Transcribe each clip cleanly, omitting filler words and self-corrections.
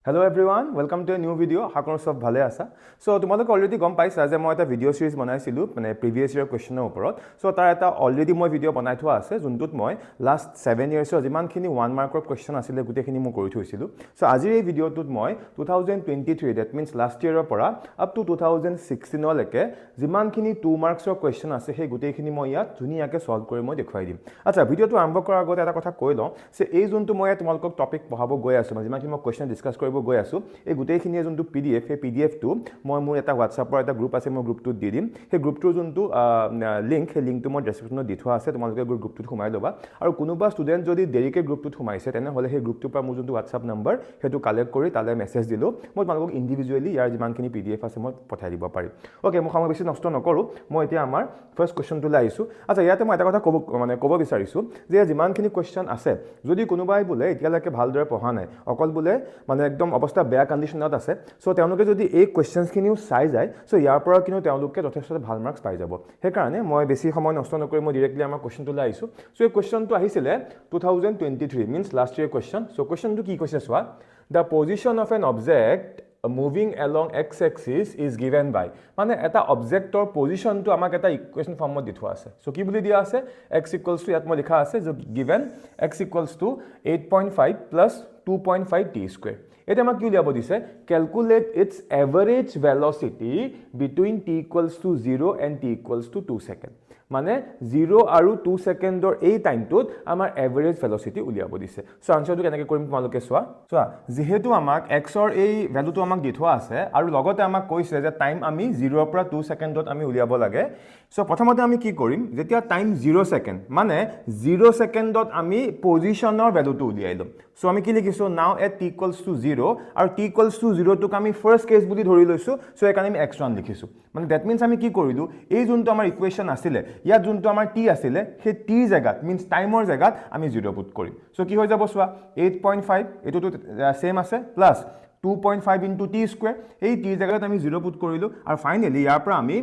Hello everyone, welcome to a new video. Hakon sob bhale asa. So tumalok already gom paisa je moi eta video series banaisilu mane previous year question er oporot. So tar eta already moi video banai thua ase juntut moi last 7 years er jiman khini 1 mark er question asile gute khini moi kori thoisilu. So ajir ei video tut moi 2023 that means last year er pora up to 2016 leke jiman khini 2 marks er question ase he gute khini moi yat juniya ke solve kori moi dekhwai dim. Acha video tu arambho kora agote eta kotha koi lo se ei juntu moi tumalok topic pohabo goi asu jiman khini moi question discuss গৈ আছো এই গুটেইখিনিয়ে যোনটো PDF এই PDF two মই মোৰ এটা হোৱাটছআপৰ এটা group আছে মই গ্ৰুপটো দি দিম সেই গ্ৰুপটোৰ যোনটো লিংক সেই লিংকটো মই ডেসক্ৰিপচনত দি থোৱা আছে তোমালোকে গ্ৰুপটোত সোমাই ল'বা আৰু কোনোবা ষ্টুডেন্ট যদি দেৰিকে গ্ৰুপটোত সোমাইছে তেনে হলে সেই গ্ৰুপটোৰ পৰা মোৰ যোনটো হোৱাটছআপ নম্বৰ হেতু কালেক্ট কৰি তালে মেছেজ দিলো মই তোমালোকক ইন্ডিভিজুৱেলি ইয়াৰ যিমানখিনি পিডিএফ আছে মই পঠাই দিব পাৰিম ওকে মই সময় বেছি নষ্ট নকৰো মই এতিয়া আমাৰ ফাৰ্স্ট কোৱেশ্চনটো লৈ আহিছো আচ্ছা ইয়াতে মই এটা কথা ক'ব বিচাৰিছো যে যিমানখিনি কোৱেশ্চন আছে যদি কোনোবাই বোলে এতিয়ালৈকে ভালদৰে পঢ়া নাই অকল বোলে মানে একদম অৱস্থা বেয়া কন্ডিশনত আছে সো তেওঁলোকে যদি এই কোৱেশ্চনছ খিনিও চাই যায় সো ইয়াৰ পৰা কিনো তেওঁলোকে যথেষ্ট ভাল মাৰ্কস পাই যাব সেই কাৰণে মই বেছি সময় নষ্ট নকৰি মই ডাইৰেক্টলি আমাৰ কোৱেশ্চনটো লৈ আহিছো সো এই কোৱেশ্চনটো আহিছিলে 2023 means last year question so কোৱেশ্চনটো কি কৈছে সোৱা the position of an object moving along x-axis is given by মানে এটা অবজেক্টৰ পজিশনটো আমাক এটা ইকুৱেশন ফৰ্মত দি থোৱা আছে সো কি বুলি দিয়া আছে x = ইয়াত মই লিখা আছে যে given x = 8.5 plus 2.5 t square এটা আমাক কি উলিয়াব দিছে calculate its average velocity between t = 0 and t = 2 second মানে 0 আৰু 2 সেকেন্ডৰ এই টাইমটোত আমাৰ এভাৰেজ ভেলোসিটি উলিয়াব দিছে সো আনসাৰটো কেনেকৈ কৰিম তোমালোকে চোৱা যেহেতু আমাক x ৰ এই ভ্যালুটো আমাক দি থোৱা আছে আৰু লগতে আমাক কৈছে যে টাইম আমি 0 ৰ পৰা 2 সেকেন্ডত আমি উলিয়াব লাগে সো প্ৰথমতে আমি কি কৰিম যেতিয়া টাইম 0 সেকেন্ড মানে 0 সেকেন্ডত আমি পজিশনৰ ভ্যালুটো উলিয়াই লম সো আমি কি লিখিছো নাও এট t = 0 আৰু t = 0 টোক আমি ফাৰ্স্ট কেস বুলি ধৰি লৈছো সো একাৰণে আমি x1 লিখিছো মানে দ্যাট মিন্স আমি কি কৰিলো এই যোনটো আমাৰ ইকুৱেশন আছিল ইয়াত যোনটো আমাৰ t আছিল সেই t জায়গাত মিন্স টাইমৰ জায়গাত আমি 0 পুট কৰিম সো কি হৈ যাব সোৱা 8.5 এটো তো সেম আছে প্লাস 2.5 into t square এই t জায়গাত আমি 0 পুট কৰিলো আৰু ফাইনালি ইয়াৰ পৰা আমি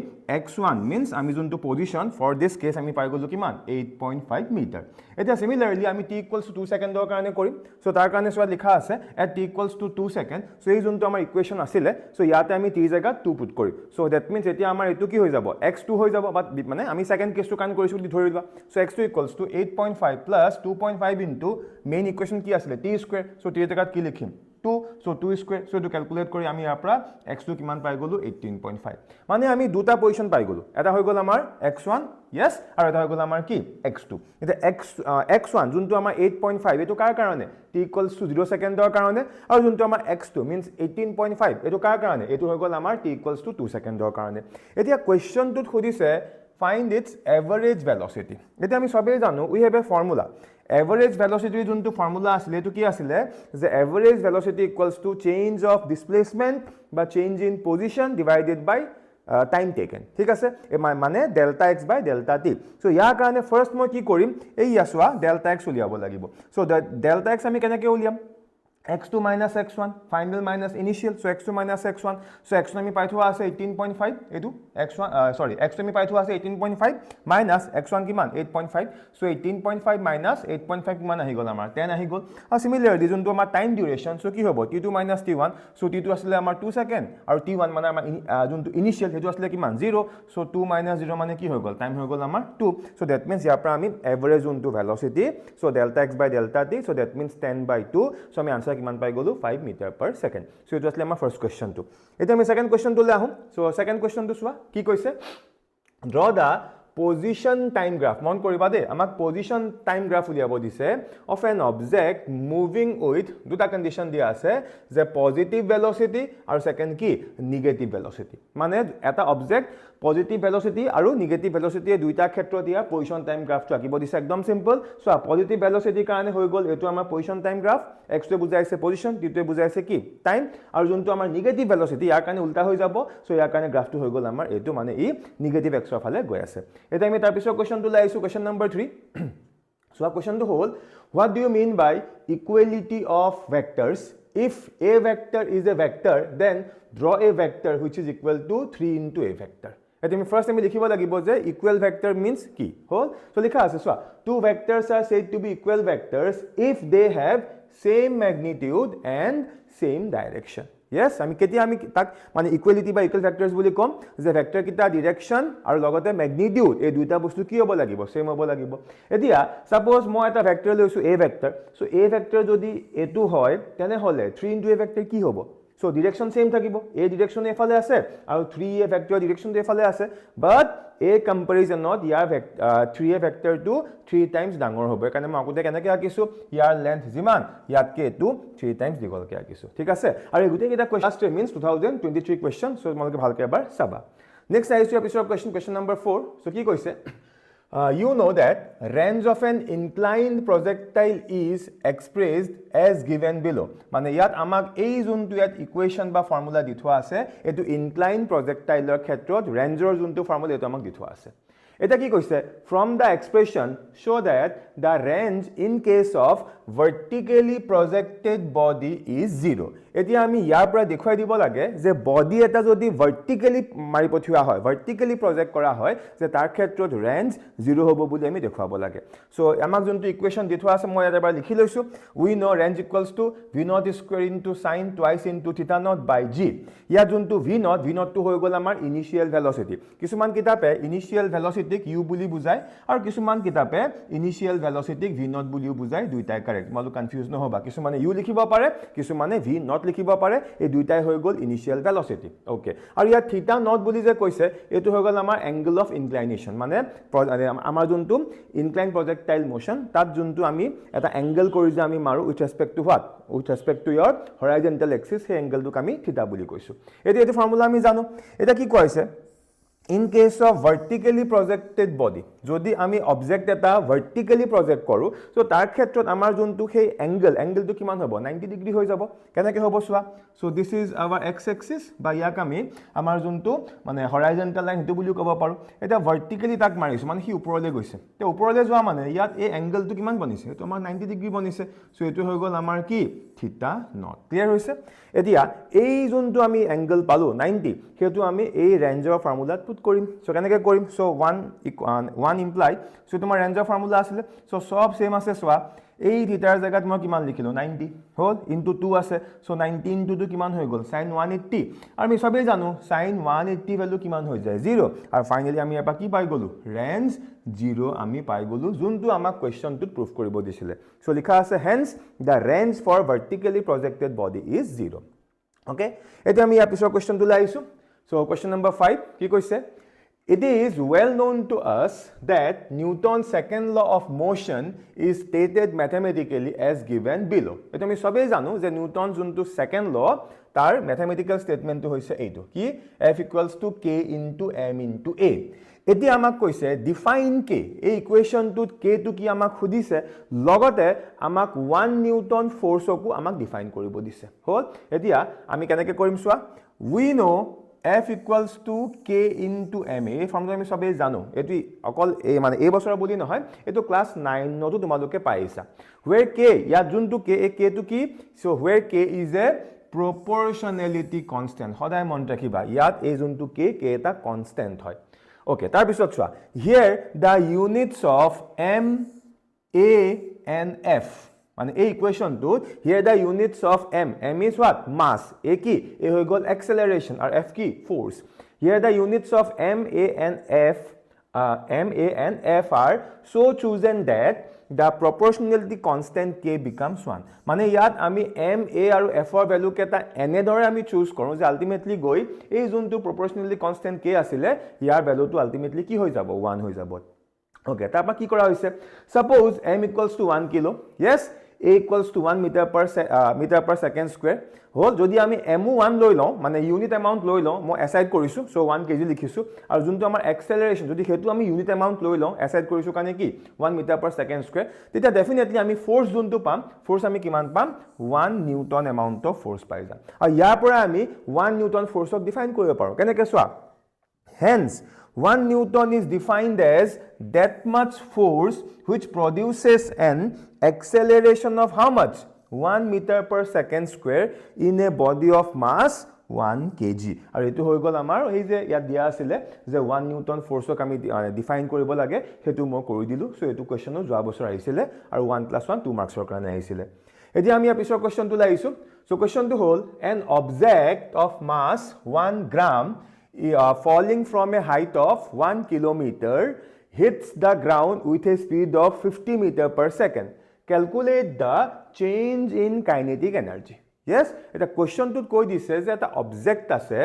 x1 means আমি যোনটো পজিশন ফৰ দিস কেস আমি পাই গলো কিমান 8.5 মিটাৰ এটা সিমিলাৰলি আমি t = 2 সেকেন্ডৰ কাৰণে কৰিম সো তাৰ কাৰণে সোৱা লিখা আছে at t = 2 সেকেন্ড সো এই যোনটো আমাৰ ইকুৱেশন আছিল সো ইয়াতে আমি t জায়গাত 2 পুট কৰিম সো দ্যাট মিন্স এতিয়া আমাৰ এটো কি হৈ যাব x2 হৈ যাব বাট মানে আমি সেকেন্ড কেসটো কান কৰিছো বুলি ধৰি লোৱা so x2 = 8.5 plus 2.5 into main equation কি আছিল t square সো t জায়গাত কি লিখিম 2 so 2 square so to calculate কৰি আমি ইয়াৰ পৰা x2 কিমান পাই গলো 18.5 মানে আমি দুটা পজিশন পাই গলো এটা হৈ গল আমাৰ x1 yes আৰু এটা হৈ গল আমাৰ কি x2 এটা x1 যোনটো আমাৰ 8.5 এটো কাৰ কাৰণে t = 0 সেকেন্ডৰ কাৰণে আৰু যোনটো আমাৰ x2 means 18.5 এটো কাৰ কাৰণে এটো হৈ গল আমাৰ t = 2 সেকেন্ডৰ কাৰণে এতিয়া কোৱেশ্চনটোত খুদিছে find its average velocity এটা আমি সবে জানো we have a formula average velocity যোনটো ফৰ্মুলা আছিল এটো কি আছিল যে average velocity = change of displacement বা change in position divided by time taken ঠিক আছে মানে delta x by delta t so ইয়াৰ কাৰণে ফাৰ্স্ট মই কি কৰিম এই আসোৱা delta x উলিয়াব লাগিব সো delta x আমি কেনেকৈ উলিয়াম x2 minus x1 final minus initial so x2 minus x1 so x1 আমি পাই থোৱা আছে 18.5 এটো x1 sorry x2 আমি পাই থোৱা আছে 18.5 minus x1 কিমান 8.5 so 18.5 minus 8.5 কিমান আহি গল আমাৰ 10 আহি গল আৰু সিমিলাৰলি যোনটো আমাৰ টাইম ডিউৰেচন so কি হ'ব t2 minus t1 so t2 আছিল আমাৰ 2 সেকেন্ড আৰু t1 মানে আমাৰ যোনটো ইনিশিয়াল হেতু আছিল কিমান 0 so 2 minus 0 মানে কি হৈ গল টাইম হৈ গল আমাৰ 2 so that means ইয়াৰ পৰা আমি এভাৰেজ যোনটো velocity so delta x by delta t so that means 10/2 so আমি আনসাৰ কিমান পাই গলো 5 metre per second so it was আমাৰ ফাৰ্স্ট কোৱেশ্চনটো এটা আমি সেকেন্ড কোৱেশ্চনটো লৈ আহো সো সেকেন্ড কোৱেশ্চনটো সোৱা কি কৈছে draw the position time graph মন কৰিবা দে আমাক position time graph উলিয়াব দিছে of an object moving with দুটা কন্ডিশন দিয়া আছে যে পজিটিভ ভেলোসিটি আৰু সেকেন্ড কি নেগেটিভ ভেলোসিটি মানে এটা অবজেক্ট পজিটিভ ভেলোসিটি আৰু নেগেটিভ ভেলোসিটি দুইটা ক্ষেত্ৰত দিয়া পজিশন টাইম গ্ৰাফটো আঁকিব দিছে একদম সিম্পল সো পজিটিভ ভেলোসিটি কাৰণে হৈ গল এটো আমাৰ পজিশন টাইম গ্ৰাফ x টো বুজাইছে পজিশন t টো বুজাইছে কি টাইম আৰু যোনটো আমাৰ নেগেটিভ ভেলোসিটি ইয়াৰ কাৰণে উল্টা হৈ যাব সো ইয়াৰ কাৰণে গ্ৰাফটো হৈ গল আমাৰ এটো মানে ই নেগেটিভ x ৰ ফালে গৈ আছে এটা আমি তাৰ পিছৰ কোৱেশ্চনটো লাইছো কোৱেশ্চন নম্বৰ 3 সো কোৱেশ্চনটো হ'ল what do you mean by equality of vectors if a vector is a vector then draw a vector which is equal to 3 into a vector এটা আমি ফার্স্ট আমি লিখিব লাগিব যে ইকুয়াল ভেক্টর মিন্স কি হল so লিখা আছে সোয়া two vectors are said to be equal vectors if they have same magnitude and same direction yes আমি কেতিয়া আমি তাক মানে ইকুয়ালিটি বা ইকুয়াল ভেক্টরস বুলি কম যে ভেক্টর কিটা ডাইরেকশন আৰু লগতে ম্যাগনিটিউড এই দুইটা বস্তু কি হ'ব লাগিব সেম হ'ব লাগিব এতিয়া সাপোজ মই এটা ভেক্টৰ লৈছো a vector so a vector যদি এটো হয় তেনে হলে 3 * a ভেক্টৰ কি হ'ব সো ডাইৰেকশন সেম থাকিব a ডাইৰেকশন এফালে আছে আৰু 3a ভেক্টৰ ডাইৰেকশন এফালে আছে বাট a কম্পাৰিজনত ইয়াৰ 3a ভেক্টৰ টু 3 টাইমছ ডাঙৰ হ'ব কাৰণে মই আগতে কেনেকৈ আকিছো ইয়াৰ লেন্থ যিমান ইয়াতকে এটো 3 টাইমছ দীঘলকে আকিছো ঠিক আছে আৰু এই গুটেই কিটা কোৱেশ্চন মিন্স 2023 কোৱেশ্চন সো তোমালোকে ভালকে এবাৰ চাবা নেক্সট আইছো এপিসোড কোৱেশ্চন নম্বৰ 4 সো কি কৈছে you know that range of an inclined projectile is expressed as given below মানে ইয়াত আমাক এই যোনটো ইয়াত ইকুৱেচন বা ফৰ্মুলা দি থোৱা আছে এটো ইনক্লাইন্ড প্ৰজেক্টাইলৰ ক্ষেত্ৰত ৰেঞ্জৰ যোনটো ফৰ্মুলা এটো আমাক দি থোৱা আছে এটা কি কৈছে from the expression show that the range in case of vertically projected body is 0 এতিয়া আমি ইয়াৰ পৰা দেখুৱাই দিব লাগে যে বডি এটা যদি ভাৰ্টিক্যালি মাৰি পঠিওৱা হয় ভাৰ্টিক্যালি প্ৰজেক্ট কৰা হয় যে তাৰ ক্ষেত্ৰত ৰেঞ্জ 0 হ'ব বুলি আমি দেখুৱাব লাগে সো আমাক যোনটো ইকুৱেচন দি থোৱা আছে মই ইয়াত এবাৰ লিখি লৈছো we know range equals to v naught square into sin twice into theta naught by g ইয়াত যোনটো v naught টো হৈ গল আমাৰ ইনিশিয়াল ভেলোসিটি কিছুমান কিতাপে ইনিশিয়াল ভেলোসিটিক u বুলি বুজায় আৰু কিছুমান কিতাপে ইনিশিয়াল ভেলোসিটিক v naught বুলিও বুজায় দুইটাই কাৰেক্ট মালু কনফিউজ নহবা কিছুমানে u লিখিব পাৰে কিছুমানে v naught লিখিব পাৰে এই দুইটাই হৈ গল ইনিশিয়াল ভেলোসিটি ওকে আৰু ইয়াত থিটা নট বুলি যে কৈছে এটো হৈ গল আমাৰ এংগল অফ ইনক্লাইনেশন মানে আমাৰ যোনটো ইনক্লাইন প্ৰজেক্টাইল মোশন তাত যোনটো আমি এটা এংগল কৰি যে আমি মাৰো with respect to what with respect to your horizontal axis সেই এংগলটোক আমি থিটা বুলি কৈছো এটো ফৰ্মুলা আমি জানো এটা কি কৈছে in case of vertically projected body যদি আমি অবজেক্ট এটা vertically project কৰো সো তাৰ ক্ষেত্ৰত আমাৰ যোনটো সেই এংগলটো কিমান হ'ব 90 ডিগ্ৰী হৈ যাব কেনেকৈ হ'ব সোৱা so this is our x axis বা ইয়াক আমি আমাৰ যোনটো মানে হৰাইজন্টাল লাইন হেতু বুলি ক'ব পাৰো এটা vertically তাক মাৰিছো মানে হি ওপৰলৈ গৈছে তে ওপৰলৈ যোৱা মানে ইয়াত এই এংগলটো কিমান বনিছে তো আমাৰ 90 ডিগ্ৰী বনিছে সো এটো হৈ গল আমাৰ কি থিটা নট ক্লিয়াৰ হৈছে এতিয়া এই যোনটো আমি এংগল পালো 90 হেতু আমি এই ৰেঞ্জৰ ফৰ্মুলাত পুট কৰিম সো কেনেকৈ কৰিম সো 1 ইমপ্লাই সো তোমাৰ ৰেঞ্জৰ ফৰ্মুলা আছিল সো সব সেম আছে সোৱা এই থিটাৰ জায়গাত মই কিমান লিখিলো 90 হল ইনটু 2 আছে সো 90 ইনটু 2 কিমান হৈ গল sin 180 আৰু আমি সবেই জানো sin 180 ভ্যালু কিমান হৈ যায় 0 আৰু ফাইনালি আমি এপা কি পাই গলো ৰেঞ্জ 0 আমি পাই গলো যোনটো আমাক কোৱেশ্চনটোত প্ৰুফ কৰিব দিছিলে সো লিখা আছে hence the range for vertically projected body is 0 okay এটা আমি ইয়াৰ পিছৰ কোৱেশ্চনটো লাইছো সো কোৱেশ্চন নম্বৰ 5 কি কৈছে It is well known to us that Newton's second law of motion is stated mathematically as given below. Eto ami sobe janu je Newton juntu second law tar mathematical statement to hoise eto ki F equals to k into m into a. Eti amak koise define k ei equation to k to ki amak khudise logote amak 1 Newton force ku amak define koribo dise. Hol etia ami keneke korim soa we know F equals to k into m এই formula আমি সবে জানো এটো অকল এই মানে এই বছৰ বুলি নহয় এটো ক্লাস 9 নটো তোমালোকে পাইছা where k ইয়া যোনটো k to কি so where k is a proportionality constant সদায় মন ৰাখিবা ইয়াত এই যোনটো k এটা কনস্ট্যান্ট হয় ওকে তাৰ পিছত চোৱা here the units of m a and f মানে এই ইকুৱেচন two here the units of m is what mass a কি এ হৈ গল acceleration আৰু f কি force here the units of m a and f are so chosen that the proportionality constant k becomes 1 মানে ইয়াত আমি m a আৰু f ৰ value কেটা এনে ধৰে আমি চুজ কৰো যে আলটিমেটলি গৈ এই যোনটো proportionality constant k আছিলে ইয়াৰ ভ্যালুটো আলটিমেটলি কি হৈ যাব 1 হৈ যাব ওকে তাৰপা কি কৰা হৈছে suppose m equals to 1 kilo yes a equals to 1 meter per second square হল যদি আমি m1 লৈ লও মানে ইউনিট এমাউন্ট লৈ লও মই এসাইড কৰিছো সো 1 kg লিখিছো আৰু যোনটো আমাৰ এক্সেলাৰেশন যদি হেতু আমি ইউনিট এমাউন্ট লৈ লও এসাইড কৰিছো কাৰণে কি 1 meter per second square তেতিয়া ডেফিনেটলি আমি ফোর্স যোনটো পাম ফোর্স আমি কিমান পাম 1 নিউটন এমাউন্ট অফ ফোর্স পাই যাম আৰু ইয়াৰ পৰা আমি 1 নিউটন ফোৰ্সক ডিফাইন কৰিব পাৰো কেনেকৈ সোৱা hence 1 Newton is defined as that much force which produces an acceleration of how much 1 meter per second square in a body of mass 1 kg আৰু এটো হৈ গল আমাৰ এই যে ইয়াত দিয়া আছিল যে 1 নিউটন ফোৰ্সক আমি ডিফাইন কৰিব লাগে হেতু মই কৰি দিলো সো এটো কোৱেশ্চনো যোৱা বছৰ আহিছিল আৰু 1 + 1 2 মাৰ্কছৰ কাৰণে আহিছিল এতিয়া আমি পিছৰ কোৱেশ্চনটো লাইছো সো কোৱেশ্চনটো হল an object of mass 1 gram falling from a height of 1 kilometer hits the ground with a speed of 50 meter per second. Calculate the change in kinetic energy. Yes, এটা কোৱেশ্চনটোত কৈ দিছে যে এটা অবজেক্ট আছে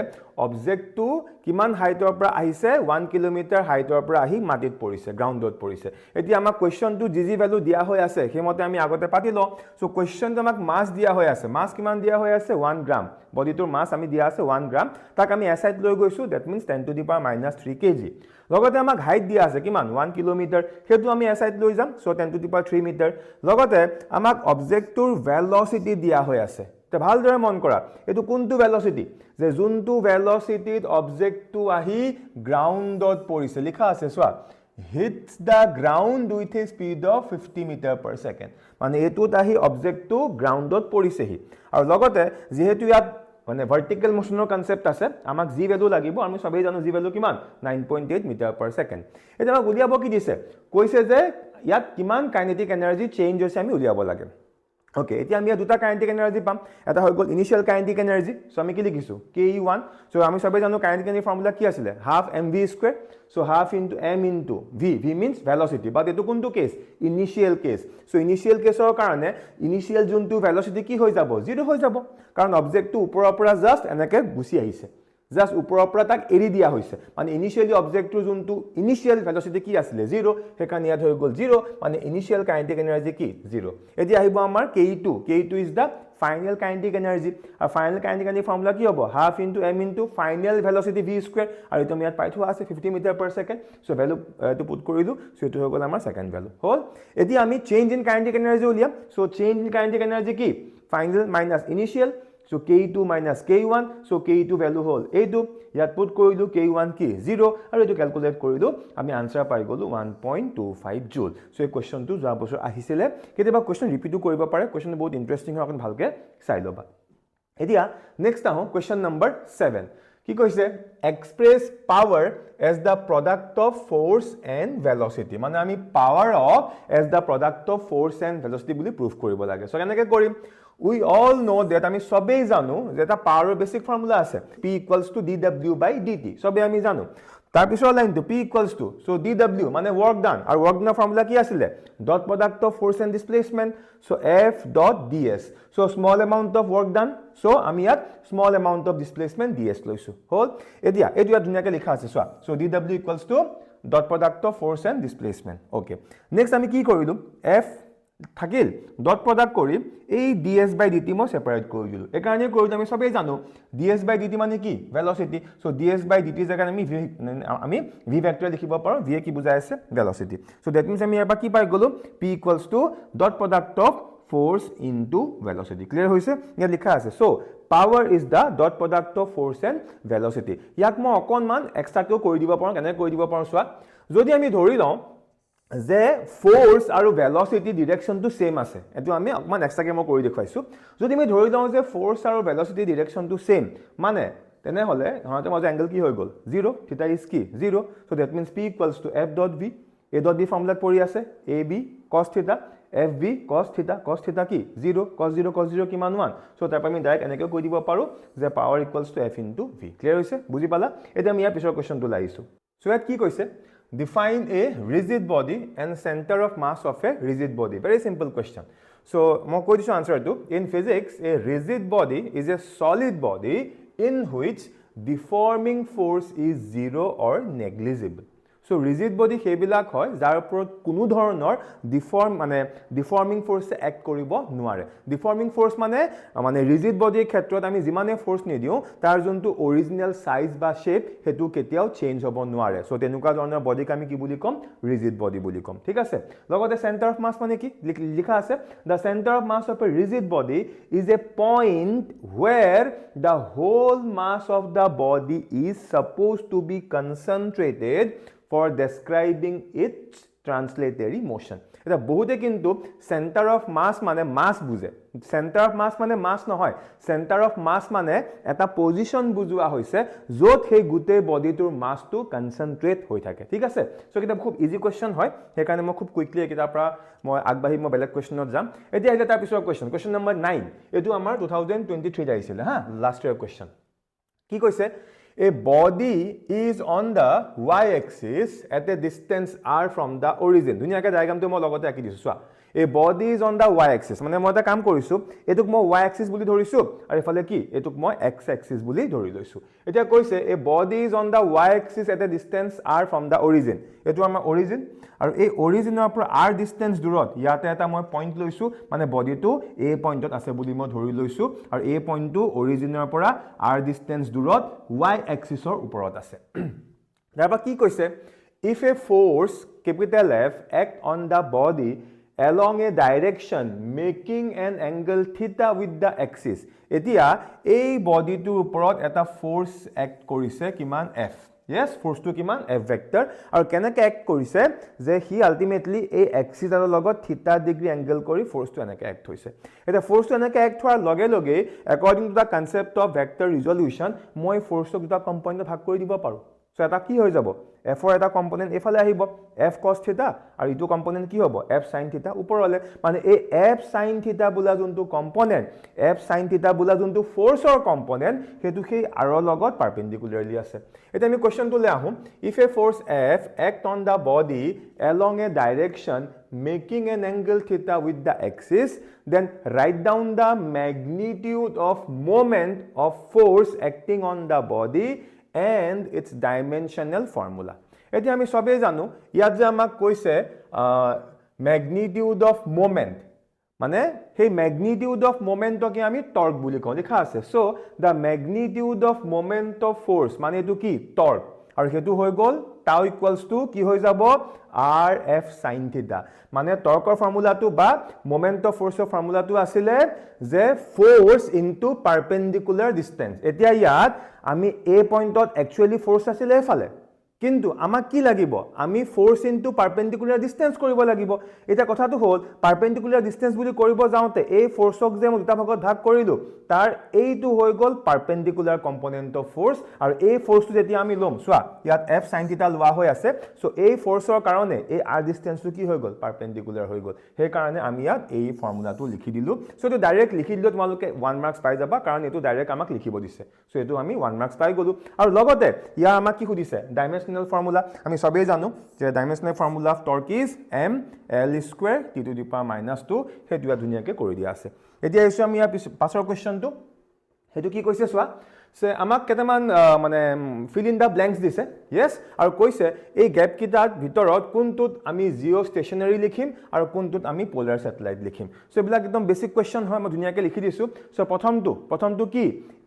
অবজেক্টটো কিমান হাইটৰ পৰা আহিছে 1 কিলোমিটাৰ হাইটৰ পৰা আহি মাটিত পৰিছে গ্ৰাউণ্ডত পৰিছে এতিয়া আমাক কোৱেশ্চনটো জি ভ্যালু দিয়া হৈ আছে হেমতে আমি আগতে পাতিলো সো কোৱেশ্চনটো আমাক মাস দিয়া হৈ আছে মাস কিমান দিয়া হৈ আছে 1 গ্ৰাম বডিটোৰ মাস আমি দিয়া আছে 1 গ্ৰাম তাক আমি এসাইড লৈ গৈছো that means 10 to the power -3 KG লগতে আমাক হাইট দিয়া আছে কিমান 1 কিলোমিটাৰ হেতু আমি এসাইড লৈ যাম so 10 to the power 3 metre লগতে আমাক অবজেক্টটোৰ ভেলোসিটি দিয়া হৈ আছে তে ভালদৰে মন কৰা এটো কোনটো ভেলোসিটি যে যোনটো ভেলোসিটিত অবজেক্টটো আহি গ্ৰাউণ্ডত পৰিছে লিখা আছে সোৱা hits the ground with a speed of 50 meter per second মানে এটোত আহি অবজেক্টটো গ্ৰাউণ্ডত পৰিছেহি আৰু লগতে যেহেতু ইয়াত মানে ভাৰ্টিকেল মোশনৰ কনসেপ্ট আছে আমাক জি ভ্যালু লাগিব আমি সবেই জানো জি ভ্যালু কিমান 9.8 মিটাৰ পাৰ সেকেন্ড এটা আমাক উলিয়াব কি দিছে কৈছে যে ইয়াত কিমান কাইনেটিক এনাৰ্জি চেঞ্জ হৈছে আমি উলিয়াব লাগে Okay, এতিয়া আমি দুটা কাইনেটিক এনাৰ্জি পাম এটা হৈ গল ইনিশিয়াল কাইনেটিক এনাৰ্জি সো আমি কি লিখিছো ke1 সো আমি সবে জানো কাইনেটিক এনাৰ্জি ফৰ্মুলা কি আছিল half mv2 so half into m into v v means velocity but এটো কোনটো case initial case so initial কেসৰ কাৰণে ইনিশিয়াল যোনটো velocity কি হৈ যাব 0 হৈ যাব কাৰণ অবজেক্টটো ওপৰৰ পৰা জাস্ট এনেকে গুছি আহিছে জাস্ট ওপৰৰ পৰা তাক এৰি দিয়া হৈছে মানে ইনিশিয়ালি অবজেক্টটো যোনটো ইনিশিয়াল ভেলোসিটি কি আছিল 0 হেকান ইয়াত হৈ গল 0 মানে ইনিশিয়াল কাইনেটিক এনাৰ্জি কি 0 এতিয়া আহিব আমাৰ k2 is the final kinetic energy আৰু ফাইনাল কাইনেটিক এনাৰ্জি ফৰ্মুলা কি হ'ব half into m into final velocity v2 আৰু তুমি ইয়াত পাই থোৱা আছে 50 metre per second so value এটো পুট কৰিলো সো এটো হৈ গল আমাৰ সেকেন্ড ভ্যালু হল এতিয়া আমি চেঞ্জ ইন কাইনেটিক এনাৰ্জি উলিয়াম so change in kinetic energy কি final minus initial So k2 minus k1 so k2 value hol এইটো ইয়াত পুট কৰিলো k1 কি 0 আৰু এটো ক্যালকুলেট কৰিলো আমি আনসাৰ পাই গলো 1.25 জুল সো এই কোৱেশ্চনটো যোৱা বছৰ আহিছিলে কেতিয়াবা কোৱেশ্চন ৰিপিট কৰিব পাৰে কোৱেশ্চন বহুত ইন্টাৰেষ্টিং হয় আপুনি ভালকে চাই লবা এতিয়া নেক্সট আহো কোৱেশ্চন নম্বৰ 7 কি কৈছে express power as the product of force and velocity মানে আমি power of as the product of force and velocity বুলি প্ৰুফ কৰিব লাগে সো কেনেকৈ কৰিম We all know that আমি সবেই জানো যে এটা পাৱাৰৰ বেসিক ফৰ্মুলা আছে P = dw/dt সবে আমি জানো তাৰ পিছৰ লাইনটো P = so dw মানে work done আৰু work done ফৰ্মুলা কি আছিল dot product of force and displacement so F.ds so small amount of work done so আমি ইয়াত small amount of displacement ds লৈছো হল এতিয়া এটো ধুনিয়াকে লিখা আছে so dw = dot product of force and displacement okay next আমি কি কৰিলো F থাকিল ডট প্ৰডাক্ট কৰি এই ds/dt মই সেপাৰেট কৰি দিলো এই কাৰণে কৰিলো আমি সবেই জানো ds/dt মানে কি ভেলোসিটি সো ds/dt জাগাত আমি v ভেক্টৰ লিখিব পাৰো v কি বুজাই আছে ভেলোসিটি সো দ্যাট মিন্স আমি এবা কি পাই গলো p = dot product of force into velocity clear হৈছে ইয়াত লিখা আছে so power is the dot product of force and velocity ইয়াক মই অকনমান এক্সট্ৰা কেও কৰি দিব পাৰো কেনে কৰি দিব পাৰো সোৱা যদি আমি ধৰি লওঁ যে ফোৰ্স আৰু ভেলোসিটি ডিৰেকশনটো সেম আছে এটো আমি অকমান এক্সট্ৰাকে মই কৰি দেখাইছো যদি আমি ধৰি লওঁ যে ফোৰ্স আৰু ভেলোসিটি ডিৰেকশনটো সেম মানে তেনে হলে হতে মাজে অ্যাঙ্গেল কি হৈ গল 0 থিটা ইজ কি 0 so that means p = f.v a.v formula পৰি আছে ab cos থিটা fv cos থিটা কি 0 cos 0 কিমান 1 সো তাৰ আমি ডাইৰেক্ট এনেকৈ কৈ দিব পাৰো যে পাৱাৰ = f * v ক্লিয়াৰ হৈছে বুজি পালা এটা আমি ইয়াৰ পিছৰ কোৱেশ্চনটো লাইছো সো ইয়াত কি কৈছে Define a rigid body and center of mass of a rigid body. Very simple question. So, মই কৈ দিছো answer to. In physics, a rigid body is a solid body in which deforming force is 0 or negligible. So, rigid body হেবিলাক হয় যাৰ ওপৰত কোনো ধৰণৰ ডিফৰ্মিং force এক কৰিব নোৱাৰে ডিফৰ্মিং ফোৰ্স মানে ৰিজিড বডিৰ ক্ষেত্ৰত আমি যিমানে ফোৰ্স নিদিও তাৰ যোনটো অৰিজিনাল সাইজ বা শেপ হেতু কেতিয়াও চেঞ্জ হ'ব নোৱাৰে সো তেনেকুৱা ধৰণৰ বডিক আমি কি বুলি কম ৰিজিড বডি বুলি কম ঠিক আছে লগতে সেন্টাৰ অফ মাস মানে কি লিখা আছে the center of mass of a rigid body is a point where the whole mass of the body is supposed to be concentrated for describing its translatory motion এটা বহুতে কিন্তু centre of mass মানে মাস বুঝে centre of mass মানে মাস নহয় centre of mass মানে এটা position বুজোৱা হৈছে য'ত সেই গুটে বডিটোৰ মাসটো কনসেন্ট্ৰেট হৈ থাকে ঠিক আছে সো কিটা খুব ইজি কোৱেশ্চন হয় সেই কাৰণে মই খুব কুইকলি কিটাৰ পৰা মই আগবাঢ়ি মই বেলেগ কোৱেশ্চনত যাম এতিয়া আহিলে তাৰ পিছৰ কোৱেশ্চন নম্বৰ 9 এটো আমাৰ 2023 আহিছিল হা লাষ্ট ইয়াৰ কোৱেশ্চন কি কৈছে A body is on the y-axis at a distance r from the origin. ধুনিয়াকে ডায়াগ্ৰামটো মই লগতে আঁকি দিছো চোৱা A body is on the y-axis মানে মই এটা কাম কৰিছো এটোক মই y-axis বুলি ধৰিছো আৰু ইফালে কি এটোক মই x-axis বুলি ধৰি লৈছো এতিয়া কৈছে A body is on the y-axis at a distance r from the origin এটো আমাৰ origin আৰু এই অৰিজিনৰ পৰা r ডিসটেন্স দূৰত ইয়াতে এটা মই পইণ্ট লৈছো মানে বডিটো a পইণ্টত আছে বুলি মই ধৰি লৈছো আৰু a পইণ্টটো অৰিজিনৰ পৰা r ডিসটেন্স দূৰত y axisৰ ওপৰত আছে তাৰপৰা কি কৈছে if a force capital F act on the body along a direction making an angle theta with the axis এতিয়া এই বডিটোৰ ওপৰত এটা ফোৰ্স এক্ট কৰিছে কিমান f yes force to kiman f vector আৰু কেনেকৈ এক্ট কৰিছে যে হি আলটিমেটলি এই এক্সিস আৰু লগত থিটা ডিগ্ৰী এংগল কৰি force to এনেকৈ এক্ট হৈছে এটা force to এনেকৈ এক্ট হোৱাৰ লগে লগে according to the concept of vector resolution মই force ক দুটা কম্পোনেন্ট ভাগ কৰি দিব পাৰো সো এটা কি হৈ যাব f ৰ এটা কম্পোনেন্ট এফালে আহিব f cos থিটা আৰু ইটো কম্পোনেন্ট কি হ'ব f sin থিটা ওপৰলে মানে এই f sin থিটা বোলা যোনটো কম্পোনেন্ট f sin থিটা বোলা যোনটো ফোৰ্সৰ কম্পোনেন্ট হেতু সেই r লগত পাৰপেন্ডিকুলাৰলি আছে এটা আমি কোৱেশ্চনটো লৈ আহো if a force f act on the body along a direction making an angle theta with the axis then write down the magnitude of moment of force acting on the body and its dimensional formula এটি আমি সবে জানো ইয়াত যে আমাক কৈছে magnitude of moment মানে সেই magnitude of moment কে আমি টর্ক বুলি কওঁ লিখা আছে so the magnitude of moment of force মানে এটো কি টর্ক আৰু হেতু হৈ গল tau equals to কি হৈ যাব rf sin theta মানে টৰ্কৰ ফৰ্মুলাটো বা moment of force ৰ ফৰ্মুলাটো আছিল যে force into perpendicular distance এতিয়া ইয়াত আমি a পইণ্টত একচুয়ালি ফোর্স আছিল এফালে কিন্তু আমাক কি লাগিব আমি ফোর্স ইনটু পারপেন্ডিকুলার ডিসটেন্স কৰিব লাগিব এটা কথাটো হল পাৰপেন্ডিকুলাৰ ডিসটেন্স বুলি কৰিব যাওতে এই ফোৰ্সক যে মই দুটা ভাগত ভাগ কৰিলো তাৰ এইটো হৈ গল পাৰপেন্ডিকুলাৰ কম্পোনেন্ট অফ ফোৰ্স আৰু এই ফোৰ্সটো যেতিয়া আমি লম সোৱা ইয়াত f sin θ লোৱা হৈ আছে সো এই ফোৰ্সৰ কাৰণে এই r ডিসটেন্সটো কি হৈ গল পাৰপেন্ডিকুলাৰ হৈ গল সেই কাৰণে আমি ইয়াত এই ফৰ্মুলাটো লিখি দিলো সো এটো ডাইৰেক্ট লিখি দিলো তোমালোকে 1 মাৰ্কস পাই যাবা কাৰণ এটো ডাইৰেক্ট আমাক লিখিব দিছে সো এটো আমি 1 মাৰ্কস পাই গলো আৰু লগতে ইয়া আমাক কি সুধিছে ডাইমেনশনাল formula আমি সবে জানো যে dimensional formula of torque is m l square t to the power -2 হেতুয়া ধুনিয়াকে কৰি দিয়া আছে এতিয়া এসো আমি পাছৰ কোৱেশ্চনটো হেতু কি কৈছে সোৱা সে আমাক কেটামান মানে ফিল ইন দা ব্ল্যাঙ্কস দিছে yes আৰু কৈছে এই গ্যাপ কিটাৰ ভিতৰত কোনটোত আমি জিও ষ্টেচনাৰী লিখিম আৰু কোনটোত আমি পোলাৰ স্যাটেলাইট লিখিম সো এবিলাক একদম বেসিক কোৱেশ্চন হয় মই ধুনিয়াকে লিখি দিছো সো প্ৰথমটো কি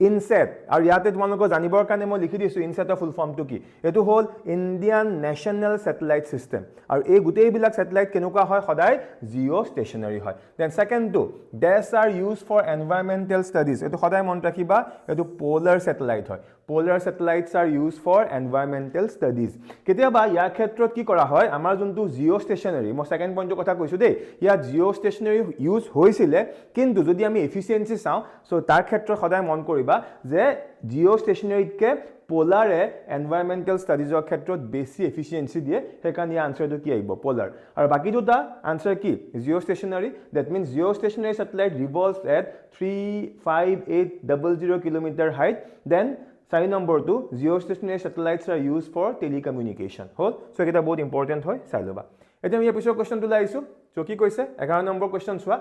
ইনসেট আৰু ইয়াতে তোমালোকৰ জানিবৰ কাৰণে মই লিখি দিছো ইনসেটৰ ফুল ফৰ্মটো কি এটো হল ইন্ডিয়ান ন্যাশনাল স্যাটেলাইট সিস্টেম আৰু এই গুটেই বিলাক স্যাটেলাইট কেনেকুৱা হয় সদায় জিও ষ্টেচনাৰী হয় দেন সেকেন্ডটো these are used for environmental studies এটো সদায় মন ৰাখিবা এটো পোলাৰ satellite হয় polar satellites are used for environmental studies কেতিয়াবা ইয়াৰ ক্ষেত্ৰত কি কৰা হয় আমাৰ যোনটো জিও ষ্টেচনাৰী মই সেকেন্ড পইণ্টৰ কথা কৈছো দেই ইয়াত জিও ষ্টেচনাৰী ইউজ হৈছিলে কিন্তু যদি আমি এফিচিয়েন্সি চাও সো তাৰ ক্ষেত্ৰত সদায় মন কৰিবা যে জিও ষ্টেচনাৰীতকে পোলাৰে এনভায়ৰনমেন্টাল ষ্টাডিজৰ ক্ষেত্ৰত বেছি এফিচিয়েন্সি দিয়ে সেইকাৰণে আনসাৰটো কি আহিব পোলাৰ আৰু বাকি দুটা আনসাৰ কি geo stationary that means geo stationary satellite revolves at 35800 kilometre height then 4 number two geo stationary satellites are used for telecommunication হল সো এটা বহুত ইম্পৰ্টেন্ট হয় চাই লবা এতিয়া আমি পিছৰ কোৱেশ্চনটো লাইছো সো কি কৈছে 11 নম্বৰ কোৱেশ্চন সোৱা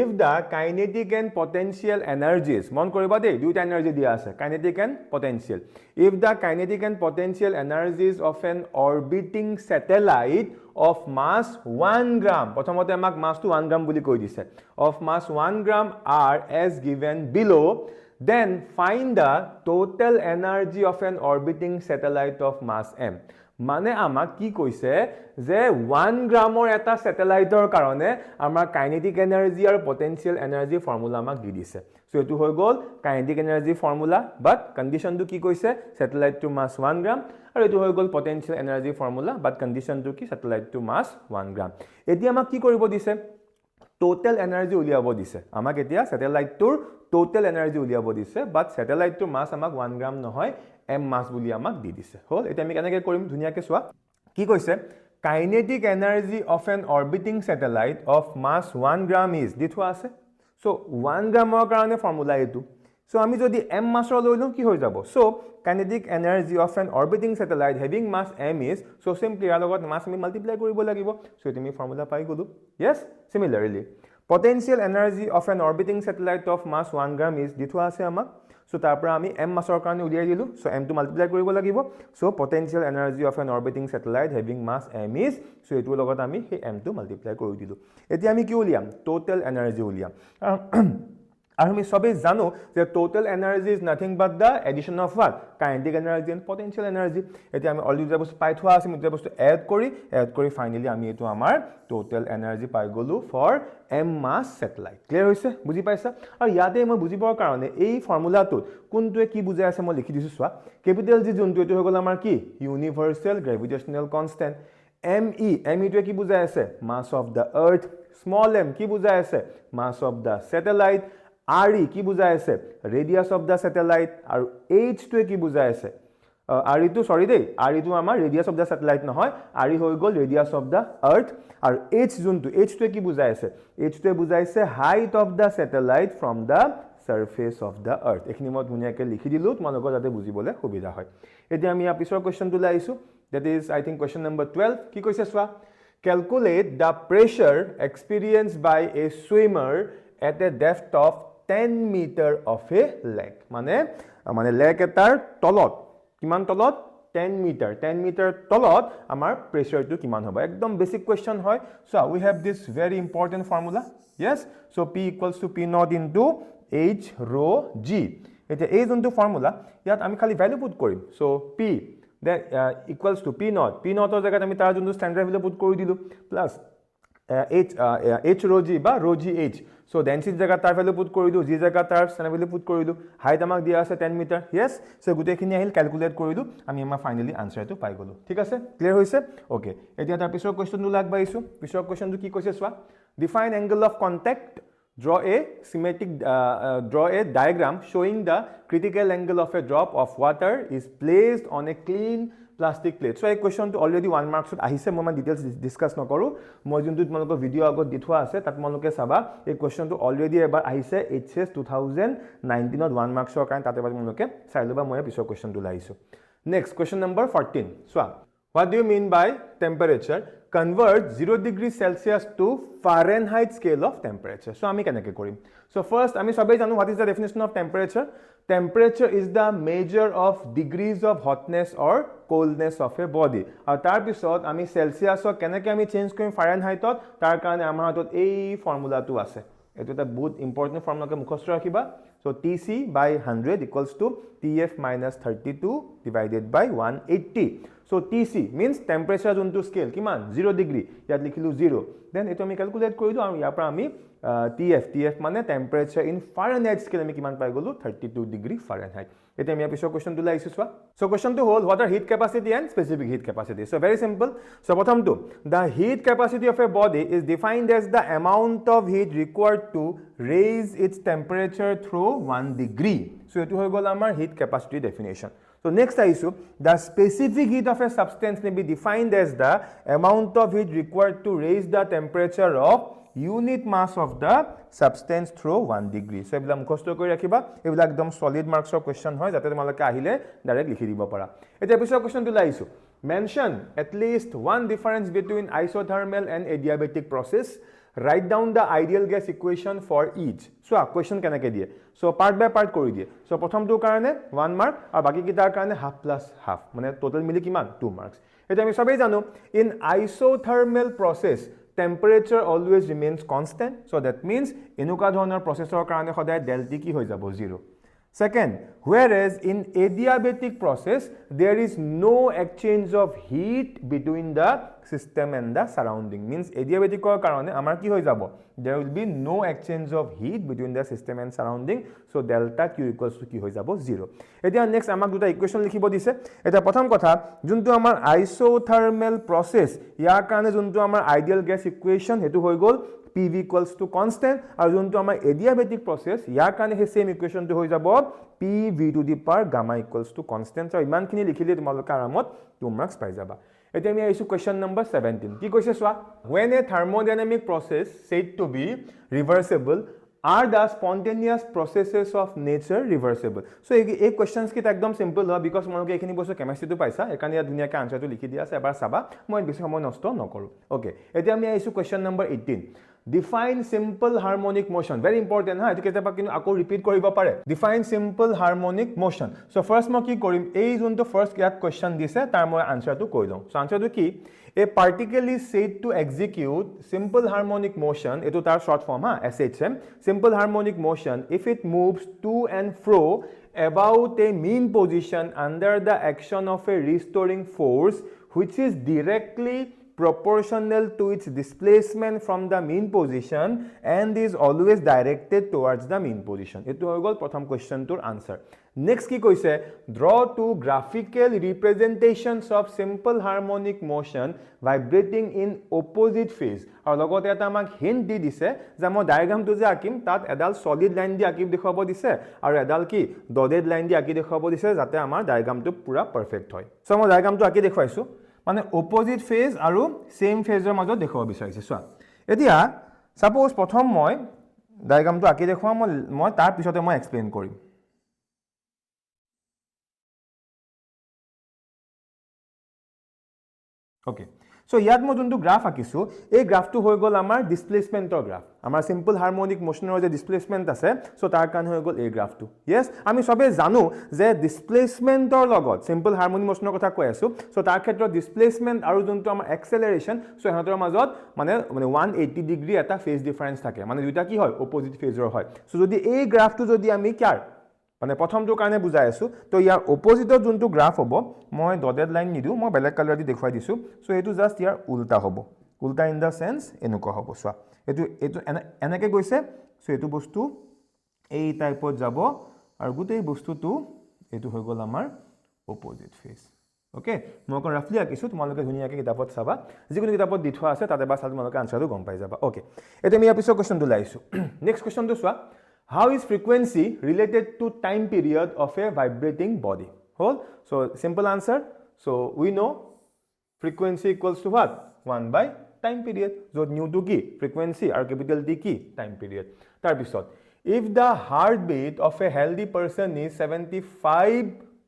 if the kinetic and potential energies মন কৰিবা দেই দুইটা এনাৰ্জি দিয়া আছে kinetic and potential if the kinetic and potential energies of an orbiting satellite of mass 1 gram প্ৰথমতে আমাক মাসটো 1 গ্ৰাম বুলি কৈ দিছে of mass 1 gram are as given below then find the total energy of an orbiting satellite of mass m মানে আমাক কি কৈছে যে 1 গ্ৰামৰ এটা স্যাটেলাইটৰ কাৰণে আমাৰ কাইনেটিক এনাৰ্জি আৰু পটেনশিয়াল এনাৰ্জি ফৰ্মুলা আমাক দি দিছে সো এটো হৈ গল কাইনেটিক এনাৰ্জি ফৰ্মুলা বাট কন্ডিশনটো কি কৈছে স্যাটেলাইট টু মাস 1 গ্ৰাম আৰু এটো হৈ গল পটেনশিয়াল এনাৰ্জি ফৰ্মুলা বাট কন্ডিশনটো কি স্যাটেলাইট টু মাস 1 গ্ৰাম এতিয়া আমাক কি কৰিব দিছে total energy উলিয়াব দিছে আমাক এতিয়া স্যাটেলাইটৰ total energy উলিয়াব দিছে বাট স্যাটেলাইটৰ মাস আমাক 1 গ্ৰাম নহয় m মাস বুলি আমাক দি দিছে হল এতিয়া আমি কেনেকৈ কৰিম ধুনিয়াকৈ চোৱা কি কৈছে kinetic energy of an orbiting satellite of mass 1 gram is দিথোৱা আছে so 1 গ্ৰামৰ কাৰণে ফৰ্মুলা এটো so আমি যদি m মাসৰ লৈ লওঁ কি হৈ যাব so kinetic energy of an orbiting satellite having mass m is so simply ইয়াৰ লগত mass আমি মাল্টিপ্লাই কৰিব লাগিব so তুমি ফৰ্মুলা পাই গলো yes similarly potential energy of an orbiting satellite of mass 1 gram is দিথোৱা আছে আমাক so তাৰ পৰা আমি m মাসৰ কাৰণে উলিয়াই দিলো so m টো মাল্টিপ্লাই কৰিব লাগিব so potential energy of an orbiting satellite having mass m is so এটো লগত আমি সেই m টো মাল্টিপ্লাই কৰি দিলো এতিয়া আমি কি উলিয়াম total energy উলিয়াম আৰু আমি সবে জানো যে total energy is nothing but the addition of what kinetic energy and potential energy এতিয়া আমি অলৰেডি বস্তু পাই থোৱা আছে মই বস্তু এড কৰি ফাইনালি আমি এটো আমাৰ total energy পাই গলো for m mass satellite clear হৈছে বুজি পাইছা আৰু ইয়াতে মই বুজিবৰ কাৰণে এই ফৰ্মুলাটোত কোনটোৱে কি বুজাই আছে মই লিখি দিছো চোৱা ক্যাপিটেল জি যোনটো এটো হৈ গল আমাৰ কি ইউনিভাৰ্সাল গ্ৰেভিটেশনাল কনস্ট্যান্ট me টো কি বুজাই আছে mass of the earth small m কি বুজাই আছে mass of the satellite RE কি বুজাই আছে radius of the satellite আৰু h টো কি বুজাই আছে RE টো সৰি দেই RE টো আমাৰ radius of the satellite নহয় RE হৈ গল radius of the earth আৰু h যোনটো h টো কি বুজাই আছে h টো বুজাইছে height of the satellite from the surface of the earth এখিনি মই ধুনিয়াকৈ লিখি দিলো তোমালোকৰ যাতে বুজিবলৈ সুবিধা হয় এতিয়া আমি পিছৰ কোৱেশ্চনটো লাইছো that is I think question number 12 কি কৈছে চোৱা calculate the pressure experienced by a swimmer at a depth of 10 meter of a lake মানে lake এটাৰ তলত কিমান তলত 10 meter তলত আমাৰ প্ৰেসাৰ টো কিমান হ'ব একদম বেসিক কোৱেশ্চন হয় so we have this very important formula yes so p equals to p naught into h rho g এটা এই যোনটো ফৰ্মুলা ইয়াত আমি খালি ভ্যালু পুট কৰিম so p that equals to p naught ৰ জায়গাত আমি তাৰ যোনটো স্ট্যান্ডাৰ্ড ভ্যালু পুট কৰি দিলো প্লাস h rho g বা rho g h so density জায়গা তাৰ ভ্যালু পুট কৰি দিও g জায়গা তাৰ স্ট্যান্ডাৰ্ড ভ্যালু পুট কৰি দিও হাইট আমাক দিয়া আছে 10 মিটাৰ yes so গুটেখিনি আহিল ক্যালকুলেট কৰিলো আমি আমাৰ ফাইনালি আনসাৰটো পাই গলো ঠিক আছে ক্লিয়াৰ হৈছে ওকে এতিয়া তাৰ পিছৰ কোৱেশ্চনটো লাগবাইছো পিছৰ কোৱেশ্চনটো কি কৈছে চোৱা define angle of contact draw a diagram showing the critical angle of a drop of water is placed on a clean plastic plate so এই কোৱেশ্চনটো অলৰেডি 1 মাৰ্কছত আহিছে মই ডিটেইলছ ডিসকাস নকৰো মই যোনটো তোমালোকৰ ভিডিও আগত দিথোৱা আছে তাত তোমালোকে চাবা এই কোৱেশ্চনটো অলৰেডি এবাৰ আহিছে HSEC 2019 ত 1 মাৰ্কছৰ কাৰণে তাতে তোমালোকে চাই লবা মই পিছৰ কোৱেশ্চনটো লাইছো নেক্সট কোৱেশ্চন নম্বৰ 14 চোৱা what do you mean by temperature convert 0 degree Celsius to Fahrenheit scale of temperature so আমি কেনেকৈ কৰিম so first আমি সবাই জানো what is the definition of temperature is the measure of degrees of hotness or coldness of a body আৰু তাৰ পিছত আমি সেলসিয়াসক কেনেকৈ আমি চেঞ্জ কৰিম ফাৰেনহাইটত তাৰ কাৰণে আমাৰ হাতত এই ফৰ্মুলাটো আছে এটো এটা বহুত ইম্পৰ্টেন্ট ফৰ্মুলাকে মুখস্থ ৰাখিবা so TC by 100 equals to TF minus 32 divided by 180 so TC means temperature যোনটো স্কেল কিমান 0 ডিগ্ৰী ইয়াত লিখিলো 0 দেন এটো আমি ক্যালকুলেট কৰিলো আৰু ইয়াৰ পৰা আমি TF মানে temperature in Fahrenheit scale আমি কিমান পাই গলো 32 ডিগ্ৰী ফাৰেনহাইট এটা আমি পিছৰ কোৱেশ্চনটো লাইছো চোৱা সো কোৱেশ্চনটো হল what are heat capacity and specific heat capacity so very simple so প্ৰথমটো the heat capacity of a body is defined as the amount of heat required to raise its temperature through 1 degree so এটো হৈ গল আমাৰ heat capacity definition so next aisu the specific heat of a substance may be defined as the amount of heat required to raise the temperature of unit mass of the substance through 1 degree so ebla মুখস্থ কৰি ৰাখিবা এবলা একদম solid মাৰ্কছৰ question হয় যাতে তোমালোকে আহিলে direct লিখি দিব পাৰা এটা পিছৰ কোৱেশ্চনটো লাইছো mention at least one difference between isothermal and adiabatic process write down the ideal gas equation for each so a question কেনেকৈ দিয়ে so part by part কৰি দিয়ে so প্ৰথমটো কাৰণে 1 মাৰ্ক আৰু বাকি কিটাৰ কাৰণে half plus half মানে টোটাল মিলি কিমান 2 মাৰ্কস এটা আমি সবেই জানো in isothermal process temperature always remains constant so that means এনুকা ধৰণৰ প্ৰসেছৰ কাৰণে সদায় delta কি হৈ যাব 0 Second, whereas in adiabatic process, there is no exchange of heat between the system and the surrounding. Means adiabatic or karone amar ki hoy jabo, there will be no exchange of heat between the system and surrounding, so delta q equals to ki hoy jabo 0. Etia next amak duta equation likhibo dise. Eta prothom kotha juntu amar isothermal process yar karone juntu amar ideal gas equation hetu hoy gol PV equals to constant, and junto amar adiabatic process yar karone he same equation to hoy jabo PV to the power gamma equals to constant. So iman khini likhile tumaloke aramot 2 marks pai jaba. Eta ami aisu question number 17 ki koise swa, when a thermodynamic process said to be reversible, are the spontaneous processes of nature reversible? So এই questions কি একদম simple হয়, because তোমালোকে এখিনি বস্তু chemistry তো পাইছা, এখানে ইয়া ধুনিয়াকে answer তো লিখি দিয়া আছে, এবাৰ চাবা, মই বেছি সময় নষ্ট নকৰো. Okay, এতিয়া আমি আইছো question number 18. Define simple harmonic motion. Very important ha, etu ketaba kinu ako repeat koriba pare. Define simple harmonic motion. So first mo ki korim, ei junto first yat question dise tar moi answer to koi dom. So answer to ki, a particle is said to execute simple harmonic motion, etu tar short form ha, AHSEC, simple harmonic motion if it moves to and fro about a mean position under the action of a restoring force which is directly proportional to its displacement from the mean position and is always directed towards the mean position. Etu hoy gol prothom question tur answer. Next ki koise, draw two graphical representations of simple harmonic motion vibrating in opposite phase. Aru logote eta amak hint di dise je mo diagram tu je akim tat edal solid line di akim dekhabo dise aru edal ki dotted line di aki dekhabo dise jate amar diagram tu pura perfect hoy. So mo diagram tu aki dekhwaisu, মানে opposite phase আৰু same phase ৰ মাজত দেখাব বিচাৰিছে। চোৱা এতিয়া suppose প্ৰথম মই ডায়াগ্ৰামটো আঁকি দেখুৱাম, মই তাৰ পিছতে মই এক্সপ্লেইন কৰিম। ওকে, সো ইয়াত মই যোনটো গ্ৰাফ আঁকিছো, এই গ্ৰাফটো হৈ গ'ল আমাৰ ডিসপ্লেসমেন্টৰ গ্ৰাফ। আমাৰ সিম্পল হাৰমনিক মোশনৰ যে ডিসপ্লেসমেন্ট আছে, সো তাৰ কাৰণে হৈ গ'ল এই গ্ৰাফটো। ইয়েস, আমি সবে জানো যে ডিসপ্লেসমেন্টৰ লগত সিম্পল হাৰমনিক মোশনৰ কথা কৈ আছো, সো তাৰ ক্ষেত্ৰত ডিসপ্লেসমেন্ট আৰু যোনটো আমাৰ এক্সেলাৰেশন, সো ইহঁতৰ মাজত মানে 180 ডিগ্ৰী এটা ফেজ ডিফাৰেন্স থাকে, মানে দুটা কি হয় অপোজিট ফেজৰ হয়। সো যদি এই গ্ৰাফটো যদি আমি কিয়াৰ মানে প্ৰথমটো কাৰণে বুজাই আছো, তো ইয়াৰ অপোজিটৰ যোনটো গ্ৰাফ হ'ব, মই ডটেড লাইন নিদিও, মই বেলেগ কালাৰ দি দেখুৱাই দিছো। সো এটো জাস্ট ইয়াৰ উল্টা হ'ব, উল্টা ইন দা সেন্স এনেকুৱা হ'ব। চোৱা এটো এটো এনেকে গৈছে, সো এটো বস্তু এই টাইপত যাব আৰু গোটেই বস্তুটো এটো হৈ গ'ল আমাৰ অপোজিট ফেজ। ওকে, মই অকণ ৰাফলি আঁকিছো, তোমালোকে ধুনীয়াকৈ কিতাপত চাবা, যিকোনো কিতাপত দি থোৱা আছে তাতে বা চালে তোমালোকে আনসাৰটো গম পাই যাবা। ওকে, এতিয়া আমি ইয়াৰ পিছৰ কুৱেশ্যনটো লাইছো। নেক্সট কুৱেশ্যনটো চোৱা, how is frequency related to time period of a vibrating body? Hold. So simple answer. So we know frequency equals to what? 1 by time period. So nu to ki frequency or capital T ki time period. Tar pisot, if the heartbeat of a healthy person is 75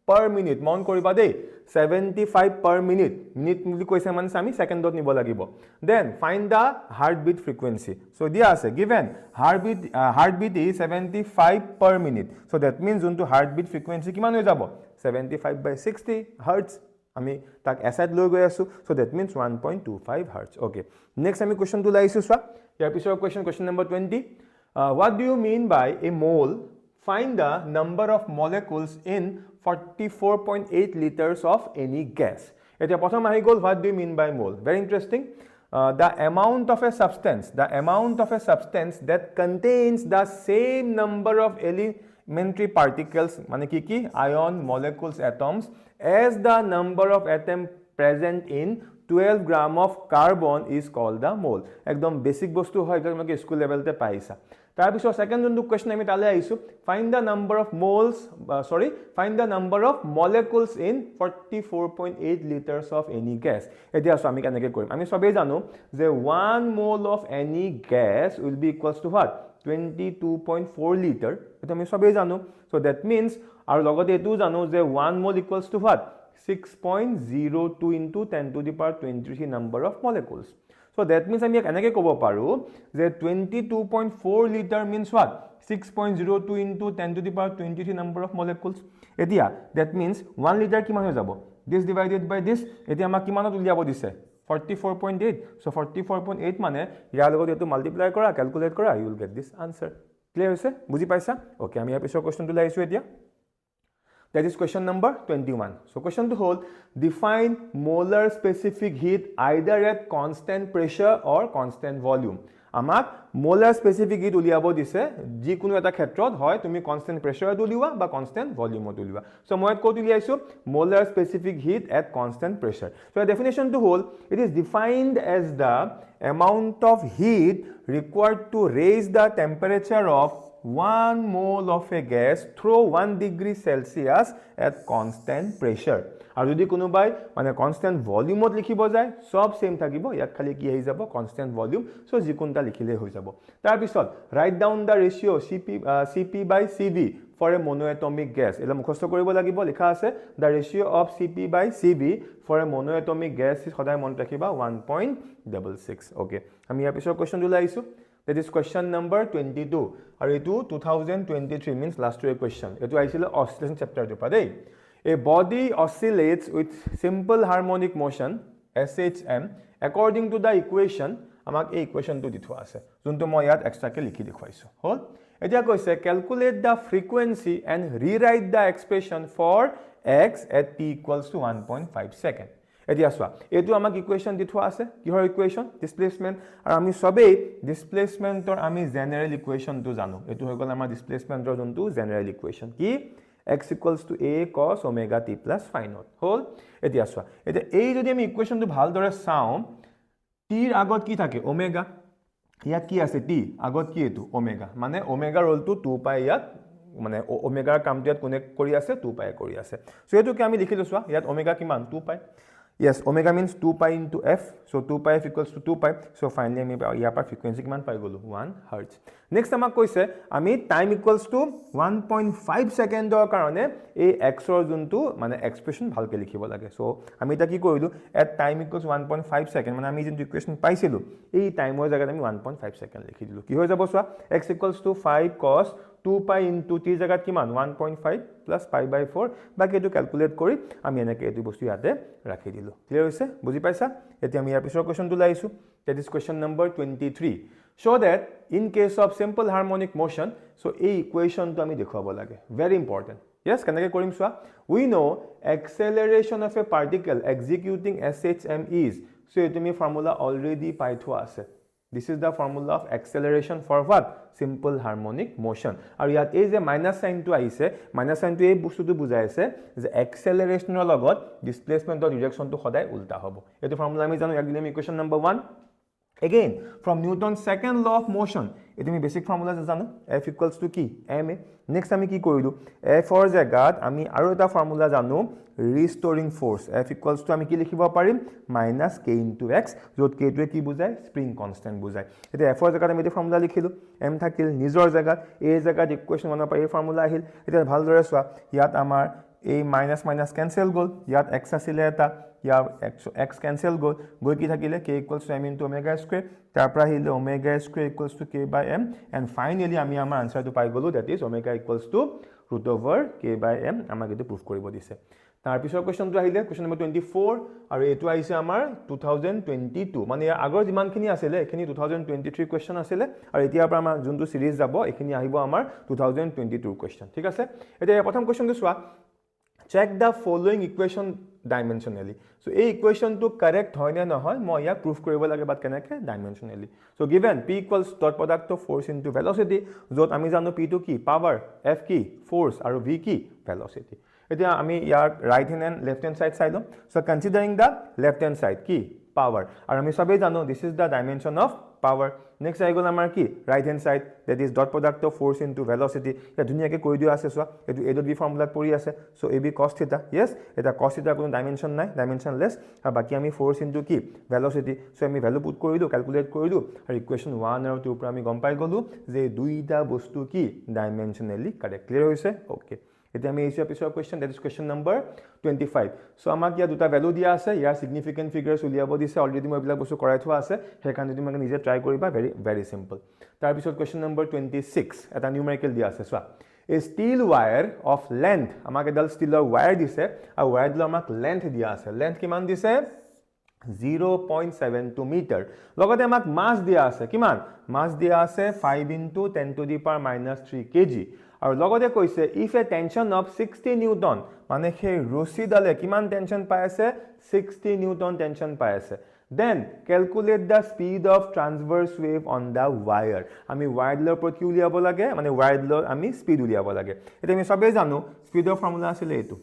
per minute, mon koriba dei 75 per minute, minute muli koise man sami second dot nibo lagibo, then find the heartbeat frequency. So dia ase given heartbeat is 75 per minute, so that means unto heartbeat frequency kiman hoy jabo 75 by 60 hertz, ami tak aside loi goi asu, so that means 1.25 hertz. Okay, next ami question to laisu swa yar pisor question number 20. What do you mean by a mole? Find the number of molecules in 44.8 liters of any gas. Etia prothom ahi gol, what do you mean by mole? Very interesting. The amount of a substance that contains the same number of elementary particles, mane ki ion, molecules, atoms, as the number of atoms present in 12 gram of carbon is called the mole. Ekdom basic bostu hoy, ekdom school level te paisa. Tar pisor second jontu question ami tale aisu, find the number of molecules in 44.8 liters of any gas. Etia so ami kaneke korim, ami sobe janu je 1 mole of any gas will be equals to what? 22.4 liter. Eto ami sobe janu. So that means aru logote etu janu je 1 mole equals to what? 6.02 into 10 to the power 23 number of molecules. So that means আমি এনেকে ক'ব পাৰো যে 22.4 liter means what? 6.02 into 10 to the power 23 number of molecules. এতিয়া that means 1 liter কিমান হৈ যাব? This divided by this, এতিয়া আমাক কিমানত উলিয়াব দিছে? 44.8. So 44.8 মানে ইয়াৰ লগত এটো মাল্টিপ্লাই কৰা, ক্যালকুলেট কৰা, you will get this answer. Clear হৈছে বুজি পাইছা ওকে আমি ইয়াৰ পিছৰ কোৱেশ্চনটো লাইছো এতিয়া That is question number 21. So question to hold, define molar specific heat either at constant pressure or constant volume. আমাক molar specific heat উলিয়াব দিছে যিকোনো এটা ক্ষেত্ৰত হয় তুমি constant pressure উলিওৱা বা constant volume উলিওৱা so মই ক'ত উলিয়াইছো molar specific heat at constant pressure so the definition to hold it is defined as the amount of heat required to raise the temperature of 1 mole of a gas through 1 degree Celsius at constant pressure. আৰু যদি কোনোবাই মানে constant volume ত লিখিব যায় সব same থাকিব ইয়াত খালি কি হৈ যাব constant volume so যিকোনটা লিখিলে হৈ যাব তাৰ পিছত write down the ratio Cp by Cv for a monoatomic gas এলা মুখস্থ কৰিব লাগিব লিখা আছে the ratio of Cp by Cv for a monoatomic gas is সদায় মনত ৰাখিবা 1.66 okay আমি ইয়াৰ পিছৰ কোৱেশ্চনটো লাইছো That is question number 22. Or it 2023 means last year question. It is oscillation chapter. A body oscillates with simple harmonic motion SHM according to the equation. Amak a equation to ditwa ase. Junto moi yat extra ke likhi dikhwaiso. Hol. Etia koise calculate the frequency and rewrite the expression for x at t equals to 1.5 second. এতিয়া সোয়া এটো আমাক equation দি থোৱা আছে কিহৰ equation displacement আৰু আমি সবে ডিসপ্লেসমেন্টৰ আমি জেনাৰেল ইকুয়েশনটো জানো এটো হৈ গল আমাৰ ডিসপ্লেসমেন্টৰ জন্তু জেনাৰেল ইকুয়েশন কি x equals to a cos omega t plus phi naught হল এতিয়া সোয়া এতিয়া এই যদি আমি ইকুয়েশনটো ভালদৰে চাও t ৰ আগত কি থাকে ওমেগা ইয়াত কি আছে t আগত কি এটো ওমেগা মানে ওমেগা রোলটো 2 পাই ইয়াত মানে ওমেগাৰ কামটো ইয়াত কোনে কৰি আছে 2 পাই কৰি আছে সো এটো কি আমি লিখিলো সোয়া ইয়াত ওমেগা কিমান 2 পাই Yes, omega means 2 pi into f. So 2 pi f equals to 2 pi. So finally, I have a frequency kiman pai golu 1 hertz. Next, amak koise ami time equals to 1.5 second or karone a x or juntu mane expression bhalke likhibo lage. So ami ta ki korilu at time equals 1.5 second mane ami juntu equation paisilu ei time or jagat ami 1.5 second likhi dilu. Ki hoy jabo soa x equals to 5 cos 2 pi into t jagat kiman 1.5 plus pi by 4 baki etu calculate kori ami enake etu bostu yate rakhi dilu clear hoise buji paisa eti ami yar pisor question tu laisu that is question number 23 show that in case of simple harmonic motion so a equation to ami dekhwabo lage very important yes kanake korim soa we know acceleration of a particle executing SHM is so etu mi formula already pai thwa ase This is the formula of acceleration for what? Simple harmonic motion. Aru yat ei je minus sign to aise, minus sign to ei bostu tu bujai ase je acceleration er logot displacement or direction to khoday ulta hobo. Etu formula ami janu ekdin equation number 1. Again, from Newton's second law of motion, etu mi basic formula janu F equals to ki ma. Next ami ki korilu F or jagat ami aru eta formula janu restoring force F equals to ami ki likhibo parim minus k into x jot k to ki bujai spring constant bujai eta F or jagat ami eta formula likhilu m thakil nijor jagat a jagat equation bana pai formula ahil eta bhal dore soa yat amar a minus minus cancel gol yat x asile eta ya x cancel go ki thakile k equals to m into omega square tar pra hile omega square equals to k by m and finally ami amar answer to pai golu that is omega equals to root over k by m amage to proof koribo dise tar pisor question to ahile question number 24 aru etu aise amar 2022 mane agor jiman khini asile ekhini 2023 question asile aru etia pra amar juntu series jabo ekhini ahibo amar 2022 question thik ase etia prothom question to swa check the following equation dimensionally so a equation to correct hoy na hoy moi ya proof koribo lage bat kenake dimensionally so given p equals dot product of force into velocity jot ami janu p to ki power f ki force aru v ki velocity etia ami yar right hand and left hand side sailom so considering the left hand side ki power aru ami sabe janu this is the dimension of power next I go amar ki right hand side that is dot product of force into velocity ya dunia ke koi dio ase so etu a dot b formula pori ase so ab cos theta yes eta cos theta kono dimension nai dimensionless aru baki ami force into ki velocity so ami value put korilu calculate korilu aru equation 1 aru 2 pra ami gom pai golu je duita bostu ki dimensionally correct clear hoise okay Eta ami esia pisor question that is question number 25 so amak ya duta value dia ase ya significant figures uliabo dise already moi bila bostu korai thwa ase hekan jodi mane nije try koriba very simple tar pisor question number 26 eta numerical dia ase so a steel wire of length amak edal steel wire dise a wire dilo amak length dia ase length kiman dise 0.72 metre লগতে আমাক মাছ দিয়া আছে কিমান মাছ দিয়া আছে 5 * 10 to the power -3 kg আৰু লগতে কৈছে if a tension of 60 Newton মানে সেই ৰছীডালে কিমান টেনশন পাই আছে 60 নিউটন টেনশন পাই আছে then calculate the speed of transverse wave on the wire আমি ওয়্যাৰডলৰ ওপৰত কি উলিয়াব লাগে মানে ওয়্যাৰডলৰ আমি স্পিড উলিয়াব লাগে এটা আমি সবে জানো স্পিডৰ ফৰ্মুলা আছিল এইটো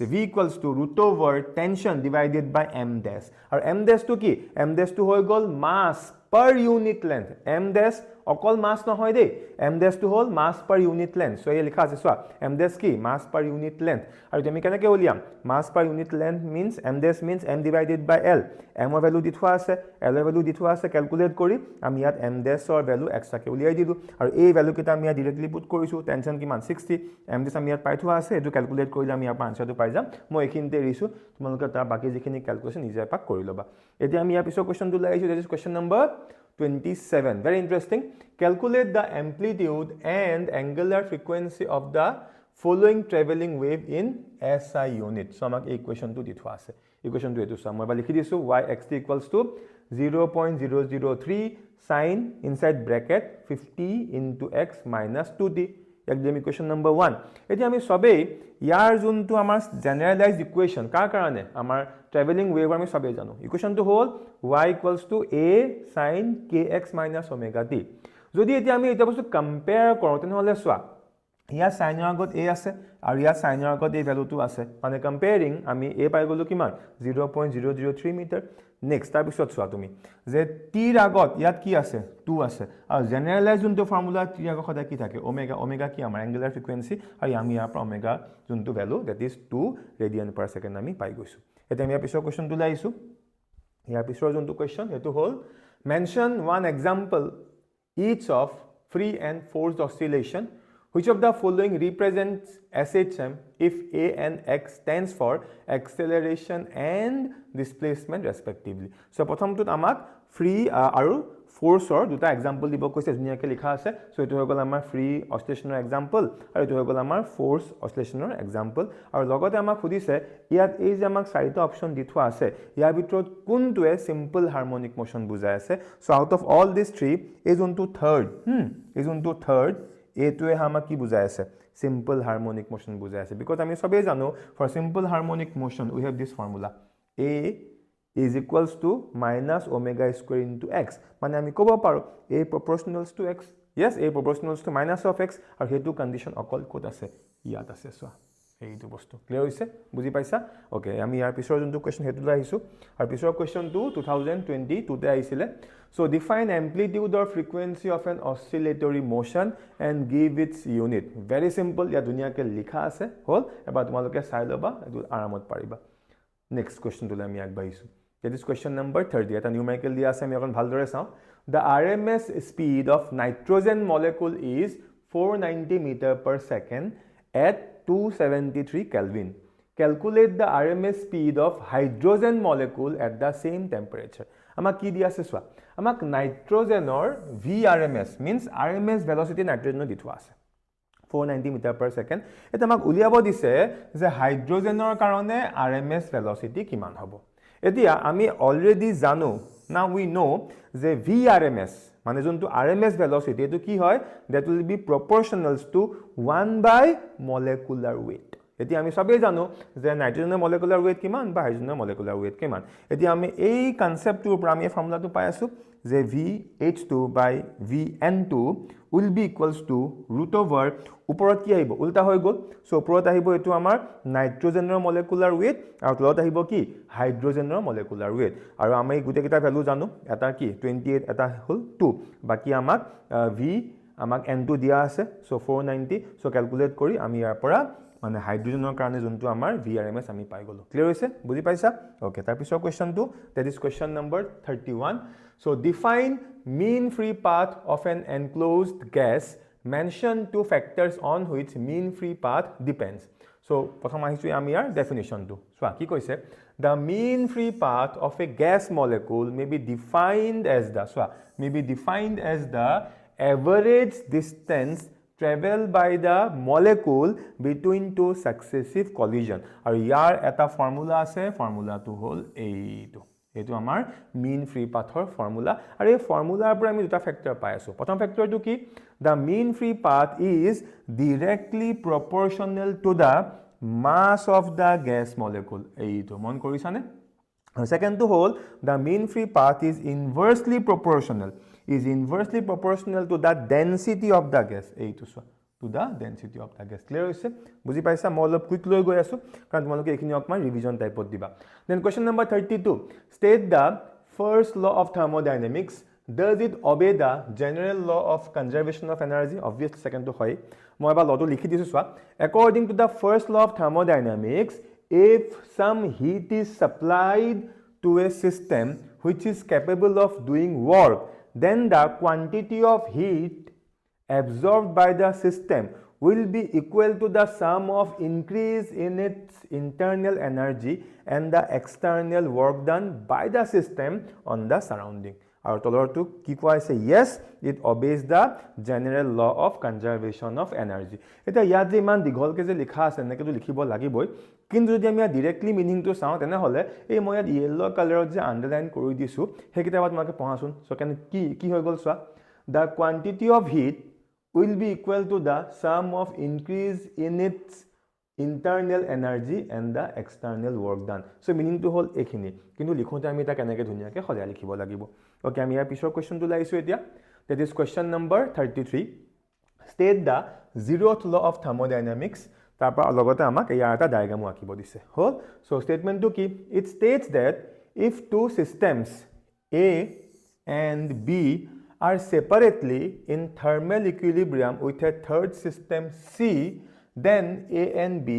v equals to root over tension divided by m dash আৰু m dash to কি m dash to হৈ গল mass per unit length m dash অকল mass নহয় দেই m dash to hall mass per unit length so এই লিখা আছে চোৱা m dash কি mass per unit length আৰু তুমি কেনেকৈ উলিয়াম mass per unit length means m dash means m divided by l m ৰ ভ্যালু দি থোৱা আছে l ৰ ভ্যালু দি থোৱা আছে ক্যালকুলেট কৰি আমি ইয়াত m dash ৰ ভ্যালু এক্সট্ৰাকে উলিয়াই দিলো আৰু এই ভ্যালু কেটা আমি ইয়াত ডাইৰেক্টলি পুট কৰিছো টেনশন কিমান 60 m dash আমি ইয়াত পাই থোৱা আছে এটো ক্যালকুলেট কৰিলে আমি ইয়াৰ আনসাৰটো পাই যাম মই এখিনতে এৰিছো তোমালোকে তাৰ বাকি যিখিনি ক্যালকুলেশন নিজে পাক কৰি লবা এতিয়া আমি ইয়াৰ পিছৰ কোৱেশ্চনটো লৈ আহিছো that is question number 27 very interesting calculate the amplitude and angular frequency of the following traveling wave in SI unit so amak equation to ditwa ase equation to etu sam moi likhi disu y xt equals to 0.003 sin inside bracket 50 into x minus 2t একদম equation number 1 এটি আমি সবেই ইয়ার যোনটো আমাৰ জেনাৰেলাইজড equation কাৰ কাৰণে আমাৰ travelling wave আমি সবেই জানো ইকুয়েশনটো হল y a sin kx - omega t যদি এটি আমি এটা বস্তু কম্পেয়াৰ কৰো তেনেহলে সোৱা ইয়াৰ সাইনৰ আগত a আছে আৰু ইয়াৰ সাইনৰ আগত এই ভ্যালুটো আছে মানে কম্পেয়াৰিং আমি a পাই গলো কিমান 0.003 মিটাৰ নেক্সট তাৰ পিছত সোৱা তুমি যে t ৰ আগত ইয়াত কি আছে 2 আছে আৰু জেনাৰেলাইজ যোনটো ফৰ্মুলা t ৰ আগত সদায় কি থাকে ওমেগা ওমেগা কি আমাৰ এঙ্গুলাৰ ফ্ৰিকুৱেন্সি আৰু আমি ইয়াৰ পৰা ওমেগা যোনটো value that is 2 radian per second আমি পাই গৈছো এটা আমি পিছৰ কোৱেশ্চনটো লাইছো ইয়াৰ পিছৰ যোনটো কোৱেশ্চন হেতু হল mention one example each of free and forced oscillation which of the following represents AHSEC if a and x stands for acceleration and displacement respectively so প্ৰথমটোত আমাক ফ্ৰী আৰু ফোৰ্সৰ দুটা এক্সাম্পল দিব কৈছে ধুনিয়াকৈ লিখা আছে সো এটো হৈ গল আমাৰ ফ্ৰী অসিলেশনৰ এক্সাম্পল আৰু এটো হৈ গল আমাৰ ফোৰ্স অসিলেশনৰ এক্সাম্পল আৰু লগতে আমাক খুদিছে ইয়াত এই যে আমাক চাৰিটা অপচন দি থোৱা আছে ইয়াৰ ভিতৰত কোনটোৱে সিম্পল হাৰমনিক মোশন বুজাই আছে so out of all this three এই যোনটো থাৰ্ড এই যোনটো থাৰ্ড এটোৱে আমাক কি বুজাই আছে simple harmonic motion বুজাই আছে because আমি সবেই জানো for simple harmonic motion we have this formula a is equals to minus omega square into x মানে আমি কব পাৰো a proportionals to x yes a proportionals to minus of x আৰু হেতু কন্ডিশন অকল কোড আছে ইয়াত আছে সো এইটো বস্তু ক্লিয়াৰ হৈছে বুজি পাইছা ওকে আমি ইয়াৰ পিছৰ যোনটো কোৱেশ্চন হেতু লৈ আহিছো আৰু পিছৰ কোৱেশ্চনটো 2022 তে আহিছিলে so define amplitude or frequency of an oscillatory motion and give its unit very simple ya দুনিয়াকে লিখা আছে হল এবাৰ তোমালোকে চাই লবা এটো আৰামত পাৰিবা নেক্সট কোৱেশ্চন টো আমি আগবাইছো that is question number 30 এটা নিউমেৰিকেল দিয়া আছে আমি এখন ভালদৰে চাও the rms speed of nitrogen molecule is 490 meter per second at 273 Kelvin. Calculate the RMS speed of hydrogen molecule at the same temperature. আমাক কি দিয়া আছে সোৱা আমাক নাইট্ৰজেনৰ VRMS means RMS velocity নাইট্ৰজেনৰ দি থোৱা আছে 490 meter per second এটা আমাক উলিয়াব দিছে যে হাইড্ৰোজেনৰ কাৰণে RMS velocity কিমান হ'ব এতিয়া আমি অলৰেডি জানো now we know যে VRMS মানে যোনটো RMS velocity এটো কি হয় that will be proportional to 1 by molecular weight এতিয়া আমি সবেই জানো যে নাইট্ৰজেনৰ molecular weight কিমান বা হাইড্ৰোজেনৰ molecular weight কিমান এতিয়া আমি এই কনসেপ্টটোৰ পৰা আমি ফৰ্মুলাটো পাই আছো যে VH2 by VN2 will be equals to root over ওপৰত কি আহিব উল্টা হৈ গল সো ওপৰত আহিব এটো আমাৰ নাইট্ৰজেনৰ molecular weight আৰু তলত আহিব কি হাইড্ৰোজেনৰ molecular weight আৰু আমি গুটে কিটা ভ্যালু জানো এটা কি 28 এটা হল 2 বাকি আমাক V আমাক N2 দিয়া আছে সো 490 সো ক্যালকুলেট কৰি আমি ইয়াৰ পৰা মানে হাইড্ৰোজেনৰ কাৰণে যোনটো আমাৰ VRMS আমি পাই গলো ক্লিয়াৰ হৈছে বুজি পাইছা ওকে তাৰ পিছৰ কোৱেশ্চনটো that is question number 31 so define mean free path of an enclosed gas mention two factors on which mean free path depends so প্ৰথম আহিছো আমি ইয়াৰ ডেফিনিশনটো সোৱা কি কৈছে the mean free path of a gas molecule may be defined as the average distance traveled by the molecule between two successive collision আৰু ইয়াৰ এটা formula আছে ফৰ্মুলাটো হল এইটো এইটো আমাৰ mean free path ৰ ফৰ্মুলা আৰু এই ফৰ্মুলাৰ পৰা আমি দুটা ফেক্টৰ পাই আছো প্ৰথম ফেক্টৰটো কি the mean free path is directly proportional to the mass of the gas molecule এইটো মন কৰিছানে second to whole the mean free path is inversely proportional to the density of the gas এইটো চোৱা to the density of the gas clear hoise বুজি পাইছা মই অলপ quick লৈ গৈ আছো কাৰণ তোমালোকে এইখিনি অকমান ৰিভিজন টাইপত দিবা then question number 32 state the first law of thermodynamics does it obey the general law of conservation of energy obviously second to হয় মই এবাৰ লটো লিখি দিছো চোৱা according to the first law of thermodynamics if some heat is supplied to a system which is capable of doing work then the quantity of heat absorbed by the system will be equal to the sum of increase in its internal energy and the external work done by the system on the surrounding আৰু তলৰটো কি কোৱা আছে yes it obeys the general law of conservation of energy এটা ইয়াত যে ইমান দীঘলকে যে লিখা আছে নেকেটো লিখিব লাগিবই কিন্তু যদি আমি ডাইৰেক্টলি মিনিংটো চাওঁ তেনে হলে এই মই ইয়াত ইয়েলো কালাৰত যে আন্ডাৰলাইন কৰি দিছো সেই কিতাপত তোমাকে পঢ়াছোন সো কেন কি হৈ গল চোৱা the quantity of heat will be equal to the sum of increase in its internal energy and the external work done so meaning to whole ekhini kintu likhote ami ta kenake dhuniya ke khojai likhibo lagibo okay ami ya pisor question tu laisu etia that is question number 33 state the zeroth law of thermodynamics tarpa logote amak eya eta diagram akibo dise hol so statement to ki it states that if two systems A and B are separately in thermal equilibrium with a third system C then A and B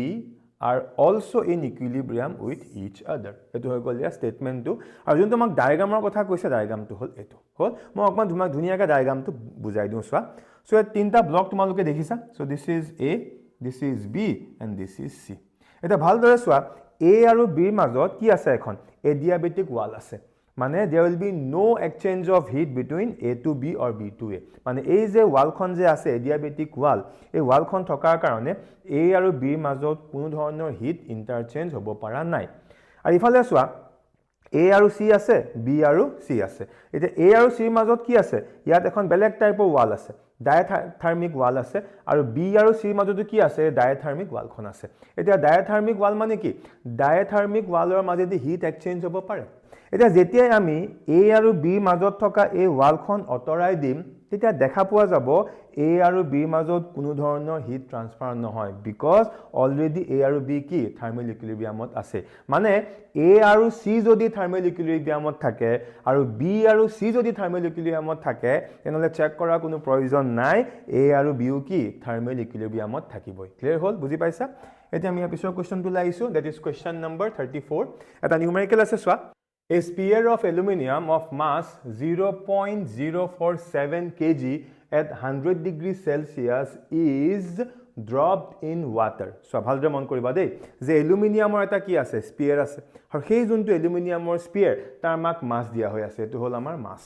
are also in equilibrium with each other etu hoy gol ya statement to aru jun tomak diagram er kotha koise diagram to hol etu hol moi okman dhumak dhuniya ka diagram to bujai diu swa so e tinta block tomaloke dekhisa so this is A this is B and this is C eta bhal dore swa A aru B majot ki ase ekhon adiabatic wall ase মানে there will be no exchange of heat between A to B or B to A মানে এই যে ওয়ালখন যে আছে adiabatic wall এই ওয়ালখন থকাৰ কাৰণে A আৰু B মাজত কোনো ধৰণৰ হিট ইন্টাৰচেঞ্জ হ'ব পৰা নাই আৰু ইফালে চোৱা A আৰু C আছে B আৰু C আছে এটা A আৰু C মাজত কি আছে ইয়াত এখন বেলেগ টাইপৰ ওয়াল আছে ডায়াথাৰ্মিক ওয়াল আছে আৰু B আৰু C মাজত কি আছে ডায়াথাৰ্মিক ওয়ালখন আছে এটা ডায়াথাৰ্মিক ওয়াল মানে কি ডায়াথাৰ্মিক ওয়ালৰ মাজেদি হিট এক্সচেঞ্জ হ'ব পাৰে এটা যেতিয়া আমি A আৰু B মাজত থকা এই ওয়ালখন অতৰাই দিম তেতিয়া দেখা পোৱা যাব A আৰু B মাজত কোনো ধৰণৰ হিট ট্ৰান্সফাৰ নহয় বিকজ অলৰেডি A আৰু B কি থাৰ্মেল ইকুইলিব্ৰিয়ামত আছে মানে A আৰু C যদি থাৰ্মেল ইকুইলিব্ৰিয়ামত থাকে আৰু B আৰু C যদি থাৰ্মেল ইকুইলিব্ৰিয়ামত থাকে তেনেহলে চেক কৰা কোনো প্ৰয়োজন নাই A আৰু B কি থাৰ্মেল ইকুইলিব্ৰিয়ামত থাকিবই ক্লিয়াৰ হল বুজি পাইছা এতিয়া আমি পিছৰ কোৱেশ্চনটো লাইছো দ্যাট ইজ কোৱেশ্চন নম্বৰ 34 এটা নিউমেৰিকেল আছে সোৱা A sphere of aluminum of mass 0.047 kg at 100 degrees Celsius is dropped in water. So, bhaldre mon koriba dei je aluminum or eta ki ase sphere ase aru hei juntu aluminum or sphere tar mak mass dia hoy ase etu hol amar mass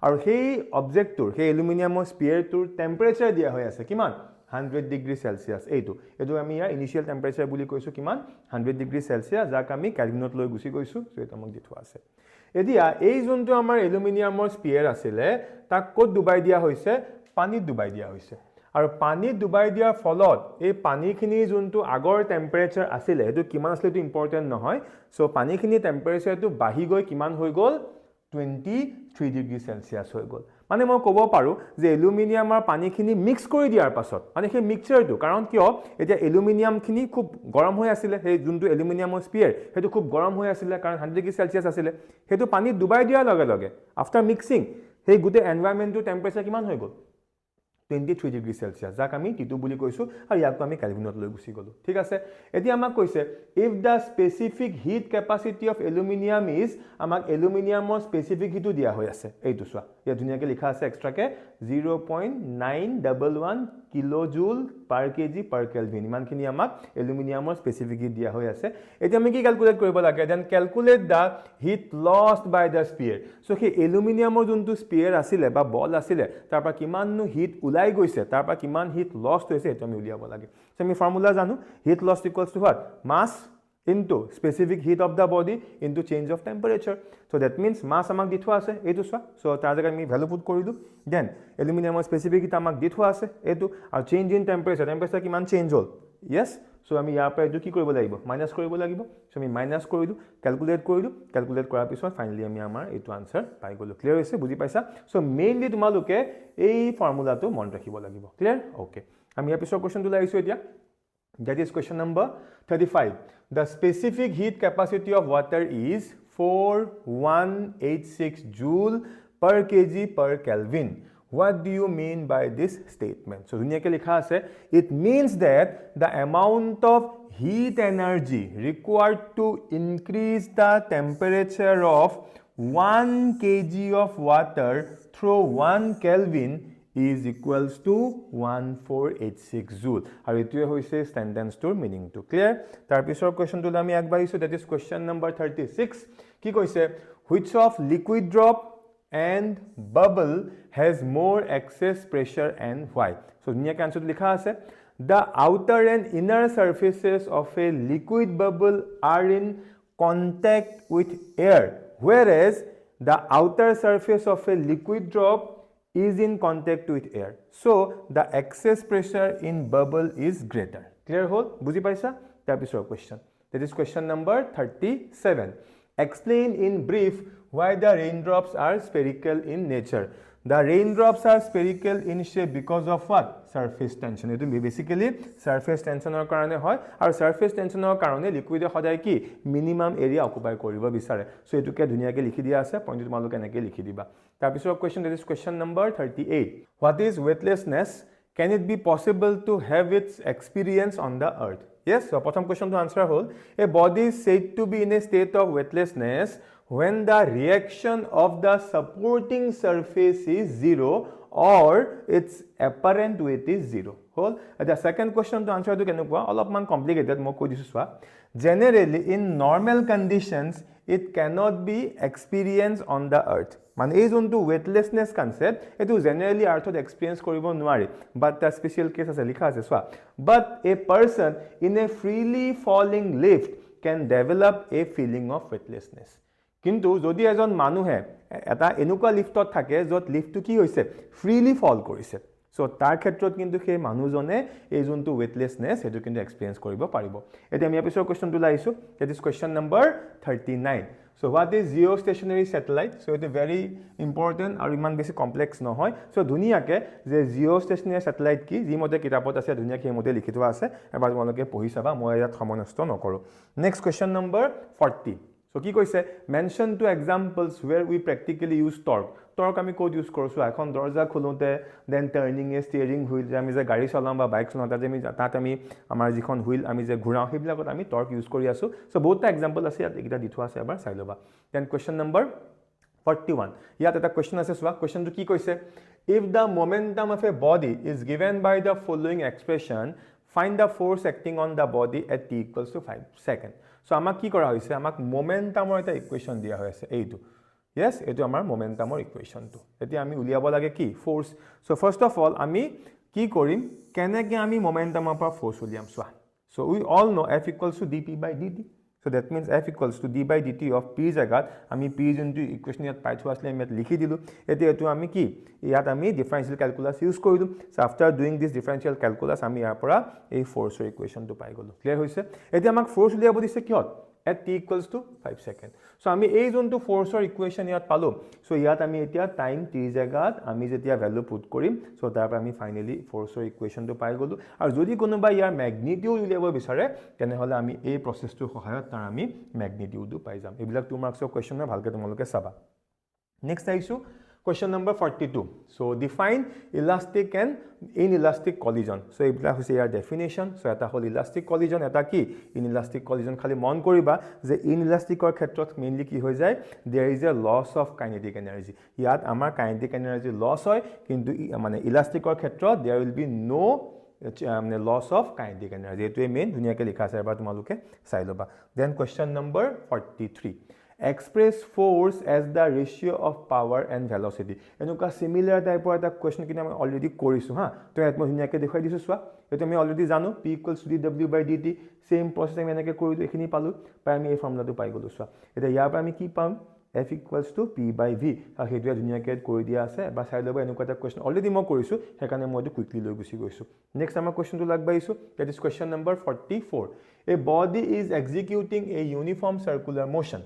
aru hei object tur hei aluminum or sphere tur temperature dia hoy ase kiman 100 degree Celsius এইটো আমি ইয়াৰ initial temperature বুলি কৈছো কিমান 100 degree Celsius যাক আমি কেলভিনত লৈ গুছি গৈছো সো এটা মোক দিথোৱা আছে এতিয়া এই যোনটো আমাৰ এলুমিনিয়ামৰ স্পিয়াৰ আছিলে তাক ক'ত ডুবাই দিয়া হৈছে পানীত ডুবাই দিয়া হৈছে আৰু পানীত ডুবাই দিয়াৰ ফলত এই পানীখিনি যোনটো আগৰ টেম্পাৰেচাৰ আছিলে এটো কিমান আছিল এটো ইম্পৰ্টেন্ট নহয় সো পানীখিনি টেম্পাৰেচাৰটো বাঢ়ি গৈ কিমান হৈ গল 23 ডিগ্ৰী সেলসিয়াস হৈ গল মানে মই ক'ব পাৰো যে এলুমিনিয়াম আৰু পানীখিনি মিক্স কৰি দিয়াৰ পাছত মানে সেই মিক্সচাৰটো কাৰণ কিয় এতিয়া এলুমিনিয়ামখিনি খুব গৰম হৈ আছিল সেই যোনটো এলুমিনিয়ামৰ স্পিয়াৰ হেতু খুব গৰম হৈ আছিল কাৰণ 100 ডিগ্ৰী সেলসিয়াস আছিল হেতু পানীত ডুবাই দিয়াৰ লগে লগে আফটাৰ মিক্সিং সেই গুটে এনভায়ৰনমেন্টৰ টেম্পাৰেচাৰ কিমান হৈ গল 23 ডিগ্ৰী সেলসিয়াস যাক আমি টিটু বুলি কৈছো আৰু ইয়াকটো আমি কেলভিনত লৈ গুছি গলো ঠিক আছে এতিয়া আমাক কৈছে if da specific hit capacity of aluminium is আমাক এলুমিনিয়ামৰ স্পেসিফিক হিটু দিয়া হৈ আছে এইটো সোৱা ইয়া ধুনিয়াকে লিখা আছে এক্সট্ৰাকে 0.911 কিলোজুল পাৰ কেজি পাৰ কেলভিন ইমানখিনি আমাক এলুমিনিয়ামৰ স্পেসিফিক হিট দিয়া হৈ আছে এতিয়া আমি কি ক্যালকুলেট কৰিব লাগে দেন calculate the heat lost by the sphere so কি এলুমিনিয়ামৰ যোনটো স্পিয়াৰ আছিল বা বল আছিল তাৰ পৰা কিমাননো হিট উলাই গৈছে তাৰ পৰা কিমান হিট লস্ট হৈছে এটো আমি উলিয়াব লাগে সো আমি ফৰ্মুলা জানো heat lost equals to what mass into specific heat of the body into change of temperature. So that means mass আমাক দি থোৱা আছে এইটো চোৱা so তাৰ জায়গাত আমি ভ্যালু পুট কৰিলো then aluminum specific heat আমাক দি থোৱা আছে এইটো আৰু change in temperature কিমান চেঞ্জ হ'ল yes so আমি ইয়াৰ পৰা এইটো কি কৰিব লাগিব মাইনাস কৰিব লাগিব so আমি মাইনাস কৰিলো ক্যালকুলেট কৰাৰ পিছত ফাইনালি আমি আমাৰ এইটো আনসাৰ পাই গলো ক্লিয়াৰ হৈছে বুজি পাইছা so মেইনলি তোমালোকে এই ফৰ্মুলাটো মন ৰাখিব লাগিব ক্লিয়াৰ okay আমি ইয়াৰ পিছৰ কোৱেশ্চনটো লাইছো এতিয়া that is question number 35 the specific heat capacity of water is 4186 joule per kg per Kelvin. What do you mean by this statement? So dhuniyake likha ase it means that the amount of heat energy required to increase the temperature of 1 kg of water through 1 Kelvin is equals to 1486 joule. Aru etuye hoise sentence tour meaning to clear. Tar pisor question to ami agbahisu that is question number 36. Ki koise which of liquid drop and bubble has more excess pressure and why? So dunia ke answer likha ase the outer and inner surfaces of a liquid bubble are in contact with air whereas the outer surface of a liquid drop is in contact with air. So the excess pressure in bubble is greater. Clear hole? Buji paisa? Tar pisor question. That is question number 37. Explain in brief why the raindrops are spherical in nature. The raindrops are spherical in shape because of what? Surface tension. It is basically surface tension or karone hoy aru surface tension or karone liquid hoday ki minimum area occupy koribo bisare. So etu ke duniya ke likhi dia ase point tumaloke enake likhi diba. Tar pisor question that is question number 38. What is weightlessness? Can it be possible to have its experience on the earth? Yes, so prothom question to answer hol a body is said to be in a state of weightlessness when the reaction of the supporting surface is 0 or its apparent weight is 0. Hole the second question to answer to kenukwa all of man complicated mo ko disu swa generally in normal conditions it cannot be experienced on the earth মানে এই যোনটো weightlessness concept এটো generally earthত experience কৰিব নোৱাৰি but the special case আছে লিখা আছে সোৱা but a person in a freely falling lift can develop a feeling of weightlessness কিন্তু যদি এজন মানুহে এটা এনেকুৱা লিফটত থাকে যত লিফটটো কি হৈছে ফ্ৰিলি ফল কৰিছে সো তাৰ ক্ষেত্ৰত কিন্তু সেই মানুহজনে এই যোনটো weightlessness এটো কিন্তু এক্সপেৰিয়েন্স কৰিব পাৰিব এতিয়া আমি episode কোৱেশ্চনটো লাইছো that is question number 39 so what is geostationary satellite so it is very important আৰু ইমান বেছি কমপ্লেক্স নহয় সো ধুনিয়াকে যে geostationary satellite কি যি মতে কিতাপত আছে ধুনিয়াকে এই মতে লিখি থোৱা আছে এবাৰ তোমালোকে পঢ়ি চাবা মই ইয়াত সমনষ্ট নকৰো next question number 40 So কি কৈছে mention two examples where we practically use torque আমি কোড ইউজ কৰছো এখন দরজা খুলতে দেন টার্নিং এ স্টিয়ারিং হুইল আমি যে গাড়ী চলাম বা বাইক চলাম তাত আমি আমাৰ যিখন হুইল আমি যে ঘুৰাও হেবিলাকত আমি টৰ্ক ইউজ কৰি আছো সো বহুতটা এক্সাম্পল আছে ইয়াত এটা দি থোৱা আছে এবাৰ চাই লবা দেন কোৱেশ্চন নম্বৰ 41 ইয়াত এটা কোৱেশ্চন আছে সোৱা কোৱেশ্চনটো কি কৈছে if the momentum of a body is given by the following expression find the force acting on the body at t equals to 5 seconds so আমাক কি কৰা হৈছে আমাক মোমেন্টামৰ এটা ইকুৱেশন দিয়া হৈছে এইটো yes এটো আমাৰ মোমেন্টামৰ ইকুৱেশনটো এতিয়া আমি উলিয়াব লাগে কি force so first of all আমি কি কৰিম কেনেকে আমি মোমেন্টামৰ পৰা ফোৰ্স উলিয়াম সোৱা so we all know f equals to dp by dt so that means f equals to d by dt of p জাগাত আমি p যোনটো ইকুৱেশন ইয়াত পাই থোৱা আছিল আমি লিখি দিলো এতিয়া এটো আমি কি ইয়াত আমি ডিফাৰেন্সিয়েল ক্যালকুলাস ইউজ কৰিলো so after doing this differential calculus আমি ইয়াৰ পৰা এই ফোৰ্সৰ ইকুৱেশনটো পাই গলো ক্লিয়াৰ হৈছে এতিয়া আমাক ফোর্স উলিয়াব দিছে কিহত at t equals to 5 seconds so আমি এই যোনটো ফোৰ্সৰ ইকুৱেশন ইয়াত পালো so ইয়াত আমি এতিয়া টাইম t জাগাত আমি যেতিয়া ভ্যালু পুট কৰিম so তাৰ পৰা আমি ফাইনালি ফোৰ্সৰ ইকুৱেশনটো পাই গলো আৰু যদি কোনোবা ইয়াৰ ম্যাগনিটিউড উলিয়াব বিচাৰে তেনে হলে আমি এই প্ৰসেসটোৰ সহায়ত তাৰ আমি ম্যাগনিটিউডটো পাই যাম এবিলাক 2 মাৰ্কছৰ কোৱেশনৰ ভালকে তোমালোকে চাবা নেক্সট আইছো question number 42 so define elastic and inelastic collision so ebla hoise your definition so eta hol elastic collision eta ki inelastic collision khali mon koriba je inelastic or khetrot mainly ki hoy jay there is a loss of kinetic energy yat amar kinetic energy loss hoy kintu mane elastic or khetrot there will be no loss of kinetic energy etu main dunia ke likha ase ba tumaluke sai loba then question number 43 express force as the ratio of power and velocity এনেকুৱা similar type এটা question কিনে আমি already কৰিছো হা তো ইয়াত মই ধুনিয়াকে দেখাই দিছো চোৱা এটো আমি already জানো p = dw/dt same process আমি এনেকে কৰিলো এখিনি পালো পাই আমি এই ফৰ্মুলাটো পাই গলো চোৱা এটা ইয়াৰ পৰা আমি কি পাম f = p/v আৰু হেতুয়া ধুনিয়াকে কৰি দিয়া আছে বা চাই লব এনেকুৱা এটা question already মই কৰিছো হেকানে মই এটো কুইকলি লৈ গুছি গৈছো next আমাৰ questionটো লাগবাইছো that is question number 44 a body is executing a uniform circular motion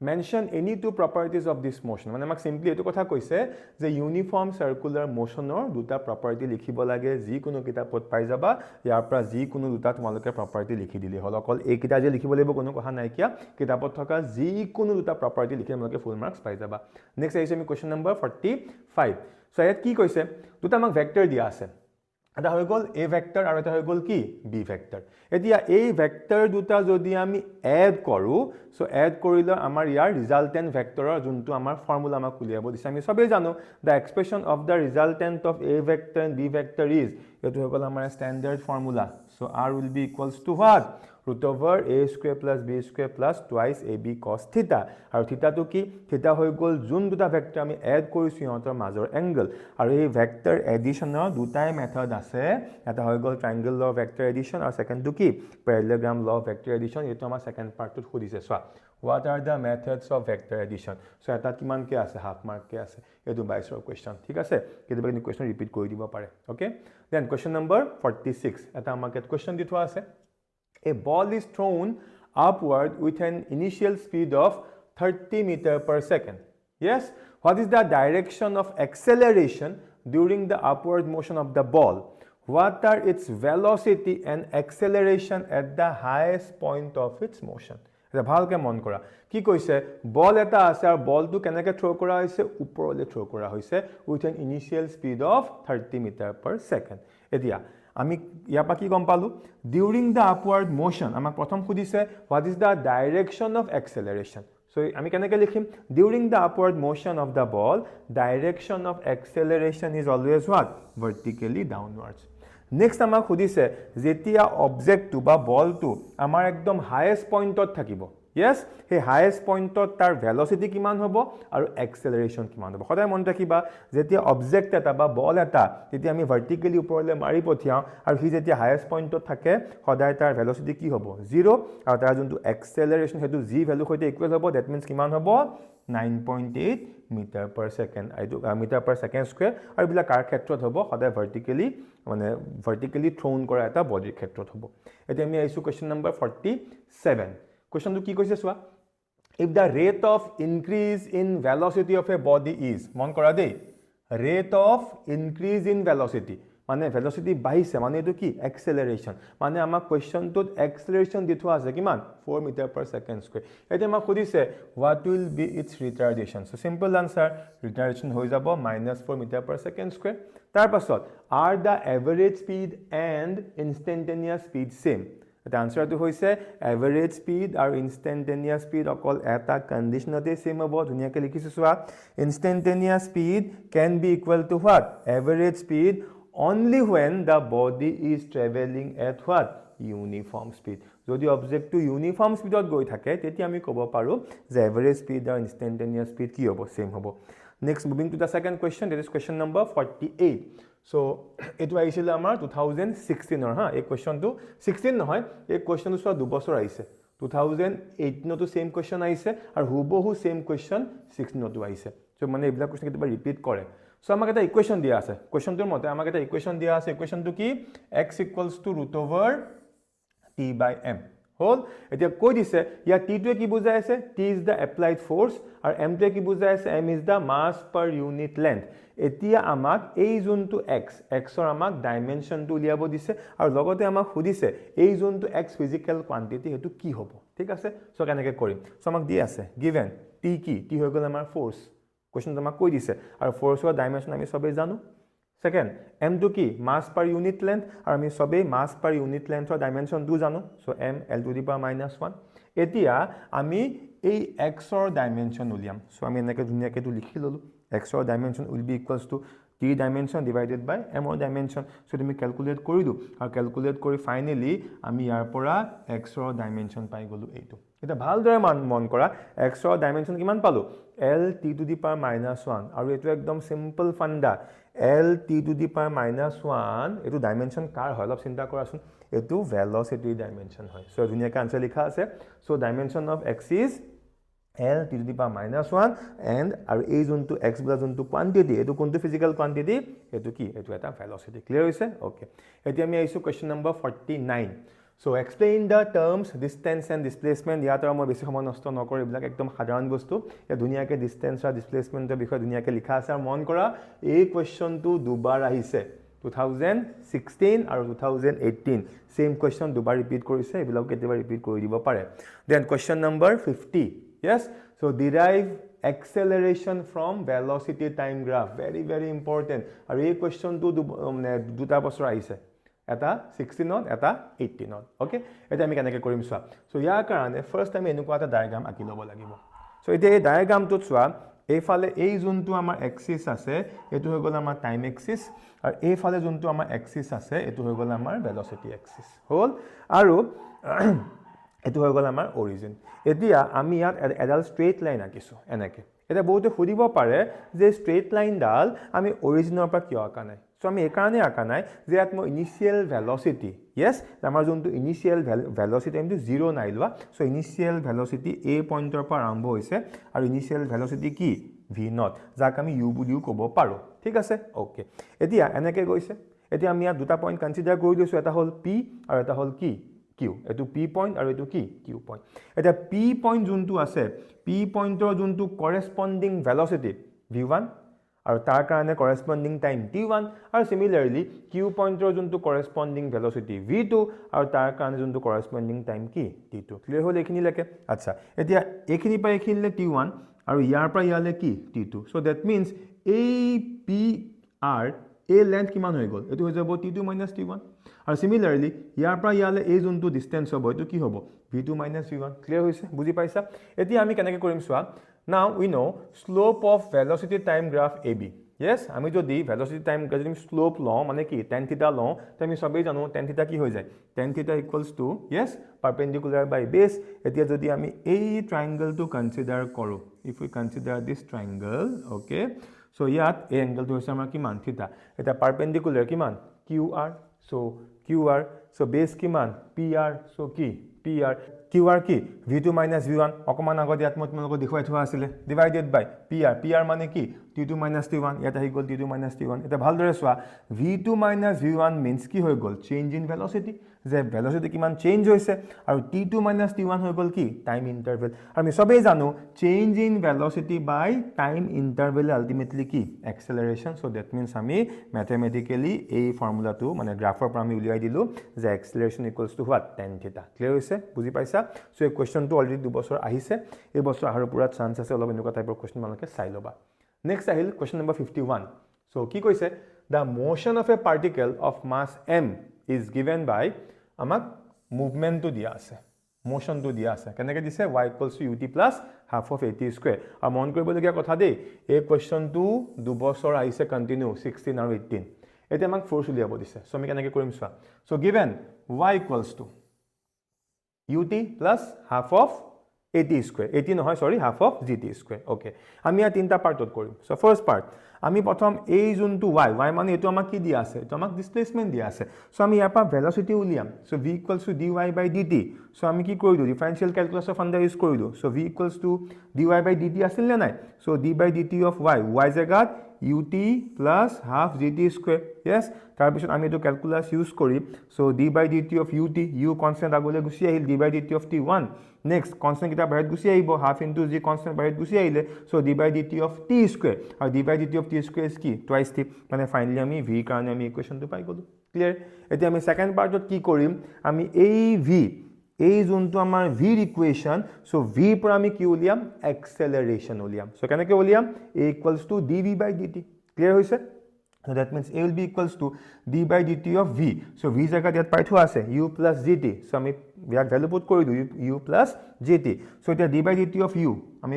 mention any two properties of this motion মানে আমাক simply এটো কথা কৈছে যে uniform circular motionৰ দুটা property লিখিব লাগে যি কোনো কিতাপত পাই যাবা ইয়াৰ পৰা যি কোনো দুটা তোমালোকে property লিখি দিলে হল অকল এই কিতা যে লিখিব লাগিব কোনো কথা নাই কিয়া কিতাপত থকা যি কোনো দুটা property লিখি তোমালোকে full marks পাই যাবা next আহিছে আমি question number 45 so ইয়াত কি কৈছে দুটা আমাক vector দিয়া আছে এটা হৈ গল a vector আৰু এটা হৈ গল কি b vector এতিয়া এই vector দুটা যদি আমি add কৰো so add কৰিলে আমাৰ ইয়াৰ resultant vectorৰ যোনটো আমাৰ ফৰ্মুলা আমাক উলিয়াব দিছে আমি সবে জানো the expression of the resultant of a vector and b vector is এটো হৈ গল আমাৰ standard formula so r will be equals to what √a² + b² + twice ab cos theta আৰু theta to কি theta হৈ গল যোন দুটা ভেক্টৰ আমি এড কৰিছো ইহঁতৰ মাজৰ এংগল আৰু এই ভেক্টৰ এডিশনৰ দুটাই মেথড আছে এটা হৈ গল triangle law of vector addition আৰু সেকেন্ড to কি parallelogram law of vector addition এটো আমাৰ সেকেন্ড পাৰ্টত খুদিছে সোৱা what are the methods of vector addition so এটা কিমান কে আছে হাফ মার্ক কে আছে এটো 22 ৰ কোৱেশ্চন ঠিক আছে কেতিয়াবা কি কোৱেশ্চন ৰিপিট কৰি দিব পাৰে ওকে দেন কোৱেশ্চন নম্বৰ 46 এটা আমাক কোৱেশ্চন দি থোৱা আছে A ball is thrown upward with an initial speed of 30 meters per second. Yes? What is the direction of acceleration during the upward motion of the ball? What are its velocity and acceleration at the highest point of its motion? এটা ভালকে মন কৰা কি কৈছে বল এটা আছে আৰু বলটো কেনেকৈ থ্ৰো কৰা হৈছে ওপৰলৈ থ্ৰো কৰা হৈছে with an initial speed of 30 meters per second. এতিয়া আমি ইয়া পা কি গম পালো during the upward motion আমাক প্ৰথম খুদিছে what is the direction of acceleration so আমি কেনেকৈ লিখিম during the upward motion of the ball direction of acceleration is always what vertically downwards next আমাক খুদিছে যেতিয়া অবজেক্টটো বা বলটো আমাৰ একদম হাইয়েস্ট পইণ্টত থাকিব yes he highest point tar velocity kiman hobo aru acceleration kiman hobo khoday mon rakhiba jetia object eta ba ball eta jetia ami vertically uporle mari pothiao aru hi jetia highest point thake khoday tar velocity ki hobo 0 aru tar juntu acceleration hetu g value hoite equal hobo that means kiman hobo 9.8 meter per second aitu meter per second square aru bila kar khetrot hobo khoday vertically thrown kora eta body khetrot hobo eta ami aisu question number 47 question to ki koise swa if the rate of increase in velocity of a body is mon kora dei rate of increase in velocity মানে velocity বাহিছে মানে এটো কি acceleration মানে আমাৰ question to acceleration দিথোৱা আছে কিমান 4 meter per second square এটা আমাক খুদিছে what will be its retardation so simple answer retardation হৈ যাব -4 meter per second square তাৰ পাছত are the average speed and instantaneous speed same The answer to hoise average speed or instantaneous speed okol eta condition ate same hobo dunia ke likhisu swa instantaneous speed can be equal to what average speed only when the body is traveling at what uniform speed jodi object to uniform speed ot goi thake teti ami kobo paru je average speed or instantaneous speed ki hobo same hobo next moving to the second question that is question number 48 So, it was actually amar 2016 or ha a question to 16 no hoy a question to 2 বছৰ আইছে 2018 to same question আইছে আৰু হুবহু same question 16 to আইছে so মানে এবলা question কেতিয়াবা repeat কৰে so আমাক এটা ইকুৱেচন দিয়া আছে কোৱেচনটোৰ মতে আমাক এটা ইকুৱেচন দিয়া আছে ইকুৱেচনটো কি x = t/m হল এতিয়া কৈ দিছে ইয়া t টো কি বুজাই আছে t is the applied force আৰু m টো কি বুজাই আছে m is the mass per unit length এতিয়া আমাক এই জোনটো x ৰ আমাক ডাইমেনশন টো উলিয়াব দিছে আৰু লগতে আমাক খুদিছে এই জোনটো x ফিজিক্যাল কোয়ান্টিটি হেতু কি হ'ব ঠিক আছে সো কেনেকৈ কৰিম সো আমাক দি আছে given t কি t হৈ গল আমাৰ ফোৰ্স কোৱেশ্চনটো আমাক কৈ দিছে আৰু ফোৰ্সৰ ডাইমেনশন আমি সবে জানো Second, m to কি mass per unit length আৰু আমি সবে mass per unit length ৰ ডাইমেনশন টো জানো so m l to the power -1 এতিয়া আমি এই x ৰ ডাইমেনশন উলিয়াম সো আমি এনেকৈ ধুনিয়াকৈ তো লিখি ললো x ৰ dimension will be equals to t dimension divided by m or dimension. So তুমি calculate কৰি দিও আৰু calculate কৰি finally আমি ইয়াৰ পৰা x or dimension পাই গলো এইটো এটা ভালদৰে মন কৰা x or dimension কিমান পালো l t to the power -1 আৰু এটো একদম simple funda l t to the power -1 এটো dimension কাৰ হয় অলপ চিন্তা কৰাচোন এটো velocity dimension হয় সো ধুনিয়াকৈ আনসাৰ লিখা আছে so dimension of x is l t to the power -1 and আৰু এই যোনটো x বলা যোনটো quantity এটো কোনটো physical quantity এটো কি এটো এটা velocity ক্লিয়াৰ হৈছে ওকে এতিয়া আমি আইছো question number 49 so explain the terms distance and displacement ইয়াত আৰু মই বেছি সময় নষ্ট নকৰো এইবিলাক একদম সাধাৰণ বস্তু এ দুনিয়াকে distance আৰু displacement এৰ বিষয়ে দুনিয়াকে লিখা আছে আৰু মন কৰা এই কোৱেশ্চনটো দুবাৰ আহিছে 2016 আৰু 2018 same question দুবাৰ ৰিপিট কৰিছে এইবিলাক কেতিয়াবা ৰিপিট কৰি দিব পাৰে then question number 50 yes so derive acceleration from velocity time graph very important আৰু এই কোৱেশ্চনটো দুটা বছৰ আহিছে এটা 16 ত এটা 18 ত ওকে এটা আমি কেনেকৈ কৰিম সোৱা সো ইয়াৰ কাৰণে ফাৰ্স্ট আমি এনেকুৱা এটা ডায়াগ্ৰাম আঁকি ল'ব লাগিব সো এতিয়া এই ডায়াগ্ৰামটোত সোৱা এইফালে এই যোনটো আমাৰ এক্সিস আছে এটো হৈ গল আমাৰ টাইম এক্সিস আৰু এইফালে যোনটো আমাৰ এক্সিস আছে এটো হৈ গল আমাৰ ভেলোচিটি এক্সিস হল আৰু এটো হৈ গল আমাৰ অৰিজিন এতিয়া আমি ইয়াত এডাল স্ট্ৰেইট লাইন আঁকিছো এনেকে এটা বহুতে খুদিব পাৰে যে স্ট্ৰেইট লাইন ডাল আমি অৰিজিনৰ পৰা কিয় আঁকা নাই সো আমি একাৰণে আঁকা নাই যে ইয়াত মই ইনিশিয়াল ভেলোচিটি yes আমাৰ যোনটো ইনিশিয়াল ভেলোচিটি আমি 0 নাই লোৱা সো ইনিশিয়াল ভেলোচিটি a পইণ্টৰ পৰা আৰম্ভ হৈছে আৰু ইনিশিয়াল ভেলোচিটি কি v নট যাক আমি u বুলিও ক'ব পাৰো ঠিক আছে ওকে এতিয়া এনেকৈ গৈছে এতিয়া আমি ইয়াত দুটা পইণ্ট কনসিডাৰ কৰি দিছো এটা হল p আৰু এটা হল কি q এটো p পইণ্ট আৰু এটো কি q পইণ্ট এটা p পইণ্ট যোনটো আছে p পইণ্টৰ যোনটো কৰেসপন্ডিং ভেলোচিটি v1 আৰু তাৰ কাৰণে কৰেসপন্ডিং টাইম t1 আৰু সিমিলাৰলি q পইণ্টৰ যোনটো কৰেসপন্ডিং ভেলোচিটি v2 আৰু তাৰ কাৰণে যোনটো কৰেসপন্ডিং টাইম কি t2 ক্লিয়াৰ হল এখিনি লৈকে আচ্ছা এতিয়া এখিনি পাই এখিনলে t1 আৰু ইয়াৰ পৰা ইয়ালে কি t2 so that means apr a length কিমান হৈ গল এটো হৈ যাব t2 - t1 আৰু সিমিলাৰলি ইয়াৰ পৰা ইয়ালে এই যোনটো ডিসটেন্স হ'ব এটো কি হ'ব v2 - v1 ক্লিয়াৰ হৈছে বুজি পাইছা এতিয়া আমি কেনেকৈ কৰিম সোৱা now we know slope of velocity time graph ab yes আমি যদি velocity time graph যদি slope লও মানে কি tan theta লও তো আমি সবেই জানো tan theta কি হৈ যায় tan theta equals to yes perpendicular by base এতিয়া যদি আমি এই triangle টো কনসিডাৰ কৰো if we consider this triangle okay so ইয়াত এই angle টো হৈছে আমাৰ কিমান theta এটা perpendicular কিমান qr so qr so base কিমান pr so কি pr qr কি v2 - v1 অকমান আগত ইয়াত মই তোমালোকক দেখুৱাই থোৱা আছিল ডিভাইডেড বাই pr মানে কি t2 - t1 এটা হৈ গল t2 - t1 এটা ভালদৰে সোৱা v2 - v1 means কি হৈ গল চেঞ্জ ইন ভেলোচিটি যে ভেলোচিটি কিমান চেঞ্জ হৈছে আৰু t2 - t1 হৈ গল কি টাইম ইন্টাৰভেল আমি সবেই জানো change in velocity by time interval ultimately কি এক্সেলাৰেশন সো দ্যাট মিন্স আমি ম্যাথমেটিক্যালি এই ফৰ্মুলাটো মানে গ্ৰাফৰ পৰা আমি উলিয়াই দিলো যে acceleration equals to what tan theta clear হৈছে বুজি পাইছা সো এই কোৱেশ্চনটো অলৰেডি 2 বছৰ আহিছে এই বছৰ আহাৰ পুৰা চান্স আছে অলপ এনেকুৱা টাইপৰ কোৱেশ্চন মানকে চাই লবা নেক্সট আহিল কোৱেশ্চন নম্বৰ 51 সো কি কৈছে the motion of a particle of mass m is given by আমাক মুভমেন্ট তো দিয়া আছে মোশন তো দিয়া আছে কেনেকৈ দিছে y = ut + half of at square আৰু মন কৰিবলগীয়া কথা দেই এই কোৱেশ্চনটো 2 বছৰ আহিছে কন্টিনিউ 16 আৰু 18 এতিয়া আমাক ফোৰ্স উলিয়াব দিছে সো আমি কেনেকৈ কৰিম সোৱা so given y = ut + half of at square 80 নহয় সৰি half of gt square okay আমি આ তিনটা পাৰ্টত কৰিম সো ফাৰ্স্ট পাৰ্ট আমি প্ৰথম এই যোনটো y মানে এটো আমাক কি দিয়া আছে এটো আমাক ডিসপ্লেসমেন্ট দিয়া আছে সো আমি ইয়াৰ পৰা ভেলোচিটি উলিয়াম সো v = dy/dt সো আমি কি কৰিলো ডিফাৰেনশিয়াল ক্যালকুলাসৰ ফান্ডা ইউজ কৰিলো সো v = dy/dt আছিল নে নাই সো d/dt of y জাগাত ut + half gt square yes তাৰ পিছত আমি এটো ক্যালকুলাস ইউজ কৰি so d/dt of ut u constant আগলৈ গুছি আহিল d/dt of t1 next constant kita বাহিৰত গুছি আহিব half into g constant বাহিৰত গুছি আহিলে so d/dt of t square আৰু d/dt of t square is কি twice t মানে ফাইনালি আমি v কাৰণে আমি ইকুৱেশনটো পাই গলো ক্লিয়াৰ এতিয়া আমি সেকেন্ড পাৰ্টত কি কৰিম আমি এই v এই যোনটো আমাৰ v ইকুৱেশন সো v পৰা আমি কি উলিয়াম এক্সেলাৰেশন উলিয়াম সো কেনেকৈ উলিয়াম a = dv/dt ক্লিয়াৰ হৈছে So that means A will be equals to d by dt of v. So v জায়গাত ইয়াত পাই থোৱা আছে u plus gt. So আমি ইয়াত ভ্যালু পুট কৰি দিও u plus gt. So এটা d by dt of u আমি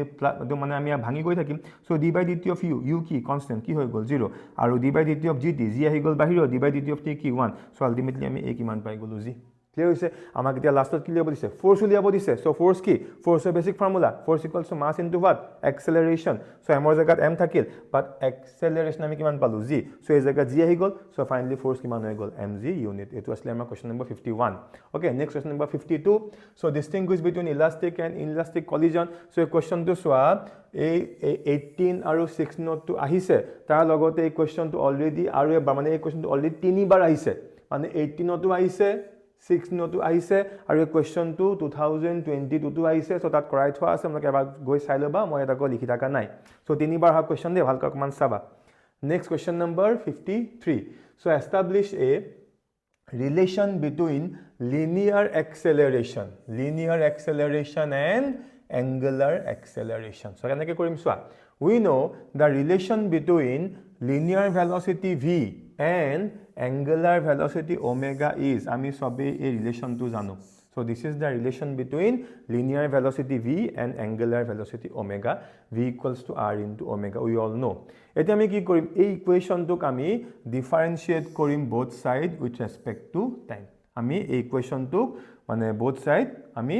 মানে আমি ভাঙি গৈ থাকিম. So d by dt of u কি কনস্ট্যান্ট কি হৈ গল 0 আৰু d by dt of gt g আহি গল বাহিৰ d by dt of t কি 1. So ultimately আমি a কিমান পাই গলো g. Clear হৈছে আমাক এতিয়া লাষ্টত কি লিয়াব দিছে ফোর্স উলিয়াব দিছে সো ফোর্স কি ফোৰ্সৰ basic formula force equals to mass into what acceleration so m ৰ জায়গাত m থাকিল বাট acceleration আমি কিমান পালো g সো এই জায়গাত g আহি গল সো ফাইনালি ফোর্স কিমান হৈ গল mg ইউনিট এটো আসলে আমাৰ question number 51 okay next question number 52 so distinguish between elastic and inelastic collision so এই কোৱেশ্চনটো সোৱা এই 18 আৰু 6 নোট টু আহিছে তাৰ লগতে এই কোৱেশ্চনটো অলৰেডি আৰু এবাৰ মানে এই কোৱেশ্চনটো অলৰেডি তিনিবাৰ আহিছে মানে 18 টো আহিছে 6 নোটো আহিছে আৰু এই কোৱেশ্চনটো 2022 টো আহিছে সো তাত কৰাই থোৱা আছে আপোনাক এবাৰ গৈ চাই লবা মই এটা লিখি থাকা নাই সো তিনিবাৰ হা কোৱেশ্চন দে ভালকৈ অকমান চাবা next question number 53 so establish a relation between linear acceleration and angular acceleration so কেনেকৈ কৰিম চোৱা we know the relation between linear velocity v and angular velocity omega is আমি সবে এই রিলেশনটো জানো so this is the relation between linear velocity v and angular velocity omega v equals to r into omega we all know এতিয়া আমি কি কৰিম এই ইকুৱেশনটোক আমি ডিফাৰেন্সিয়েট কৰিম both side with respect to time আমি এই ইকুৱেশনটোক মানে both side আমি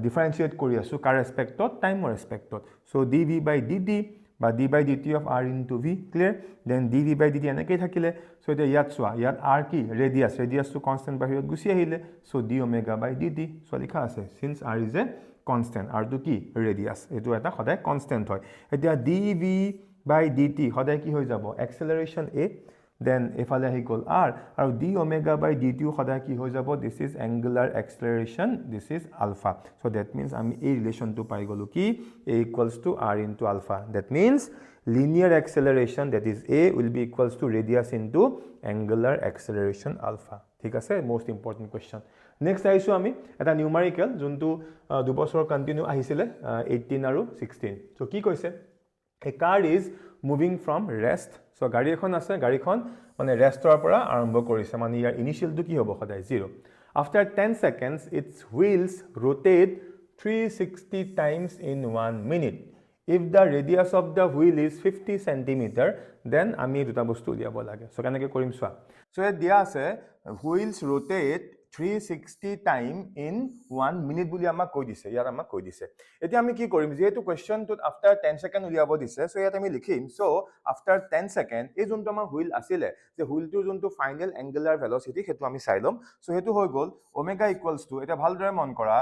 ডিফাৰেন্সিয়েট কৰি আছো কাৰ ৰেসপেক্টত টাইমৰ ৰেসপেক্টত so dv by dt বা d by dt of r into v clear then dv by dt এনেকৈ থাকিলে so এটা ইয়াত সোয়া ইয়াত r কি ৰেডিয়াস টো কনস্ট্যান্ট বাহিৰত গুছি আহিলে so d omega by dt so লিখা আছে since r is a constant r টো কি ৰেডিয়াস এটো এটা সদায় কনস্ট্যান্ট হয় এতিয়া dv by dt সদায় কি হৈ যাব acceleration a then এফালে আহি গল r আৰু d omega by dt সদায় কি হৈ যাব this is angular acceleration this is alpha so that means আমি এই ৰিলেশনটো পাই গলো কি a equals to r into alpha that means linear acceleration that is a will be equals to radius into angular acceleration alpha ঠিক আছে most important question next আইছো আমি এটা নিউমেৰিকেল যোনটো দুবছৰ কন্টিনিউ আহিছিলে 18 আৰু 16 so কি কৈছে a car is moving from rest so গাড়ী এখন আছে গাড়ীখন মানে ৰেষ্টৰ পৰা আৰম্ভ কৰিছে মানে ইয়াৰ ইনিশিয়াল টো কি হ'ব সদায় 0 after 10 seconds its wheels rotate 360 times in 1 minute if the radius of the wheel is 50 cm then আমি দুটা বস্তু উলিয়াব লাগে so কেনেকৈ কৰিম চোৱা so এ দিয়া আছে wheels rotate 360 time in 1 minute বুলি আমাক কৈ দিছে ইয়াত আমাক কৈ দিছে এতিয়া আমি কি কৰিম যেহেতু কোৱেশ্চনটোত আফটাৰ 10 সেকেন্ড উলিয়াব দিছে সো ইয়াত আমি লিখিম সো আফটাৰ 10 সেকেন্ড এই যোনটো আমাৰ হুইল আছিল যে হুইলটোৰ যোনটো ফাইনাল এংগুলাৰ ভেলোচিটি হেতু আমি চাই লম সো হেতু হৈ গল ওমেগা ইকুৱেলস টু এটা ভালদৰে মন কৰা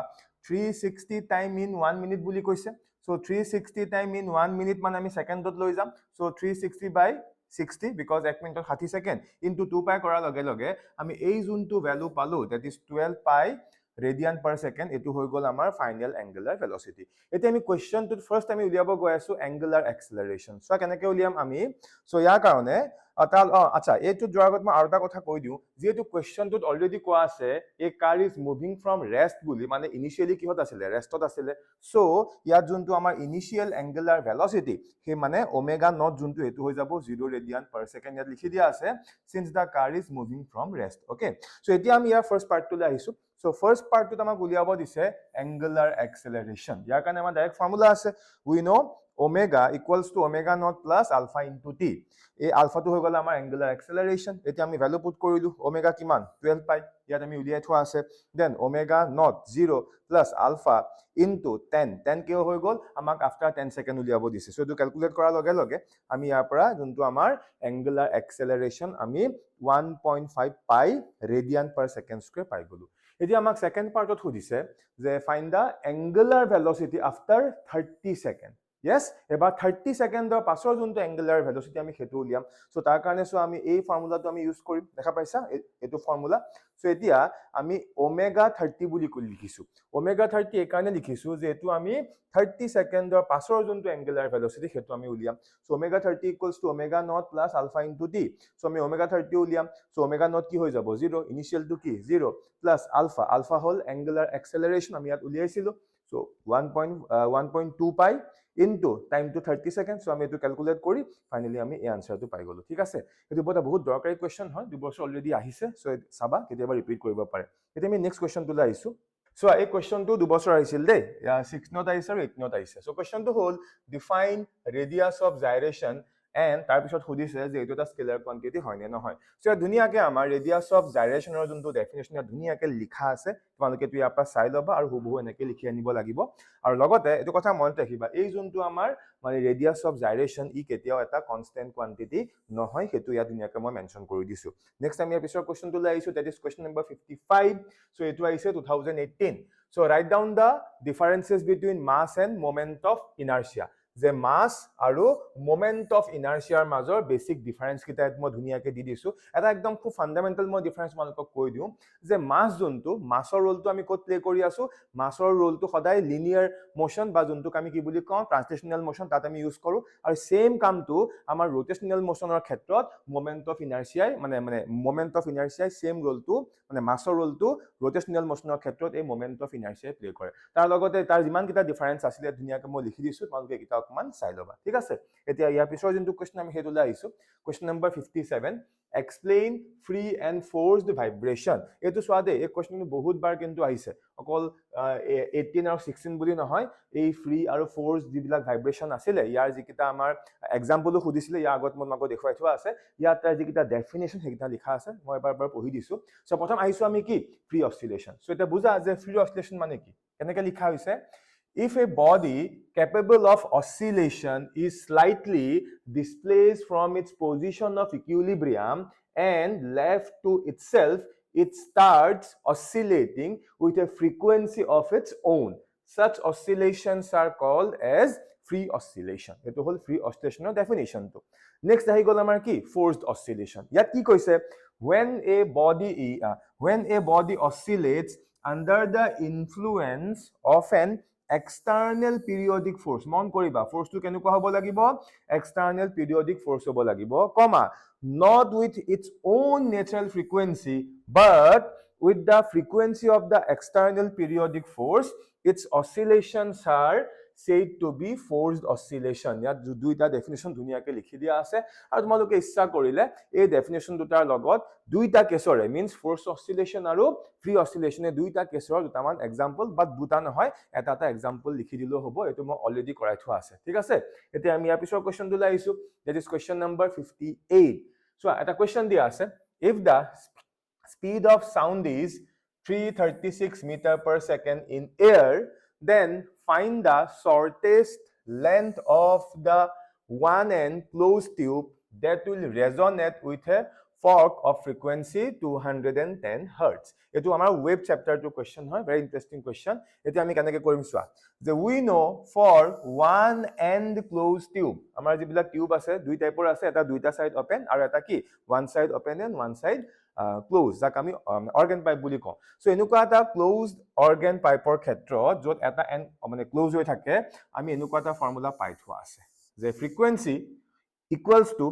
360 টাইম ইন 1 মিনিট বুলি কৈছে সো 360 টাইম ইন 1 মিনিট মানে আমি সেকেন্ডত লৈ যাম so 360 by 60 because 1 minute 60 second into 2 pi কৰাৰ লগে লগে আমি এই যোনটো ভ্যালু পালো that is 12 pi radian per second এটো হৈ গল আমাৰ ফাইনাল এংগুলাৰ ভেলোচিটি এতিয়া আমি কোৱেশ্চনটোত ফাৰ্স্ট আমি উলিয়াব গৈ আছো এংগুলাৰ এক্সেলাৰেশন সো কেনেকৈ উলিয়াম আমি সো ইয়াৰ কাৰণে আচ্ছা এটো যোৱাৰ আগত মই আৰু এটা কথা কৈ দিও যেহেতু কোৱেশ্চনটোত অলৰেডি কোৱা আছে এ কাৰ ইজ মুভিং ফ্ৰম ৰেষ্ট বুলি মানে ইনিশিয়ালি কিহত আছিল ৰেষ্টত আছিল সো ইয়াত যোনটো আমাৰ ইনিশিয়াল এংগুলাৰ ভেলোচিটি হে মানে ওমেগা নট যোনটো এটো হৈ যাব 0 ৰেডিয়ান পাৰ সেকেন্ড ইয়াত লিখি দিয়া আছে since the car is moving from rest okay so এতিয়া আমি ইয়াৰ ফাৰ্স্ট পাৰ্ট টুলে আহিছো so first part to আমাক উলিয়াব দিছে angular acceleration ইয়াৰ কাৰণে আমাৰ ডাইৰেক্ট ফৰ্মুলা আছে we know omega equals to omega naught plus alpha into t এই alpha টো হৈ গল আমাৰ angular acceleration এতিয়া আমি ভ্যালু পুট কৰিলো omega কিমান 12 পাই ইয়াত আমি উলিয়াই থোৱা আছে then omega naught 0 plus alpha into 10 কি হৈ গল আমাক after 10 সেকেন্ড উলিয়াব দিছে সো এটো ক্যালকুলেট কৰাৰ লগে লগে আমি ইয়াৰ পৰা যোনটো আমাৰ angular acceleration আমি 1.5 pi radian per second square পাই গলো এতিয়া আমাক সেকেন্ড পাৰ্টত সুধিছে যে find the angular velocity after 30 second yes এবাৰ 30 সেকেন্ডৰ পাছৰ যোনটো এংগুলাৰ ভেলোচিটি আমি হেতু উলিয়াম সো তাৰ কাৰণে সো আমি এই ফৰ্মুলাটো আমি ইউজ কৰিম দেখা পাইছা এটো ফৰ্মুলা সো এতিয়া আমি ওমেগা 30 বুলি কৈ লিখিছো ওমেগা 30 এই কাৰণে লিখিছো যে এটো আমি 30 সেকেন্ডৰ পাছৰ যোনটো এংগুলাৰ ভেলোচিটি হেতু আমি উলিয়াম so omega 30 equals to omega naught plus alpha into t so আমি ওমেগা 30 উলিয়াম সো ওমেগা নট কি হৈ যাব 0 ইনিশিয়াল টু কি 0 প্লাস আলফা হল এংগুলাৰ এক্সেলাৰেশন আমি ইয়াত উলিয়াইছিলো So 1.2 pi into time to 30 seconds. So আমি এটো ক্যালকুলেট কৰি ফাইনালি আমি এই আনসাৰটো পাই গলো ঠিক আছে এটো বহুত দৰকাৰী কোৱেশ্চন হয় দুই বছৰ অলৰেডি আহিছে সো চাবা কেতিয়াবা ৰিপিট কৰিব পাৰে এতিয়া আমি নেক্সট কোৱেশ্চনটো আহিছো So, a question to 2 বছৰ আহিছিল দেই 6 নোট আহিছে আৰু 8 নোট আহিছে সো কোৱেশ্চনটো হল define radius of gyration and তাৰ পিছত সুধিছে যে এটো এটা স্কেলাৰ কোৱান্টিটি হয় নে নহয় সো ধুনিয়াকে আমাৰ ৰেডিয়াস অফ জাইৰেশনৰ যোনটো ডেফিনিশন ধুনিয়াকে লিখা আছে তোমালোকে তো ইয়াৰ পৰা চাই লবা আৰু হুবহু এনেকে লিখি আনিব লাগিব আৰু লগতে এটো কথা মনত ৰাখিবা এই যোনটো আমাৰ মানে ৰেডিয়াস অফ জাইৰেশন ই কেতিয়াও এটা কনস্ট্যান্ট কোৱান্টিটি নহয় হেতু ইয়া ধুনিয়াকে মই মেনশন কৰি দিছো নেক্সট আমি ইয়াৰ পিছৰ কোৱেশ্চনটো লৈ আহিছো that is question number 55 so এটো আহিছে 2018 So write down the differences between mass and moment of inertia. যে মাস আৰু মোমেন্ট অফ ইনাৰ্চিয়াৰ মাজৰ বেসিক ডিফাৰেন্স কিটা মই ধুনিয়াকে দি দিছো এটা একদম খুব ফান্ডামেন্টাল মই ডিফাৰেন্স মানকক কৈ দিও যে মাস যোনটো মাসৰ ৰোলটো আমি কত প্লে কৰি আছো মাসৰ ৰোলটো সদায় লিনিয়াৰ মোশন বা যোনটো আমি কি বুলি কওঁ ট্ৰান্সলেশনাল মোশন তাত আমি ইউজ কৰো আৰু সেম কামটো আমাৰ ৰোটেশনাল মোশনৰ ক্ষেত্ৰত মোমেন্ট অফ ইনাৰ্চিয়াই মানে মোমেন্ট অফ ইনাৰ্চিয়াই সেম ৰোলটো মানে মাসৰ ৰোলটো ৰোটেশনাল মোশনৰ ক্ষেত্ৰত এই মোমেন্ট অফ ইনাৰ্চিয়াই প্লে কৰে তাৰ লগতে তাৰ যিমান কিটা ডিফাৰেন্স আছিল ধুনিয়াকে মই লিখি দিছো তোমালোকে কিটা মান চাই লবা ঠিক আছে এতিয়া ইয়াৰ পিছৰ যোনটো কোৱেশ্চন আমি হেতুলে আইছো question number 57 explain free and forced vibration এটো সোৱা দে এই কোৱেশ্চনটো বহুত বাৰ কিন্তু আহিছে অকল 18 আৰু 16 বুলি নহয় এই ফ্ৰী আৰু ফোৰ্স যিবিলাক ভাইব্ৰেশন আছিল ইয়াৰ যিকিটা আমাৰ এক্সাম্পলও খুদিছিলে ইয়াৰ আগত মই মাগো দেখুৱাই থোৱা আছে ইয়াত তাৰ যিকিটা ডেফিনিশন হেকিটা লিখা আছে মই এবাৰ পঢ়ি দিছো সো প্ৰথম আইছো আমি কি ফ্ৰী অসিলেশন সো এটা বুজা যে ফ্ৰী অসিলেশন মানে কি কেনেকৈ লিখা হৈছে If a body capable of oscillation is slightly displaced from its position of equilibrium and left to itself, it starts oscillating with a frequency of its own. Such oscillations are called as free oscillation. Eto hol free oscillation definition to. Next ahi gol amar ki forced oscillation. Yat ki koise when a body oscillates under the influence of an external periodic force মন কৰিবা force to কেনেকুৱা হ'ব লাগিব external periodic force হ'ব লাগিব comma not with its own natural frequency but with the frequency of the external periodic force its oscillations are said to be forced oscillation ইয়াত দুইটা definition ধুনিয়াকে লিখি দিয়া আছে আৰু তোমালোকে ইচ্ছা কৰিলে এই ডেফিনিশন দুটাৰ লগত দুইটা কেছৰে মিন্স ফোৰ্স অসিলেশন আৰু ফ্ৰী অসিলেশনে দুইটা কেছৰ দুটামান এক্সাম্পল বা দুটা নহয় এটা এক্সাম্পল লিখি দিলো হ'ব এটো মই অলৰেডি কৰাই থোৱা আছে ঠিক আছে এতিয়া আমি ইয়াৰ পিছৰ কোৱেশ্চনটো লৈ আহিছো that is question number 58 so এটা কোৱেশ্চন দিয়া আছে if the speed of sound is 336 meter per second in air then find the shortest length of the one end closed tube that will resonate with a fork of frequency 210 hertz etu amar wave chapter to question hoy very interesting question etu ami kanake korim swa je we know for one end closed tube amar jibilak tube ase dui type or ase eta duita side open aru eta ki one side open and one side close jak ami organ pipe buli ko so enukwa eta closed organ pipe or khetro jot eta end mane close hoi thake ami enukwa eta formula pai thwa ase je frequency equals to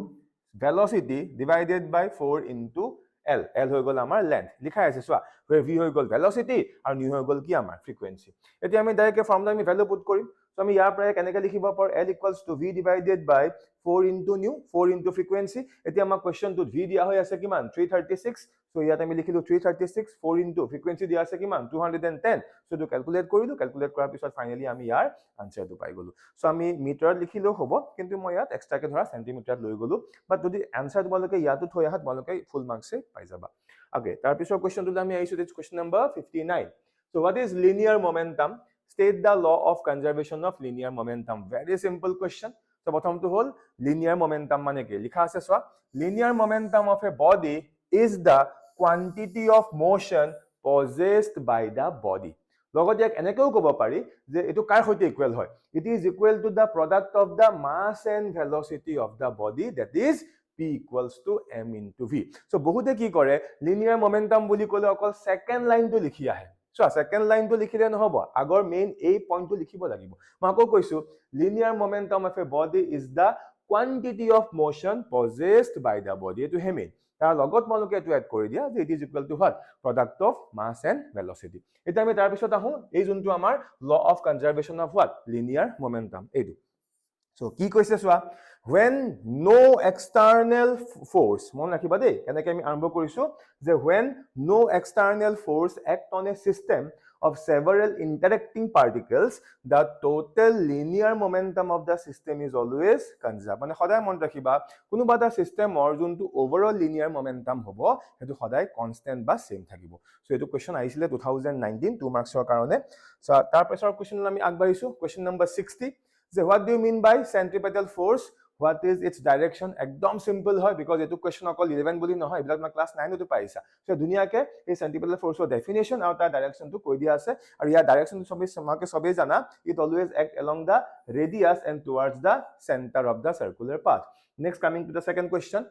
velocity divided by 4 into L. L হৈ গল আমাৰ length. লিখা আছে সোয়া where v হৈ গল velocity আৰু nu হৈ গল কি আমাৰ frequency. এতিয়া আমি ডাইৰেক্ট ফৰ্মুলা আমি ভ্যালু পুট কৰিম। সো আমি ইয়াৰ পৰা কেনেকৈ লিখিব পাৰো L equals to v divided by 4 into nu 4 into frequency. এতিয়া আমাৰ কোৱেশ্চনটো v দিয়া হৈ আছে কিমান 336 সো ইয়াত আমি লিখিলো 336 4 into frequency দিয়া আছে কিমান 210 সো তো ক্যালকুলেট কৰিলো ক্যালকুলেট কৰাৰ পিছত ফাইনালি আমি ইয়াৰ আনসাৰটো পাই গলো সো আমি মিটাৰত লিখিলো হ'ব কিন্তু মই ইয়াত এক্সট্ৰাকে ধৰা সেন্টিমিটাৰত লৈ গলো বাট যদি আনসাৰ তোমালোকে ইয়াতো থৈ আহাত তোমালোকে ফুল মাৰ্কসে পাই যাবা ওকে তাৰ পিছৰ কোৱেশ্চনটো আমি আইছো this question number 59 so what is linear momentum state the law of conservation of linear momentum very simple question so প্ৰথমটো হল linear momentum মানে কি লিখা আছে সোয়া linear momentum of a body is the quantity of motion possessed by the body লগত এক এনেকেও ক'ব পাৰি যে এটো কাৰ হৈতে ইকুৱেল হয় it is equal to the product of the mass and velocity of the body that is p equals to m into v so বহুতে কি কৰে linear momentum বুলি ক'লে অকল সেকেন্ড লাইনটো লিখি আহে সো সেকেন্ড লাইনটো লিখিলে নহব আগৰ মেইন এই পইণ্টটো লিখিব লাগিব মই আকৌ কৈছো linear momentum of a body is the quantity of motion possessed by the body এটো হে মেইন তাৰ লগত তোমালোকে এটো এড কৰি দিয়া যে it is equal to what product of mass and velocity এটা আমি তাৰ পিছত আহো এই যোনটো আমাৰ law of conservation of what linear momentum এইটো সো কি কৈছে চোৱা when no external force মন ৰাখিবা দেই এনেকৈ আমি আৰম্ভ কৰিছো যে when no external force act on a system of several interacting particles the total linear momentum of the system is always conserved মানে সদায় মন ৰাখিবা কোনোবা এটা সিস্টেমৰ যোনটো ওভাৰঅল লিনিয়াৰ মোমেন্টাম হ'ব হেতু সদায় কনস্ট্যান্ট বা সেম থাকিব সো এটো কোৱেশ্চন আহিছিলে 2019 2 মাৰ্কছৰ কাৰণে সো তাৰ পিছৰ কোৱেশ্চন আমি আগবাঢ়িছো কোৱেশ্চন নম্বৰ 60 যে what do you mean by centripetal force what is its direction একদম সিম্পল হয় because এটো কোৱেশ্চন অকল 11 বুলি নহয় এবিলাক মই ক্লাস 9 তে পাইছা সো দুনিয়াকে এই centripetal force ৰ ডেফিনিশন আৰু তাৰ ডাইৰেকশন টো কৈ দিয়া আছে আৰু ইয়াৰ ডাইৰেকশন সবে সমাকে সবে জানা it always act along the radius and towards the center of the circular path next coming to the second question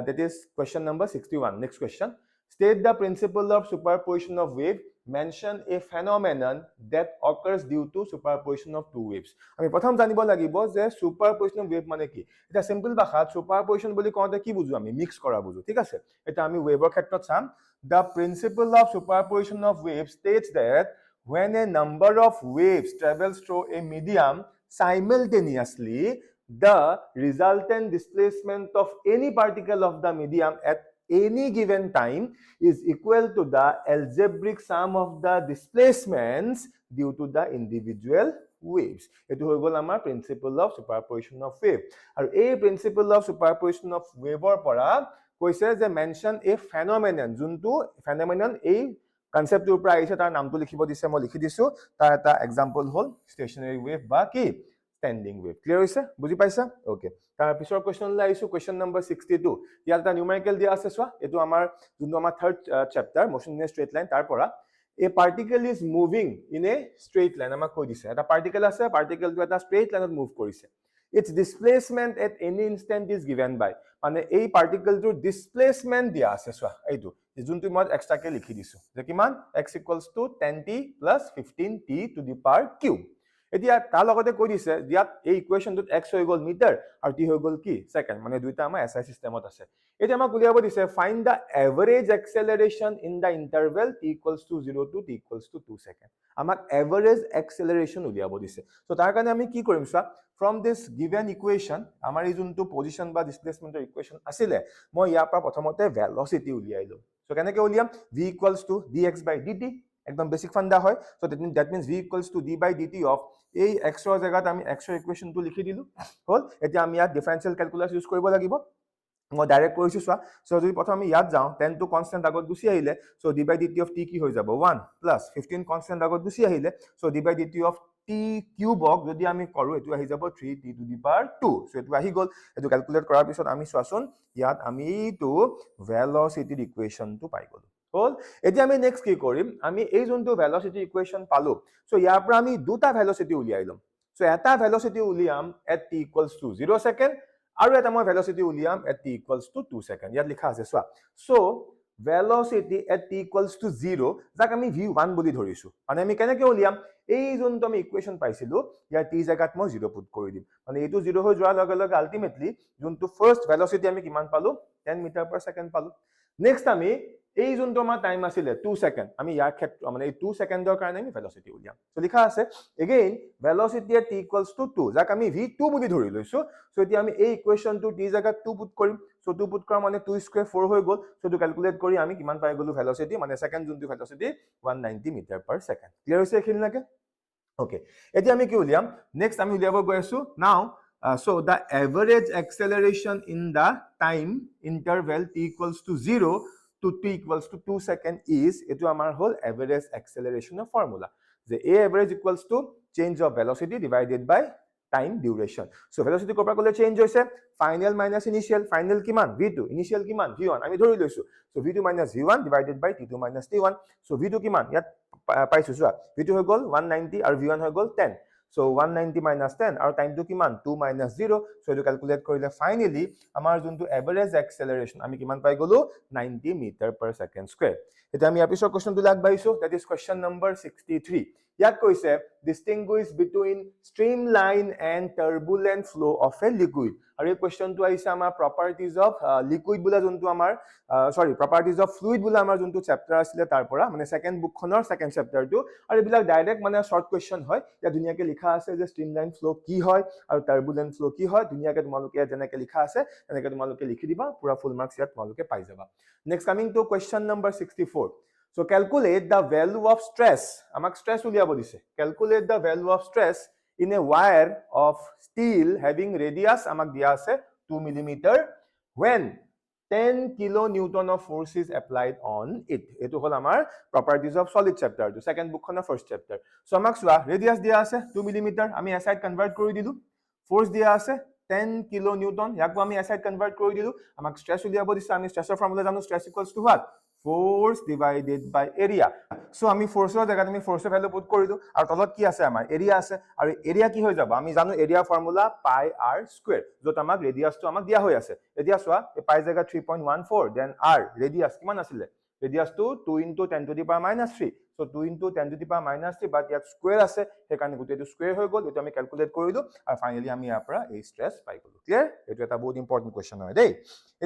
that is question number 61 next question state the principle of superposition of wave mention a phenomenon that occurs due to superposition of two waves আমি প্ৰথম জানিব লাগিব যে superposition of wave মানে কি এটা simple ভাষাত superposition বুলি কওঁতে কি বুজো আমি মিক্স কৰা বুজো ঠিক আছে এটা আমি ওয়েভৰ ক্ষেত্ৰত চাম the principle of superposition of waves states that when a number of waves travels through a medium simultaneously the resultant displacement of any particle of the medium at any given time is equal to the algebraic sum of the displacements due to the individual waves etu hoy gol amar principle of superposition of wave aru ei principle of superposition of wave or pora koise je mention a phenomenon juntu phenomenon ei concept upra aise tar naam to likhibo dise moi likhi disu tar eta example hol stationary wave ba ki standing wave clear hoise buji paisa okay tar pisor question la aisu question number 62 yata numerical dia ase swa etu amar juntu amar third chapter motion in a straight line tar pora a particle is moving in a straight line amak koi dise eta particle ase particle to eta straight line move korise its displacement at any instant is given by mane ei particle to displacement dia ase swa eitu juntu moi extra ke likhi disu je kiman x equals to 10t plus 15t to the power cube এতিয়া তা লগতে কৈ দিছে ইয়াত এই ইকুৱেশনটোত x হৈ গল metre আৰু t হৈ গল কি সেকেন্ড মানে দুইটা আমাৰ SI সিস্টেমত আছে এতিয়া আমাক উলিয়াব দিছে find the average acceleration in the interval t equals to 0 to t equals to 2 second আমাক এভাৰেজ এক্সেলাৰেশন উলিয়াব দিছে সো তাৰ কাৰণে আমি কি কৰিম সা from this given equation আমাৰ এই যোনটো পজিশন বা ডিসপ্লেসমেন্টৰ ইকুৱেশন আছিল মই ইয়াৰ পৰা প্ৰথমতে ভেলোসিটি উলিয়াইলো সো কেনেকৈ উলিয়াম v equals to dx by dt একদম বেসিক ফান্ডা হয় so that means v equals to d by dt of এই x ৰ জায়গাত আমি x ৰ ইকুৱেশনটো লিখি দিলো হল এতিয়া আমি ইয়াত ডিফাৰেনশিয়েল ক্যালকুলাস ইউজ কৰিব লাগিব মই ডাইৰেক্ট কৰিছো চোৱা সো যদি প্ৰথম আমি ইয়াত যাও 10 টো কনস্ট্যান্ট আগত গুছি আহিলে so d by dt of t কি হৈ যাব 1 plus 15 কনস্ট্যান্ট আগত গুছি আহিলে so d by dt of t কিউবক যদি আমি কৰো এটো আহি যাব 3t to the power 2 so এটো আহি গল এটো ক্যালকুলেট কৰাৰ পিছত আমি চোৱাচোন ইয়াত আমি তো ভেলোসিটিৰ ইকুৱেশনটো পাই গলো হল এতিয়া আমি নেক্সট কি কৰিম আমি এই যোনটো ভেলোসিটি ইকুৱেশন পালো সো ইয়াৰ পৰা আমি দুটা ভেলোসিটি উলিয়াই লম সো এটা ভেলোসিটি উলিয়াম at t equals to 0 second আৰু এটা মই ভেলোসিটি উলিয়াম at t equals to 2 second ইয়াত লিখা আছে সোৱা so velocity at t equals to 0 যাক আমি v1 বুলি ধৰিছো মানে আমি কেনেকৈ উলিয়াম এই যোনটো আমি ইকুৱেশন পাইছিলো ইয়াৰ t জাগাত মই 0 পুট কৰি দিম মানে এটো 0 হৈ যোৱাৰ লগে লগে আলটিমেটলি যোনটো ফাৰ্স্ট ভেলোসিটি আমি কিমান পালো 10 মিটাৰ পাৰ সেকেন্ড পালো নেক্সট আমি এই যোনটো আমাৰ টাইম আছিল 2 সেকেন্ড আমি ইয়াৰ ক্ষেত্ৰ মানে এই 2 সেকেন্ডৰ কাৰণে আমি ভেলোসিটি উলিয়াম সো লিখা আছে again velocity at t equals to 2 যাক আমি v2 বুলি ধৰি লৈছো সো এতিয়া আমি এই ইকুৱেশনটো t জাগাত 2 পুট কৰিম সো 2 পুট কৰা মানে 2 স্কয়াৰ 4 হৈ গল সো টু ক্যালকুলেট কৰি আমি কিমান পাই গলো ভেলোসিটি মানে সেকেন্ড যোনটো velocity 190 metre per second clear হৈছে এখিনলৈকে ওকে এতিয়া আমি কি উলিয়াম নেক্সট আমি উলিয়াব গৈ আছো নাও so the average acceleration in the time interval t equals to 0 to t equals to 2 second is etu amar whole average acceleration of formula the a average equals to change of velocity divided by time duration so velocity kopra kole change hoise final minus initial final kiman v2 initial kiman v1 ami dhori loisu so v2 minus v1 divided by t2 minus t1 so v2 kiman yat paisu swa v2 hoy gol 190 আৰু v1 hoy gol 10 so 190 minus 10 আৰু টাইমটো কিমান 2 minus 0 so এটো calculate কৰিলে finally আমাৰ যোনটো average এক্সেলাৰেশন আমি কিমান পাই গলো 90 মিটাৰ পাৰ সেকেন্ড স্কয়াৰ এটা আমি ইয়াৰ পিছৰ কোৱেশ্চনটো লাগ বাইছো that is question number 63 ইয়াক কৈছে distinguish between streamline and turbulent flow of a liquid আৰু এই কোৱেশ্চনটো আহিছে আমাৰ properties of liquid বুলা যোনটো আমাৰ properties of fluid বুলা আমাৰ যোনটো চেপ্টাৰ আছিলে তাৰ পৰা মানে সেকেন্ড বুকখনৰ সেকেন্ড চেপ্টাৰটো আৰু এইবিলাক ডাইৰেক্ট মানে শৰ্ট কোৱেশ্চন হয় ইয়া ধুনিয়াকে লিখা আছে যে streamline flow কি হয় আৰু turbulent flow কি হয় ধুনিয়াকে তোমালোকে যেনেকে লিখা আছে তেনেকে তোমালোকে লিখি দিবা পুৰা ফুল মাৰ্কস ইয়াত তোমালোকে পাই যাবা next coming to question number 64 so calculate the value of stress আমাক stress উলিয়াব দিছে calculate the value of stress in a wire of steel having radius আমাক দিয়া আছে 2 millimeter when 10 kilonewton of force is applied on it etu hol amar properties of solid chapter to second book khona first chapter so amak swa radius dia ase 2 millimeter ami aside convert kori dilu force dia ase 10 kilonewton yakko ami aside convert kori dilu amak stress uliabo dise ami stress formula janu stress equals to what force divided by area so ami force or jagat ami force value put kori du aru tolot ki ase amar area ase aru area ki hoy jabo ami janu area formula pi r square jot amak radius to amak dia hoy ase etia soa e pi jaga 3.14 then r radius kiman asile radius to 2 into 10 to the power minus 3 so 2 into 10 to the power minus 3 but yak square ase he kane gote tu square hoy gol eto ami calculate korilu aru finally ami apra a stress pai golu clear eto eta bahut important question hoy dei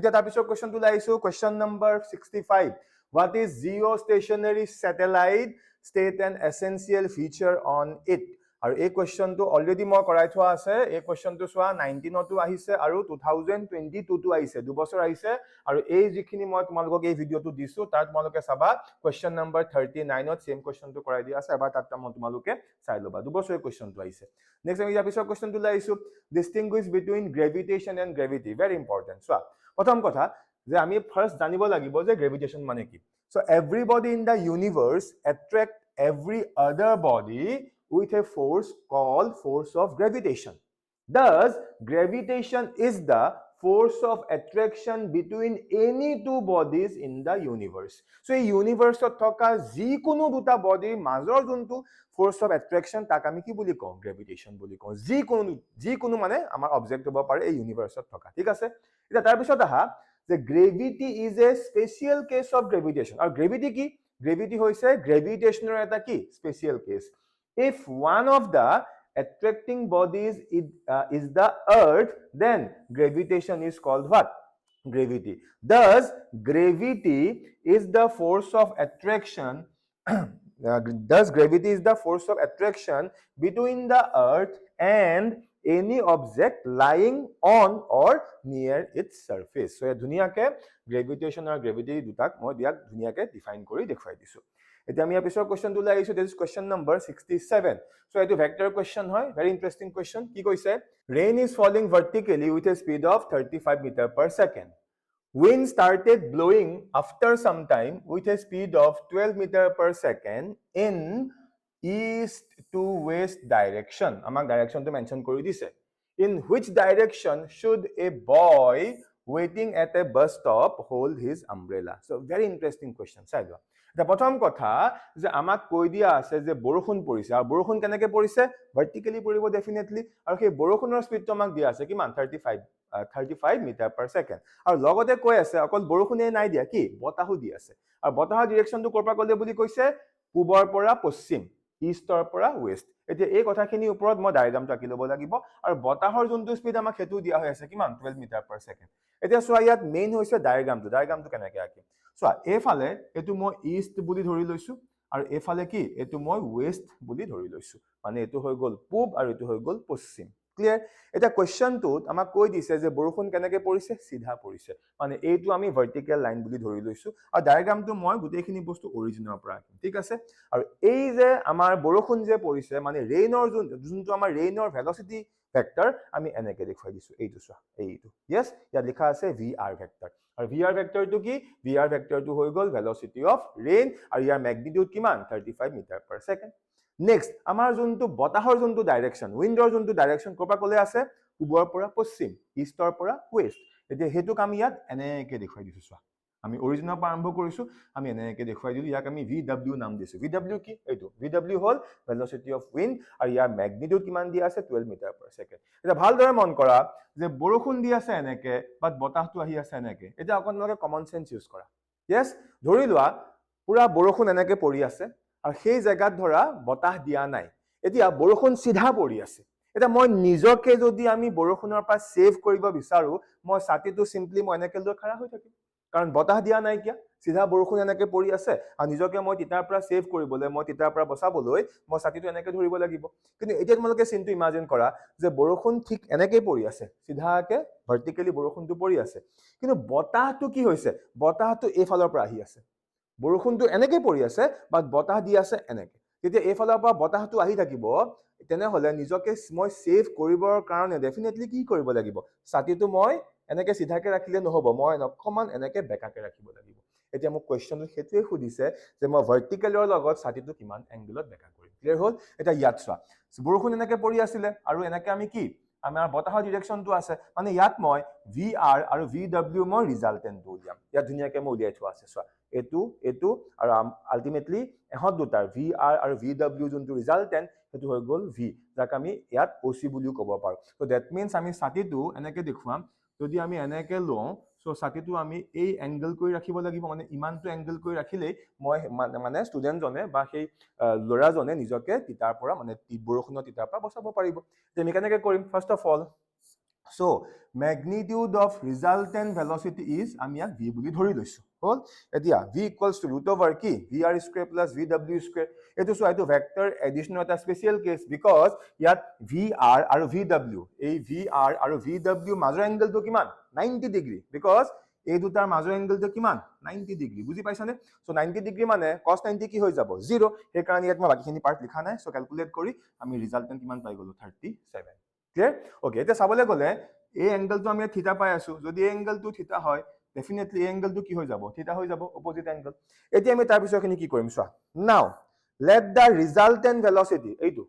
etia ta pisor question tu laisu question number 65 what is geostationary satellite state an essential feature on it আৰু এই কোৱেশ্চনটো already মই কৰাই থোৱা আছে এই কোৱেশ্চনটো সোৱা 19 তো আহিছে আৰু 2022 তো আহিছে দুবছৰ আহিছে আৰু এই যিখিনি মই তোমালোকক এই ভিডিওটো দিছো তাত তোমালোকে চাবা কোৱেশ্চন নম্বৰ 39 ত সেম কোৱেশ্চনটো কৰাই দিয়া আছে এবাৰ তাত তোমালোকে চাই লবা দুবছৰ কোৱেশ্চনটো আহিছে নেক্সট আমি ইয়াৰ কোৱেশ্চনটো লাইছো distinguish between gravitation and gravity very important সোৱা প্ৰথম কথা যে আমি ফাৰ্স্ট জানিব লাগিব যে গ্ৰেভিটেশন মানে কি so everybody in the universe attract every other body with a force called force of gravitation. Thus, gravitation is the force of attraction between any two bodies in the universe. So, in universe thoka jikono duta body major juntu force of attraction tak ami ki boli kau gravitation boli kau jikono mane amar object hobo pare ei universe thoka thik ase eta tar pisot aha the gravity is a special case of gravitation or gravity hoise gravitational eta ki special case if one of the attracting bodies is the earth then gravitation is called what gravity thus gravity is the force of attraction thus gravity is the force of attraction between the earth and any object lying on or near its surface so dunia ke gravitation or gravity dutak moi diak dunia ke define kori dekhwai disu eta ami episode question to laisu this is question number 67 so etu vector question hoy very interesting question ki koise rain is falling vertically with a speed of 35 meter per second wind started blowing after some time with a speed of 12 meter per second in east to west direction amak direction to mention kori dise in which direction should a boy waiting at a bus stop hold his umbrella so very interesting question saido the prothom kotha je amak koi dia ase je borokhun porise aru borokhun keneke porise vertically poribo definitely aru he borokhunor speed to amak dia ase kiman 35 meter per second aru logote koi ase akol borokhune nai dia ki botahu di ase aru botaha direction to korpa kole boli koise pubor pora poschim eastor pora west etia ei kotha khini uporot mo diagram ta kilobo lagibo aru botahor juntu speed amak hetu dia hoy ase kiman 12 meter per second etia soa yat main hoise diagram to kenake akim soa e phale etu mo east buli dhori loisu aru e phale ki etu moi west buli dhori loisu mane etu hoy gol pub aru etu hoy gol poschim clear eta question to amak koi dise je borokhun kenake porise sidha porise mane etu ami vertical line buli dhori loisu aru diagram to moi gutei khini bostu original pra akim thik ase aru ei je amar borokhun je porise mane rain or juntu amar rain or velocity vector ami enake dekhwai disu eitu soa eitu yes ya likha ase vr vector aru vr vector to ki vr vector to hoy gol velocity of rain aru yar magnitude kiman 35 meter per second next amar juntu botahor juntu direction windor juntu direction kopa kole ase pubor pora poschim eastor pora west etia hetu kam yat eneke dekhwai disu soa আমি original আৰম্ভ কৰিছো আমি এনেকে দেখুৱাই দিলো ইয়াক আমি VW নাম দিছো VW কি এইটো VW hall velocity of wind আৰু ইয়াৰ ম্যাগনিটিউড কিমান দিয়া আছে 12 মিটাৰ পাৰ সেকেন্ড এটা ভালদৰে মন কৰা যে বৰষুণ দি আছে এনেকে বাট বতাহটো আহি আছে এনেকে এটা অকনমানে কমন সেন্স ইউজ কৰা यस ধৰি লোৱা পুৰা বৰষুণ এনেকে পৰি আছে আৰু সেই জায়গাত ধৰা বতাহ দিয়া নাই এতিয়া বৰষুণ সিধা পৰি আছে এতিয়া মই নিজকে যদি আমি বৰষুণৰ পৰা সেভ কৰিব বিচাৰো মই ছাতিটো সিম্পলি মই এনেকৈ লৈ খাৰা হৈ থাকিম কাৰণ বতাহ দিয়া নাই কিয়া সিধা বৰষুণ এনেকৈ পৰি আছে আৰু নিজকে মই তিতাৰ পৰা সেভ কৰিবলৈ মই তিতাৰ পৰা বচাবলৈ মই ছাতিটো এনেকৈ ধৰিব লাগিব কিন্তু এতিয়া তোমালোকে চিনটো ইমাজিন কৰা যে বৰষুণ ঠিক এনেকৈ পৰি আছে সিধাকে ভাৰ্টিকেলি বৰষুণটো পৰি আছে কিন্তু বতাহটো কি হৈছে বতাহটো এইফালৰ পৰা আহি আছে বৰষুণটো এনেকৈ পৰি আছে বাট বতাহ দি আছে এনেকৈ তেতিয়া এইফালৰ পৰা বতাহটো আহি থাকিব তেনেহলে নিজকে মই সেভ কৰিবৰ কাৰণে ডেফিনেটলি কি কৰিব লাগিব ছাতিটো মই এনেকৈ সিধাকে ৰাখিলে নহব মই অকমান এনেকৈ বেকাকে ৰাখিব লাগিব এতিয়া মোক কোৱেশ্চনটো সেইটোৱে সুধিছে যে মই ভাৰ্টিকেলৰ লগত ছাতিটো কিমান এংগলত বেকা কৰিম ক্লিয়াৰ হ'ল এটা ইয়াত চোৱা বৰষুণ এনেকৈ পৰি আছিলে আৰু এনেকৈ আমি কি আমাৰ বতাহৰ ডিৰেকশ্যনটো আছে মানে ইয়াত মই VR আৰু VW মই ৰিজাল্টেণ্টটো উলিয়াম ইয়াত ধুনীয়াকৈ মই উলিয়াই থোৱা আছে চোৱা এইটো আৰু আল্টিমেটলি এহত দুটাৰ VR আৰু VW যোনটো ৰিজাল্টেণ্ট সেইটো হৈ গ'ল V যাক আমি ইয়াত OC বুলিও ক'ব পাৰো so that means আমি ছাতিটো এনেকৈ দেখুৱাম যদি আমি এনেকৈ লওঁ সো ছাতিটো আমি এই এংগল কৰি ৰাখিব লাগিব মানে ইমানটো এংগল কৰি ৰাখিলেই মই মানে ষ্টুডেণ্টজনে বা সেই ল'ৰাজনে নিজকে তিতাৰ পৰা মানে বৰষুণৰ তিতাৰ পৰা বচাব পাৰিব আমি কেনেকৈ কৰিম first of all so magnitude of resultant velocity is আমি ইয়াক v বুলি ধৰি লৈছো হল এতিয়া v equals to root over কি vr square plus vw square এটো সো এটো ভেক্টৰ এডিশনৰ এটা স্পেশাল কেস বিকজ ইয়াত vr আৰু vw এই vr আৰু vw মাজৰ এংগলটো কিমান 90 ডিগ্ৰী বিকজ এই দুটাৰ মাজৰ এংগলটো কিমান 90 ডিগ্ৰী বুজি পাইছানে সো 90 ডিগ্ৰী মানে cos 90 কি হৈ যাব 0 সেই কাৰণে ইয়াত মই বাকিখিনি পাৰ্ট লিখা নাই সো ক্যালকুলেট কৰি আমি ৰিজাল্টেন্ট কিমান পাই গলো 37 ক্লিয়াৰ ওকে এটা চাবলৈ গলে এই এংগলটো আমি থিটা পাই আছো যদি এই এংগলটো থিটা হয় ডেফিনেটলি এই এংগলটো কি হৈ যাব থিটা হৈ যাব অপোজিট এংগল এতিয়া আমি তাৰ পিছৰখিনি কি কৰিম চোৱা নাও let the resultant velocity এইটো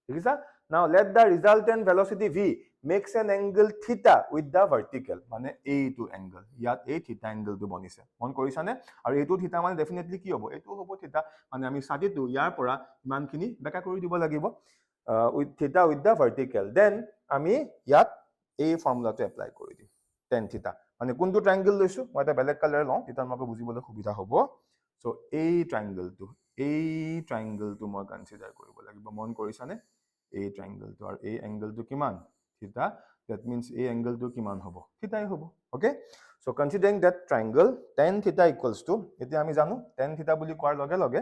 দেখিছা now let the resultant velocity v makes an angle theta with the vertical মানে এইটো এংগল ইয়াত এই থিটা এংগলটো বনিছে মন কৰিছানে আৰু এইটো থিটা মানে ডেফিনেটলি কি হ'ব এইটো হ'ব থিটা মানে আমি ছাতিটো ইয়াৰ পৰা ইমানখিনি বেকা কৰি দিব লাগিব with theta with the vertical then আমি ইয়াত এই ফৰ্মুলাটো এপ্লাই কৰি দিম tan theta মানে কোনটো ট্ৰায়াঙ্গল লৈছো মই এটা বেলেগ কালাৰ লওঁ তেতিয়া আমাক বুজিবলৈ সুবিধা হ'ব সো এই ট্ৰায়াঙ্গলটো মই কনসিডাৰ কৰিব লাগিব মন কৰিছানে এই ট্ৰায়াঙ্গলটো আৰু এই এংগলটো কিমান theta that means এই এংগলটো কিমান হ'ব থিটাই হ'ব okay so considering that triangle tan theta equals to এতিয়া আমি জানো tan theta বুলি কোৱাৰ লগে লগে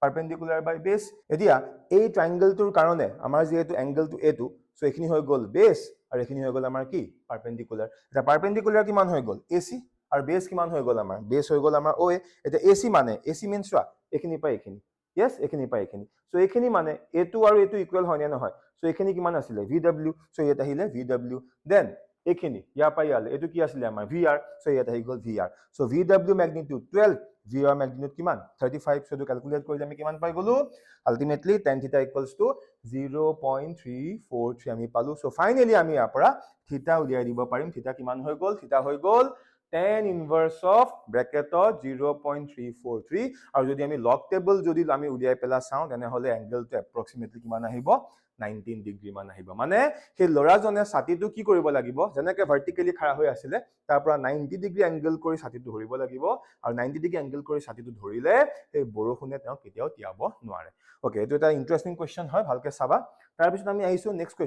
perpendicular by base এতিয়া এই ট্ৰায়াঙ্গলটোৰ কাৰণে আমাৰ যেহেতু এংগলটো এটো সো এখিনি হৈ গ'ল বেস আৰু এখিনি হৈ গ'ল আমাৰ কি পাৰপেন্ডিকুলাৰ এটা পাৰপেন্ডিকুলাৰ কিমান হৈ গ'ল AC আৰু বেস কিমান হৈ গ'ল আমাৰ বেস হৈ গ'ল আমাৰ OA এটা AC মানে AC means what এখিনি পাই এখিনি yes এখিনি পাই এখিনি সো এখিনি মানে A2 আৰু A2 ইকুৱেল হয় নে নহয় সো এখিনি কিমান আছিল VW সো এটা আহিলে VW দেন এখিনি ইয়া পাই আলে এটো কি আছিল আমাৰ VR সো এটা আহি গ'ল VR so VW magnitude 12 VR magnitude কিমান 35 সো এটো ক্যালকুলেট কৰিলে আমি কিমান পাই গলো ultimately tan theta equals to 0.343 আমি পালো সো ফাইনালি আমি ইয়াৰ পৰা থিটা উলিয়াই দিব পাৰিম থিটা কিমান হৈ গ'ল থিটা হৈ গ'ল tan inverse of bracket 0.343 আৰু যদি আমি log table যদি আমি উলিয়াই পেলা চাও তেনে হলে এংগলটো approximately কিমান আহিব 19 ডিগ্ৰী মান আহিব মানে সেই লৰাজনে ছাতিটো কি কৰিব লাগিব যেনেকৈ ভাৰ্টিকেলি খাৰা হৈ আছিল তাৰ পৰা 90 ডিগ্ৰী এংগল কৰি ছাতিটো ধৰিব লাগিব আৰু 90 ডিগ্ৰী এংগল কৰি ছাতিটো ধৰিলে এই বৰষুণে তেওঁ কেতিয়াও তিয়াব নোৱাৰে ওকে এটো এটা ইন্টাৰেস্টিং কোৱেশ্চন হয় ভালকে চাবা তাৰ পিছত আমি আহিছো নেক্সট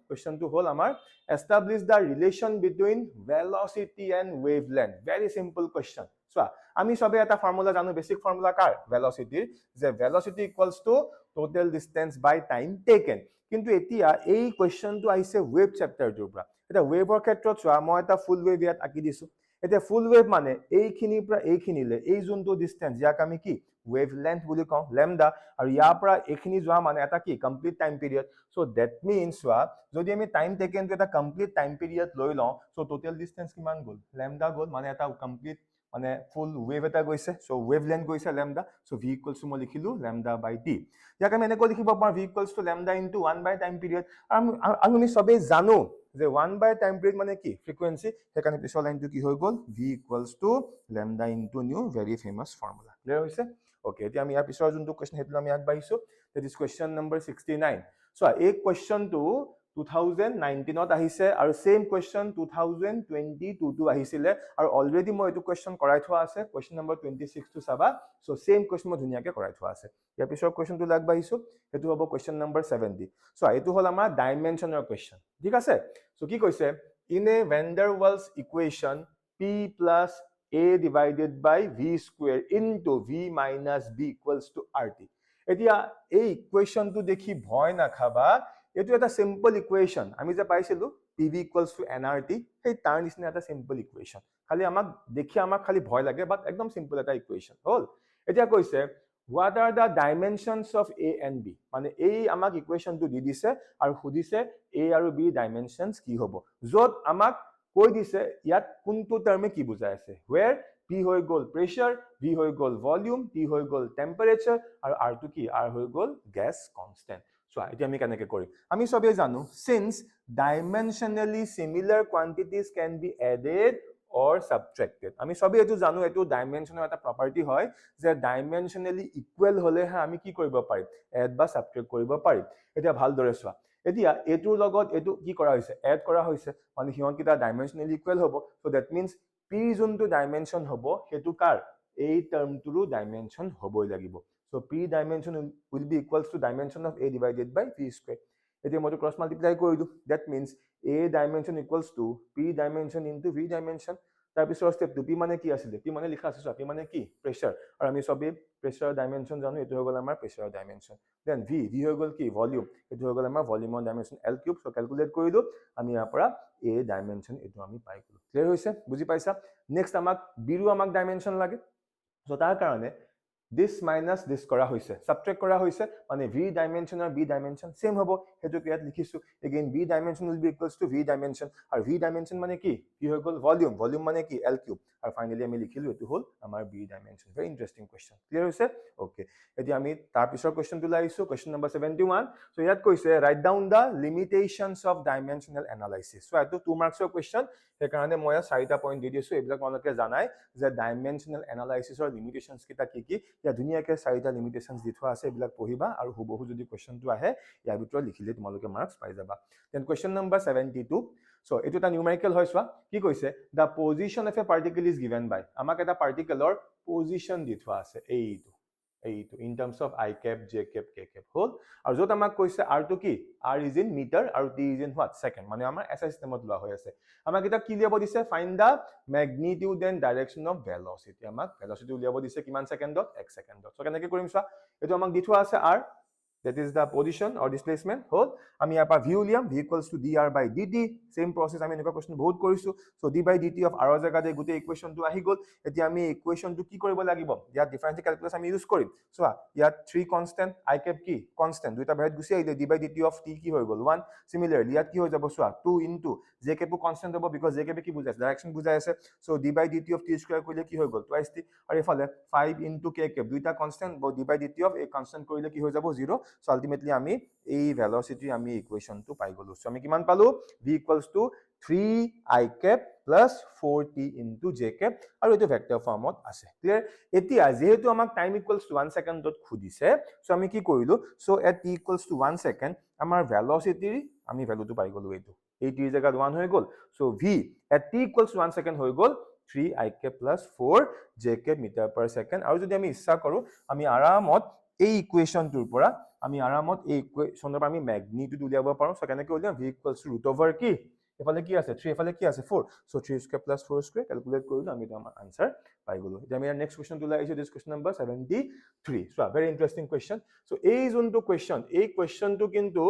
কোৱেশ্চনটো হল আমাৰ establish the relation between velocity and wavelength very simple question চোৱা আমি সবে এটা ফৰ্মুলা জানো বেসিক ফৰ্মুলা কাৰ ভেলোসিটিৰ যে ভেলোসিটি ইকুৱেলস টু টোটাল ডিসটেন্স বাই টাইম টেকেন কিন্তু এতিয়া এই কোৱেশ্চনটো আহিছে ওয়েভ চ্যাপ্টাৰটোৰ পৰা এটা ওয়েভৰ ক্ষেত্ৰত চোৱা মই এটা ফুল ওয়েভ ইয়াত আকি দিছো এতিয়া ফুল ওয়েভ মানে এইখিনিৰ পৰা এইখিনিলে এই যোনটো ডিসটেন্স যাক আমি কি ওয়েভ লেন্থ বুলি কওঁ লেমডা আৰু ইয়াৰ পৰা এইখিনি যোৱা মানে এটা কি complete time period so that means চোৱা যদি আমি টাইম টেকেনটো এটা কমপ্লিট টাইম পিৰিয়ড লৈ লওঁ সো টোটাল ডিসটেন্স কিমান গ'ল লেমডা গ'ল মানে এটা কমপ্লিট মানে ফুল ওয়েভ এটা গৈছে সো ওয়েভ লেন্থ গৈছে লেমডা সো v ইকুৱেলস মই লিখিলো লেমডা বাই t ইয়াক আমি এনেকৈ লিখিব পাৰো v equals to lambda into 1 by time period আৰু আমি সবে জানো যে 1 বাই টাইম পিৰিয়ড মানে কি ফ্ৰিকোয়েন্সি সেইকাৰণে পিছৰ লাইনটো কি হৈ গ'ল v equals to lambda into nu very famous formula clear হৈছে ওকে এতিয়া আমি ইয়াৰ পিছৰ যোনটো কোৱেশ্চন হেতু আমি আগবাঢ়িছো that is question number 69 so এই কোৱেশ্চনটো 2019 ত আহিছে আৰু সেম কোৱেশ্চন 2022 টো আহিছিলে আৰু অলৰেডি মই এটো কোৱেশ্চন কৰাই থোৱা আছে কোৱেশ্চন নম্বৰ 26 টো চাবা সো সেম কোৱেশ্চন মই ধুনিয়াকে কৰাই থোৱা আছে ইয়াৰ পিছৰ কোৱেশ্চনটো লাগবাহিছো এটো হ'ব কোৱেশ্চন নম্বৰ 70 সো এটো হল আমাৰ ডাইমেনশনৰ কোৱেশ্চন ঠিক আছে সো কি কৈছে in a van der Waals equation p plus a divided by v square into v minus b equals to rt এতিয়া এই ইকুৱেশনটো দেখি ভয় নাখাবা এটো এটা সিম্পল ইকুৱেশন আমি যে পাইছিলো pv equals to nrt সেই তাৰ নিচিনা এটা সিম্পল ইকুৱেশন খালি আমাক দেখি আমাক খালি ভয় লাগে বাট একদম সিম্পল এটা ইকুৱেশন হল এতিয়া কৈছে what are the dimensions of a and b মানে এই আমাক ইকুৱেশনটো দি দিছে আৰু খুদিছে a আৰু b ডাইমেনশনস কি হ'ব যত আমাক কৈ দিছে ইয়াত কোনটো টাৰ্মে কি বুজাই আছে where p হৈ গল প্ৰেসাৰ v হৈ গল ভলিউম t হৈ গল টেম্পাৰেচাৰ আৰু r টো কি r হৈ গল গ্যাস কনস্ট্যান্ট সো এতিয়া আমি কেনেকৈ কৰিম আমি সবে জানো since dimensionally similar quantities can be added or subtracted আমি সবে এটো জানো এটো ডাইমেনশনৰ এটা প্ৰপাৰ্টি হয় যে ডাইমেনশনালি ইকুৱেল হলে আমি কি কৰিব পাৰিম এড বা সাবট্ৰেক্ট কৰিব পাৰিম এটা ভাল দৰে চোৱা এতিয়া এটোৰ লগত এটো কি কৰা হৈছে এড কৰা হৈছে মানে হিয়ন কিটা ডাইমেনশনালি ইকুৱেল হ'ব সো দ্যাট মিন্স p যোনটো ডাইমেনশন হ'ব হেতু কাৰ এই টাৰ্মটোৰো ডাইমেনশন হ'বই লাগিব so p dimension will be equals to dimension of a divided by p square এতিয়া মই ক্ৰস মাল্টিপ্লাই কৰি দিও that means a dimension equals to p dimension into v dimension তাৰ পিছৰ স্টেপ 2 p মানে কি আছিল p মানে লিখা আছে p মানে কি প্ৰেসাৰ আৰু আমি সবে প্ৰেসাৰ ডাইমেনশন জানো এটো হৈ গল আমাৰ প্ৰেসাৰ ডাইমেনশন দেন v হৈ গল কি ভলিউম এটো হৈ গল আমাৰ ভলিউমৰ dimension l cube so calculate কৰি দিও আমি ইয়াৰ পৰা a ডাইমেনশন এটো আমি পাই গলো ক্লিয়াৰ হৈছে বুজি পাইছা নেক্সট আমাক b ৰো আমাক ডাইমেনশন লাগে সো তাৰ কাৰণে this minus this কৰা হৈছে subtract কৰা হৈছে মানে v dimension আৰু b dimension same হ'ব হেতু ইয়াত লিখিছো again b dimension will be equals to v dimension আৰু v dimension মানে কি কি হৈ গল ভলিউম ভলিউম মানে কি l কিউব আৰু ফাইনালি আমি লিখিলো এটো হল আমাৰ b dimension very interesting question clear হৈছে okay এতিয়া আমি তাৰ পিছৰ কোৱেশ্চনটো লাইছো কোৱেশ্চন নম্বৰ 71 সো ইয়াত কৈছে write down the limitations of dimensional analysis so এটো 2 মাৰ্কছৰ কোৱেশ্চন সেই কাৰণে মই 4টা পইণ্ট দি দিছো এইবিলাক আপোনালোকে জানাই যে ডাইমেনশনাল এনালাইসিসৰ লিমিটেশনস কিটা কি কি ইয়া ধুনিয়াকে 4টা লিমিটেশনস দি থোৱা আছে এইবিলাক পঢ়িবা আৰু হুবহু যদি কোৱেশ্চনটো আহে ইয়াৰ ভিতৰত লিখিলে তোমালোকে মাৰ্কস পাই যাবা দেন কোৱেশ্চন নম্বৰ 72 সো এটো এটা নিউমেৰিকেল হয় সোৱা কি কৈছে the position of a particle is given by আমাক এটা পাৰ্টিকলৰ পজিশন দি থোৱা আছে এইটো in terms of I cap J cap K cap হল আৰু যত আমাক কৈছে r টো কি r is in meter আৰু t is in what second মানে আমাৰ SI সিস্টেমত লোৱা হৈ আছে আমাক এটা কি লিয়াব দিছে find the magnitude and direction of velocity আমাক velocity উলিয়াব দিছে কিমান সেকেন্ডত 1 সেকেন্ডত সো কেনেকৈ কৰিম সোৱা এটো আমাক দি থোৱা আছে r that is the position or displacement হল আমি ইয়াৰ পৰা v উলিয়াম v equals to dr by dt same process আমি এনেকুৱা কোৱেশ্চন বহুত কৰিছো so d by dt of r জাগাতে গুটে ইকুৱেশনটো আহি গল এতিয়া আমি ইকুৱেশনটো কি কৰিব লাগিব ইয়াত ডিফাৰেন্সিয়েল ক্যালকুলাস আমি ইউজ কৰিম সো ইয়াত 3 কনস্ট্যান্ট I cap কি কনস্ট্যান্ট দুইটা বাহিৰত গুছি আহিলে d by dt of t কি হৈ গল 1 similarly ইয়াত কি হৈ যাব so 2 into j cap constant হ'ব because j cap কি বুজাই আছে ডাইৰেকশন বুজাই আছে so d by dt of t square কৰিলে কি হৈ গল twice t আৰু ইফালে 5 into k cap দুইটা constant d by dt of a constant কৰিলে কি হৈ যাব 0 so ultimately আমি এই velocity আমি ইকুৱেশনটো পাই গলো সো আমি কিমান পালো v equals to 3 I cap plus 4t into j cap আৰু এটো ভেক্টৰ ফৰ্মত আছে ক্লিয়াৰ এতিয়া যেহেতু আমাক টাইম ইকুৱেলস টু 1 সেকেন্ডত খুদিছে সো আমি কি কৰিলো so at t equals to 1 second আমাৰ velocity আমি ভ্যালুটো পাই গলো এইটো এই t জায়গাত 1 হৈ গল so v at t equals to 1 second হৈ গল 3 I cap plus 4 j cap meter per second আৰু যদি আমি ইচ্ছা কৰো আমি আৰামত এই ইকুৱেশনটোৰ পৰা আমি আৰামত এই ইকুৱেশনৰ পৰা আমি ম্যাগনিটিউড উলিয়াব পাৰো সো কেনেকৈ উলিয়াম v equals to root over কি এফালে কি আছে 3 এফালে কি আছে 4 so 3 square plus 4 square calculate কৰিলো আমি আমাৰ আনসাৰ পাই গলো এতিয়া আমি নেক্সট কোৱেশ্চন টো লাইছো this question number 73 so very interesting question so এই যোনটো কোৱেশ্চন এই কোৱেশ্চনটো কিন্তু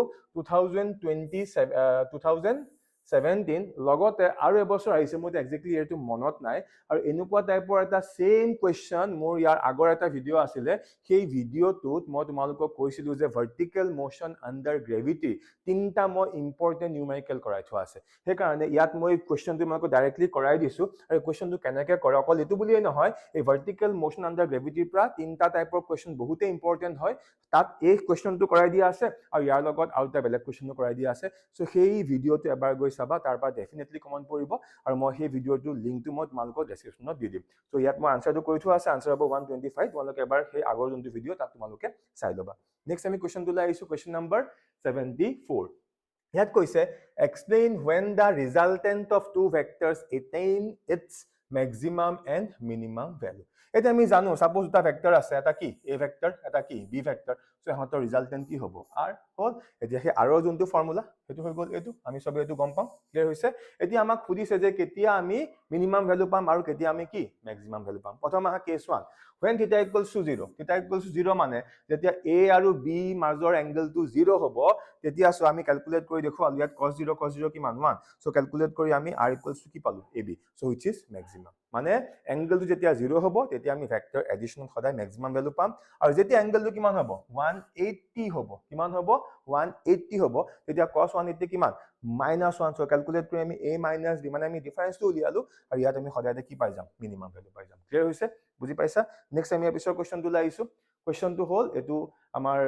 2017 লগতে আৰু এবছৰ আহিছে মই এক্স্যাক্টলি এটো মনত নাই আৰু এনেকুৱা টাইপৰ এটা সেম কোৱেশ্চন মোৰ ইয়াৰ আগৰ এটা ভিডিও আছিলে সেই ভিডিওটোত মই তোমালোকক কৈছিলো যে ভাৰ্টিকেল মোশন আন্ডাৰ গ্ৰেভিটি তিনটা মই ইম্পৰ্টেন্ট নিউমেৰিকেল কৰাই থোৱা আছে সেই কাৰণে ইয়াত মই কোৱেশ্চনটো মই ডাইৰেক্টলি কৰাই দিছো আৰু কোৱেশ্চনটো কেনেকৈ কৰে অকল এটো বুলিয়ে নহয় এই ভাৰ্টিকেল মোশন আন্ডাৰ গ্ৰেভিটিৰ পৰা তিনটা টাইপৰ কোৱেশ্চন বহুতে ইম্পৰ্টেন্ট হয় তাত এই কোৱেশ্চনটো কৰাই দিয়া আছে আৰু ইয়াৰ লগত আৰু এটা বেলেগ কোৱেশ্চনটো কৰাই দিয়া আছে সো সেই ভিডিওটো এবাৰ গৈ চাবা তাৰ পৰা ডেফিনেটলি কমেন্ট পৰিব আৰু মই সেই ভিডিওটোৰ লিংকটো মই তোমালোকক ডেসক্ৰিপচনত দি দিম সো ইয়াত মই আনসাৰটো কৰি থোৱা আছে আনসাৰ হ'ব 125 তোমালোকে এবাৰ সেই আগৰ যোনটো ভিডিও তাত তোমালোকে চাই লবা নেক্সট আমি কোৱেশ্চনটো লাইছো কোৱেশ্চন নম্বৰ 74 ইয়াত কৈছে explain when the resultant of two vectors attain its maximum and minimum value. এটা আমি জানো সাপোজ দুটা ভেক্টৰ আছে এটা কি a ভেক্টৰ এটা কি b ভেক্টৰ সো এহঁতৰ ৰিজাল্টেন্ট কি হ'ব r হ'ল এতিয়া সেই r যোনটো ফৰ্মুলা হেতু হৈ গল এটো আমি সবে এটো গম পাম ক্লিয়াৰ হৈছে এতিয়া আমাক খুদিছে যে কেতিয়া আমি মিনিমাম ভ্যালু পাম আৰু কেতিয়া আমি কি ম্যাক্সিমাম ভ্যালু পাম প্ৰথম আহা case 1 when theta equals to 0 theta equals to 0 মানে যেতিয়া a আৰু b মাজৰ এংগেলটো 0 হ'ব তেতিয়া সো আমি ক্যালকুলেট কৰি দেখো আলিয়াত cos 0 কিমান 1 সো ক্যালকুলেট কৰি আমি r equals to কি পালো ab so which is maximum মানে এংগেলটো যেতিয়া 0 হ'ব তেতিয়া আমি ভেক্টৰ এডিশন সদায় ম্যাক্সিমাম ভ্যালু পাম আৰু যেতিয়া এংগেলটো কিমান হ'ব 180 হ'ব কিমান হ'ব 180 হ'ব তেতিয়া cos 180 কিমান -1 সো ক্যালকুলেট কৰি আমি a - b মানে আমি ডিফাৰেন্সটো উলিয়ালো আৰু ইয়াত আমি সদায় কি পাই যাম মিনিমাম ভ্যালু পাই যাম ক্লিয়াৰ হৈছে বুজি পাইছা নেক্সট আমি এপিসোড কোৱেশ্চনটো লাইছো কোৱেশ্চনটো হ'ল এটো আমাৰ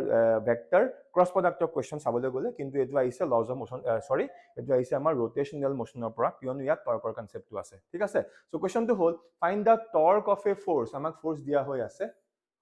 ভেক্টৰ ক্ৰস প্ৰডাক্টৰ কোৱেশ্চন চাবলৈ গলে কিন্তু এটো আইছে লজ অফ মোশন সৰি এটো আইছে আমাৰ ৰোটেশনাল মোশনৰ পৰা কিয়নো ইয়াত টৰ্কৰ কনসেপ্টটো আছে ঠিক আছে সো কোৱেশ্চনটো হ'ল find da torque of A force আমাক ফোর্স দিয়া হৈ আছে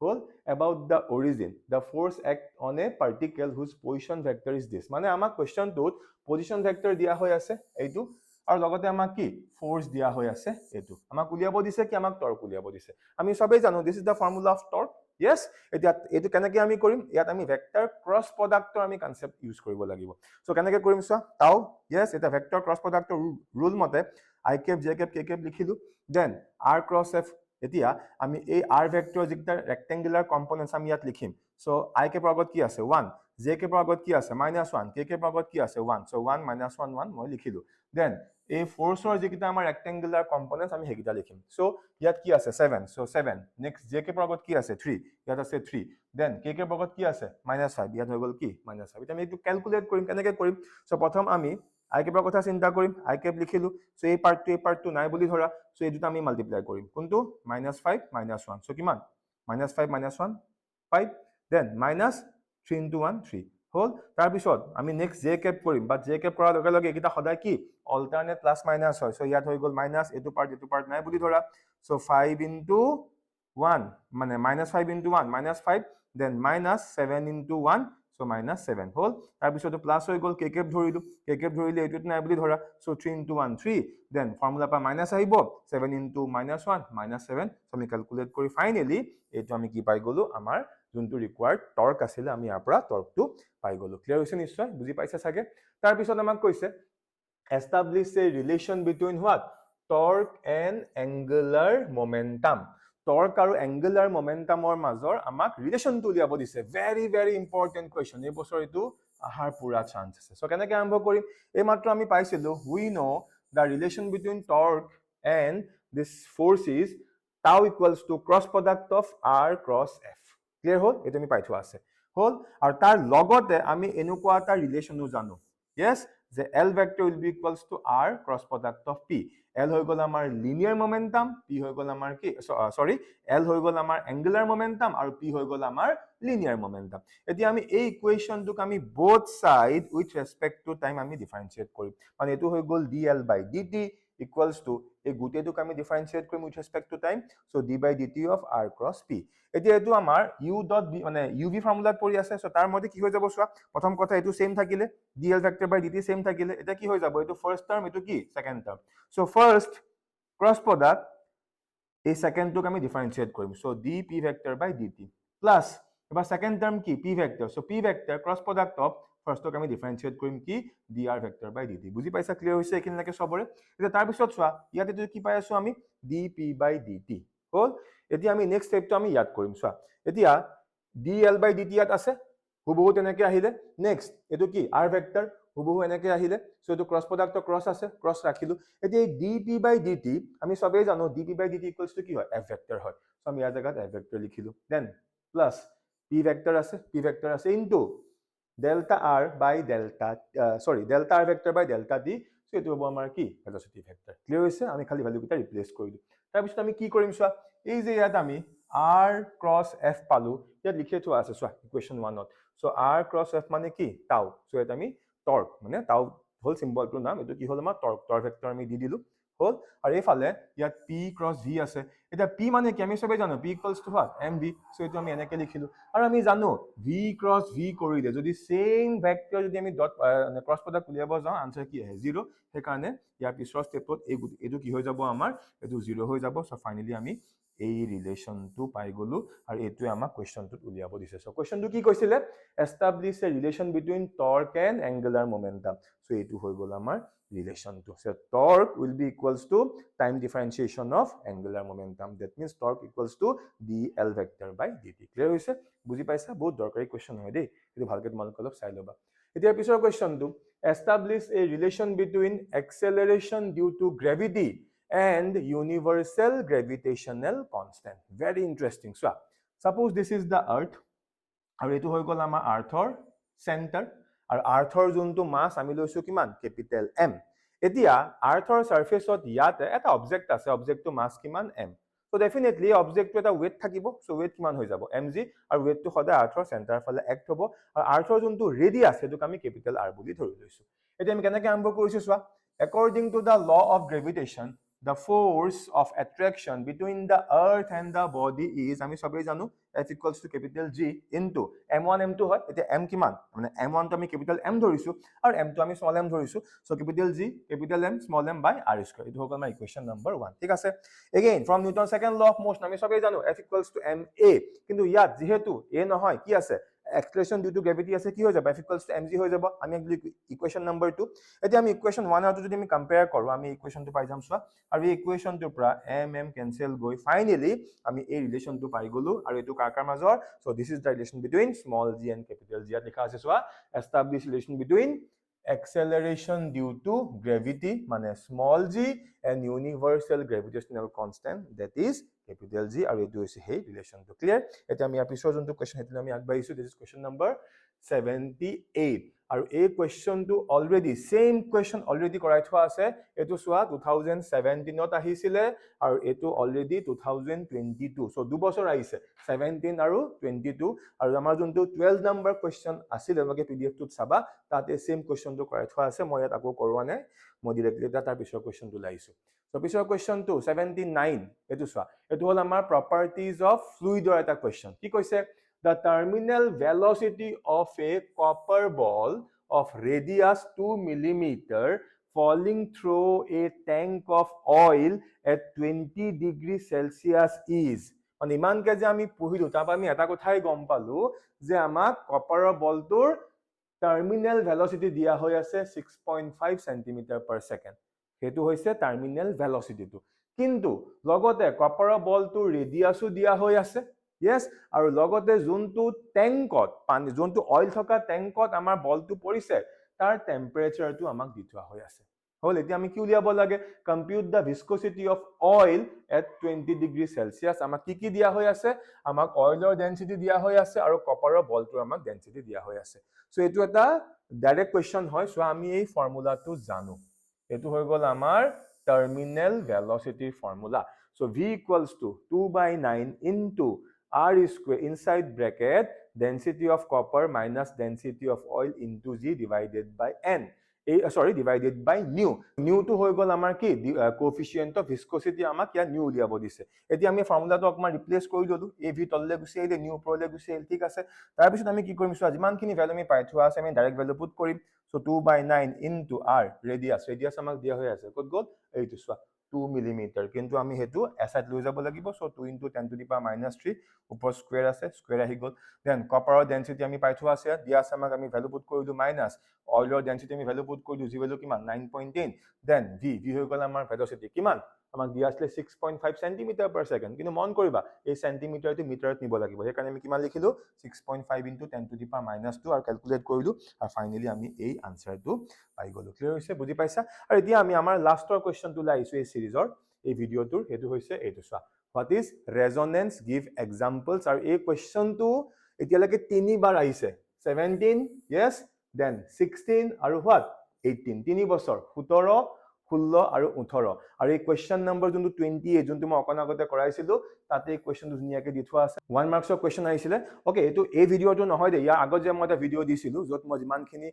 হ'ল about the origin the force act on a particle whose position vector is this মানে আমাক কোৱেশ্চনটোত পজিশন ভেক্টৰ দিয়া হৈ আছে এইটো আৰু লগতে আমাক কি ফোৰ্স দিয়া হৈ আছে এটো আমাক উলিয়াব দিছে কি আমাক টৰ্ক উলিয়াব দিছে আমি সবেই জানো this is the formula of torque yes এতিয়া এটো কেনেকে আমি কৰিম ইয়াত আমি ভেক্টৰ ক্ৰস প্ৰডাক্টৰ আমি কনসেপ্ট ইউজ কৰিব লাগিব সো কেনেকে কৰিম সো তাও yes এটা ভেক্টৰ ক্ৰস প্ৰডাক্টৰ ৰুল মতে i cap j cap k cap লিখিলো দেন r cross f এতিয়া আমি এই r ভেক্টৰ যিটা ৰেক্টেঙ্গুলাৰ কম্পোনেন্টস আমি ইয়াত লিখিম সো i cap আগত কি আছে 1 j cap আগত কি আছে -1 k cap আগত কি আছে 1 সো 1 -1 1 মই লিখিলো দেন এই ফোৰ্সৰ যিটা আমাৰ ৰেক্টেঙ্গুলাৰ কম্পোনেন্টস আমি হেকিটা লিখিম সো ইয়াত কি আছে 7 সো 7 নেক্সট j cap আগত কি আছে 3 ইয়াত আছে 3 দেন k cap আগত কি আছে -5 ইয়াত হৈ গল কি -5 এটা আমি এটো ক্যালকুলেট কৰিম কেনেকে কৰিম সো প্ৰথম আমি i cap কথা চিন্তা কৰিম i cap লিখিলো সো এই পাৰ্টটো নাই বুলি ধৰা সো এই দুটা আমি মাল্টিপ্লাই কৰিম কোনটো -5 -1 সো কিমান -5 -1 5 দেন -3 into 1 3 হল তাৰ পিছত আমি নেক্সট j cap কৰিম বা j cap কৰাৰ লগে লগে এটা সদায় কি অল্টাৰনেট প্লাস মাইনাস হয় সো ইয়াত হৈ গল মাইনাস এটো পাৰ্ট নাই বুলি ধৰা সো 5 into 1 মানে -5 into 1 -5 দেন -7 into 1 সো -7 হল তাৰ পিছত প্লাস হৈ গল k cap ধৰিলো k cap ধৰিলে এটোত নাই বুলি ধৰা সো 3 into 1 3 দেন ফৰ্মুলা পা মাইনাস আহিব 7 into -1 -7 সো আমি ক্যালকুলেট কৰি ফাইনালি এটো আমি কি পাই গলো আমাৰ যোনটো ৰিকোয়াৰ্ড টৰ্ক আছিল আমি ইয়াৰ পৰা টৰ্কটো পাই গলো ক্লিয়াৰ হৈছে নিশ্চয় বুজি পাইছা সাগে তাৰ পিছত আমাক কৈছে establish a relation between what torque and angular momentum torque আৰু angular momentumৰ মাজৰ আমাক ৰিলেশনটো উলিয়াব দিছে very important question এই বছৰ এটো আহাৰ পুৰা চান্স আছে সো কেনেকে আৰম্ভ কৰিম এই মাত্ৰ আমি পাইছিলো we know the relation between torque and this force is tau equals to cross product of r cross f clear হল এটো আমি পাই থোৱা আছে হল আৰু তাৰ লগতে আমি এনেকুৱা এটা ৰিলেশনও জানো yes যে L vector will be equals to R cross product of P. L হৈ গল আমাৰ linear momentum, P হৈ গল আমাৰ কি sorry L হৈ গল আমাৰ angular momentum আৰু P হৈ গল আমাৰ linear momentum. এতিয়া আমি এই ইকুৱেশনটোক আমি both side with respect to time আমি ডিফাৰেনশিয়েট কৰিম মানে এটো হৈ গল dl by dt equals to এই গুটেটোক আমি ডিফাৰেনশিয়েট কৰিম with respect to time so d by dt of r cross p এতিয়া এটো আমাৰ u dot b মানে uv ফৰ্মুলাত পৰি আছে সো তাৰ মতে কি হৈ যাব সোৱা প্ৰথম কথা এটো সেম থাকিলে dl vector by dt same থাকিলে এটা কি হৈ যাব এটো ফাৰ্স্ট টাৰ্ম এটো কি second term so first cross product এই সেকেন্ডটোক আমি ডিফাৰেনশিয়েট কৰিম so dp vector by dt plus এবাৰ সেকেন্ড টাৰ্ম কি p vector so p vector cross product of ফাৰ্স্টক আমি ডিফাৰেনশিয়েট কৰিম কি dr vector by dt বুজি পাইছা ক্লিয়াৰ হৈছে এখিনলৈকে সবৰে এটা তাৰ পিছত সোৱা ইয়াতে এটো কি পাই আছো আমি dp by dt হল এতিয়া আমি নেক্সট স্টেপটো আমি ইয়াত কৰিম সোৱা এতিয়া dl by dt ইয়াত আছে হুবহু তেনেকে আহিলে নেক্সট এটো কি r vector হুবহু এনেকে আহিলে সো এটো ক্রস প্রোডাক্ট ক্রস আছে ক্রস ৰাখিলো এতিয়া dp by dt আমি সবেই জানো dp by dt ইকুৱেলস টু কি হয় f vector হয় সো আমি ইয়াৰ জায়গাত f vector লিখিলো দেন প্লাস p vector আছে into delta r by delta delta r vector by delta d so এটো হ'ব আমাৰ কি ভেলোসিটি ভেক্টৰ ক্লিয়াৰ হৈছে আমি খালি ভ্যালু কিটা ৰিপ্লেস কৰিলো তাৰ পিছত আমি কি কৰিম সোৱা এই যে ইয়াত আমি r cross f পালো ইয়াত লিখি থোৱা আছে সোৱা ইকুৱেশন 1 ত সো r cross f মানে কি tau সো এটা আমি টর্ক মানে tau হোল সিম্বলটোৰ নাম এটো কি হল আমাৰ টৰ্ক ভেক্টৰ আমি দি দিলো হল আৰু এইফালে ইয়াত p ক্ৰছ v আছে এটা p মানে কি আমি সবে জানো p equals to what mv so এটো আমি এনেকৈ লিখিলো আৰু আমি জানো v ক্ৰছ v কৰিলে যদি সেম ভেক্টৰ যদি আমি ডট ক্ৰছ প্ৰডাক্ট উলিয়াব যাওঁ আনসাৰ কি আহে 0 সেই কাৰণে ইয়াৰ পিছৰ ষ্টেপত এটো কি হৈ যাব আমাৰ এটো 0 হৈ যাব সো ফাইনালি আমি এই ৰিলেশনটো পাই গলো আৰু এটোৱে আমাক কোৱেশ্চনটোত উলিয়াব দিছে সো কোৱেশ্চনটো কি কৈছিলে establish a relation between torque and angular momentum so এটো হৈ গল আমাৰ ৰিলেশনটো so torque will be equals to time differentiation of angular momentum that means torque equals to dl vector by dt clear হৈছে বুজি পাইছা বহুত দৰকাৰী কোৱেশ্চন হয় দেই এটো ভালকে তোমালোক অলপ চাই লবা এতিয়া পিছৰ কোৱেশ্চনটো establish a relation between acceleration due to gravity and universal gravitational constant. Very interesting. So, suppose this is the earth. আৰু এটো হৈ গল আমাৰ আৰ্থৰ সেন্টাৰ আৰু আৰ্থৰ যোনটো মাস আমি লৈছো কিমান ক্যাপিটেল M এতিয়া আৰ্থৰ সাৰফেসত ইয়াতে এটা অবজেক্ট আছে অবজেক্টটো মাস কিমান M so definitely অবজেক্টটো এটা ওয়েট থাকিব so ওয়েট কিমান হৈ যাব mg আৰু ওয়েটটো সদায় আৰ্থৰ সেন্টাৰ ফালে এক্ট হ'ব আৰু আৰ্থৰ যোনটো ৰেডিয়াস এটোক আমি ক্যাপিটেল R বুলি ধৰি লৈছো এতিয়া আমি কেনেকৈ আৰম্ভ কৰিছো চোৱা according to the law of gravitation the force of attraction between the earth and the body is আমি সবেই জানো F equals to capital G into m1 m2 হয় এতিয়া m কিমান মানে m1 তো আমি capital M ধৰিছো আৰু m তো আমি small m ধৰিছো so capital G capital M small m by r square এটো হ'ল আমাৰ ইকুৱেশ্যন নম্বৰ 1 ঠিক আছে again from Newton second law of motion আমি সবেই জানো F equals to ma কিন্তু ইয়াত যেহেতু a নহয় কি আছে acceleration due to gravity আছে কি হৈ যাব F equals to mg হৈ যাব আমি ইকুৱেশ্যন নম্বৰ 2 এতিয়া আমি ইকুৱেশ্যন 1 আৰু 2 যদি আমি কম্পেয়াৰ কৰো আমি ইকুৱেশ্যনটো পাই যাম চোৱা আৰু এই ইকুৱেশ্যনটোৰ পৰা m কেনসেল গৈ ফাইনালি আমি এই ৰিলেশনটো পাই গলো আৰু এটো কাকাৰ মাজৰ so this is the relation between small g and capital G লিখা আছে চোৱা establish relation between acceleration due to gravity মানে small g and universal gravitational constant that is capital G আৰু এটো হৈছে সেই ৰিলেশনটো ক্লিয়াৰ এটা আমি এপিসোড যোনটো কোৱেশ্চন হেতু আমি আগবাইছো দিস ইজ কোৱেশ্চন নম্বৰ 78 আৰু এই কোৱেশ্চনটো অলৰেডি সেম কোৱেশ্চন অলৰেডি কৰাই থোৱা আছে এটো সোৱা 2017 ত আহিছিলে আৰু এটো অলৰেডি 2022 সো 2 বছৰ আহিছে 17 আৰু 22 আৰু আমাৰ যোনটো 12 নম্বৰ কোৱেশ্চন আছিল লগে পিডিএফ টোত চাবা তাতে সেম কোৱেশ্চনটো কৰাই থোৱা আছে মই ইয়াত আকৌ কৰোৱা নাই মই ডাইৰেক্টলি তাৰ পিছৰ কোৱেশ্চনটো লাইছো সো পিছৰ কোৱেশ্চনটো 79 এটো সোৱা এটো হল আমাৰ প্ৰপাৰ্টিজ অফ ফ্লুইডৰ এটা কোৱেশ্চন কি কৈছে the terminal velocity of a copper ball of radius 2 millimeter falling through a tank of oil at 20 degrees Celsius is মানে ইমানকে যে আমি পঢ়িলো তাপা আমি এটা কথাই গম পালো যে আমাক কপাৰৰ বলটোৰ টাৰ্মিনেল ভেলোচিটি দিয়া হৈ আছে 6.5 সেন্টিমিটাৰ পাৰ সেকেন্ড হেতু হৈছে টাৰ্মিনেল ভেলোচিটিটো কিন্তু লগতে কপাৰৰ বলটোৰ ৰেডিয়াসও দিয়া হৈ আছে yes আৰু লগতে যোনটো ট্যাঙ্কত পানী যোনটো অইল থকা ট্যাঙ্কত আমাৰ বলটো পৰিছে তাৰ টেম্পাৰেচাৰটো আমাক দি থোৱা হৈ আছে হল এতিয়া আমি কি উলিয়াব লাগে compute the viscosity of oil at 20 degree Celsius আমাক কি দিয়া হৈ আছে আমাক অইলৰ ডেন্সিটি দিয়া হৈ আছে আৰু কপাৰৰ বলটোৰ আমাক ডেন্সিটি দিয়া হৈ আছে সো এটো এটা ডাইৰেক্ট কোৱেশ্চন হয় সো আমি এই ফৰ্মুলাটো জানো এটো হৈ গল আমাৰ terminal velocity formula so v equals to 2/9 into r square inside bracket density of copper minus density of oil into g divided by n divided by nu to হৈ গল আমাৰ কি coefficient of viscosity আমাক ইয়া nu উলিয়াব দিছে এতিয়া আমি ফৰ্মুলাটো অকমান ৰিপ্লেস কৰি ললো av তললে গুছি আইলে nu ওপৰলে গুছি আইল ঠিক আছে তাৰ পিছত আমি কি কৰিম চোৱা যিমানখিনি ভ্যালু আমি পাই থোৱা আছে আমি ডাইৰেক্ট ভ্যালু পুট কৰিম সো 2/9 into r radius আমাক দিয়া হৈ আছে কত গল এইটো চোৱা 2 মিলিমিটাৰ কিন্তু আমি হেতু এসাইড লৈ যাব লাগিব সো 2 * 10 to the power -3 উপৰ স্কয়াৰ আছে স্কয়াৰ আহি গল দেন কপাৰৰ ডেন্সিটি আমি পাই থোৱা আছে দিয়া আছে আমাক আমি ভ্যালু পুট কৰিলো মাইনাস অইলৰ ডেন্সিটি আমি ভ্যালু পুট কৰিলো জি ভ্যালু কিমান 9.10 দেন v হৈ গল আমাৰ ভেলোচিটি কিমান আমাক দিয়া আছে 6.5 সেন্টিমিটাৰ পাৰ সেকেন্ড কিন্তু মন কৰিবা এই সেন্টিমিটাৰটো মিটাৰত নিব লাগিব সেই কাৰণে আমি কিমান লিখিলো 6.5 * 10 to the power -2 আৰু ক্যালকুলেট কৰিলো আৰু ফাইনালি আমি এই আনসাৰটো পাই গলো ক্লিয়াৰ হৈছে বুজি পাইছা আৰু এতিয়া আমি আমাৰ লাষ্টৰ কোৱেশ্চনটো লাইছো এই সিৰিজৰ এই ভিডিওটোৰ হেতু হৈছে এইটো চোৱা what is resonance give examples আৰু এই কোৱেশ্চনটো এতিয়ালৈকে 3 বাৰ আহিছে 17 yes then 16 আৰু what 18 3 বছৰ 17 16 আৰু 18 আৰু এই কুৱেশ্যন নম্বৰ যোনটো 28 যোনটো মই অকণ আগতে কৰাইছিলো তাতে এই কুৱেশ্যনটো ধুনীয়াকৈ দি থোৱা আছে 1 মাৰ্কছৰ কুৱেশ্যন আহিছিলে ওকে এইটো এই ভিডিঅ'টো নহয় দে ইয়াৰ আগত যে মই এটা ভিডিঅ' দিছিলো য'ত মই যিমানখিনি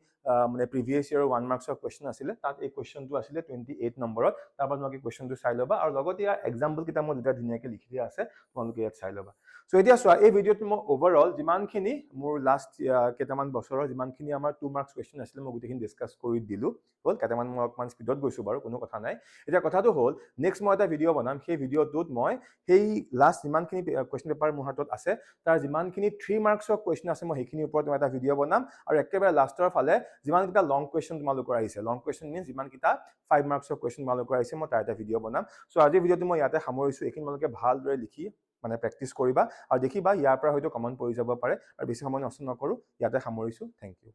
মানে প্ৰিভিয়াছ ইয়েৰৰ 1 মাৰ্কছৰ কুৱেশ্যন আছিলে তাত এই কুৱেশ্যনটো আছিলে 28 নম্বৰত তাৰপৰা তোমালোকে কুৱেশ্যনটো চাই ল'বা আৰু লগতে ইয়াৰ এক্সাম্পল কেইটা মই দুটা ধুনীয়াকৈ লিখি দিয়া আছে তোমালোকে ইয়াত চাই ল'বা সো এতিয়া চোৱা এই ভিডিঅ'টো মই ওভাৰঅল যিমানখিনি মোৰ লাষ্ট কেইটামান বছৰৰ যিমানখিনি আমাৰ 2 মাৰ্কছ কুৱেশ্যন আছিলে মই গোটেইখিনি ডিছকাছ কৰি দিলোঁ হ'ল কেইটামান মই অকণমান স্পীডত গৈছোঁ বাৰু কোনো কথা নাই এতিয়া কথাটো হ'ল নেক্সট মই এটা ভিডিঅ' বনাম সেই ভিডিঅ'টোত মই সেই লাষ্ট যিমানখিনি কুৱেশ্যন পেপাৰ মোৰ হাতত আছে তাৰ যিমানখিনি 3 মাৰ্কছৰ কুৱেশ্যন আছে মই সেইখিনিৰ ওপৰত মই এটা ভিডিঅ' বনাম আৰু একেবাৰে লাষ্টৰ ফালে যিমানকেইটা লং কুৱেশ্যন তোমালোকৰ আহিছে লং কুৱেশ্যন মিনছ যিমানকেইটা 5 মাৰ্কছৰ কুৱেশ্যন তোমালোকৰ আহিছে মই তাৰ এটা ভিডিঅ' বনাম চ' আজিৰ ভিডিঅ'টো মই ইয়াতে সামৰিছোঁ এইখিনি তোমালোকে ভালদৰে লিখি মানে প্ৰেক্টিছ কৰিবা আৰু দেখিবা ইয়াৰ পৰা হয়তো কমন পৰি যাব পাৰে আৰু বেছি সময় নষ্ট নকৰোঁ ইয়াতে সামৰিছোঁ থেংক ইউ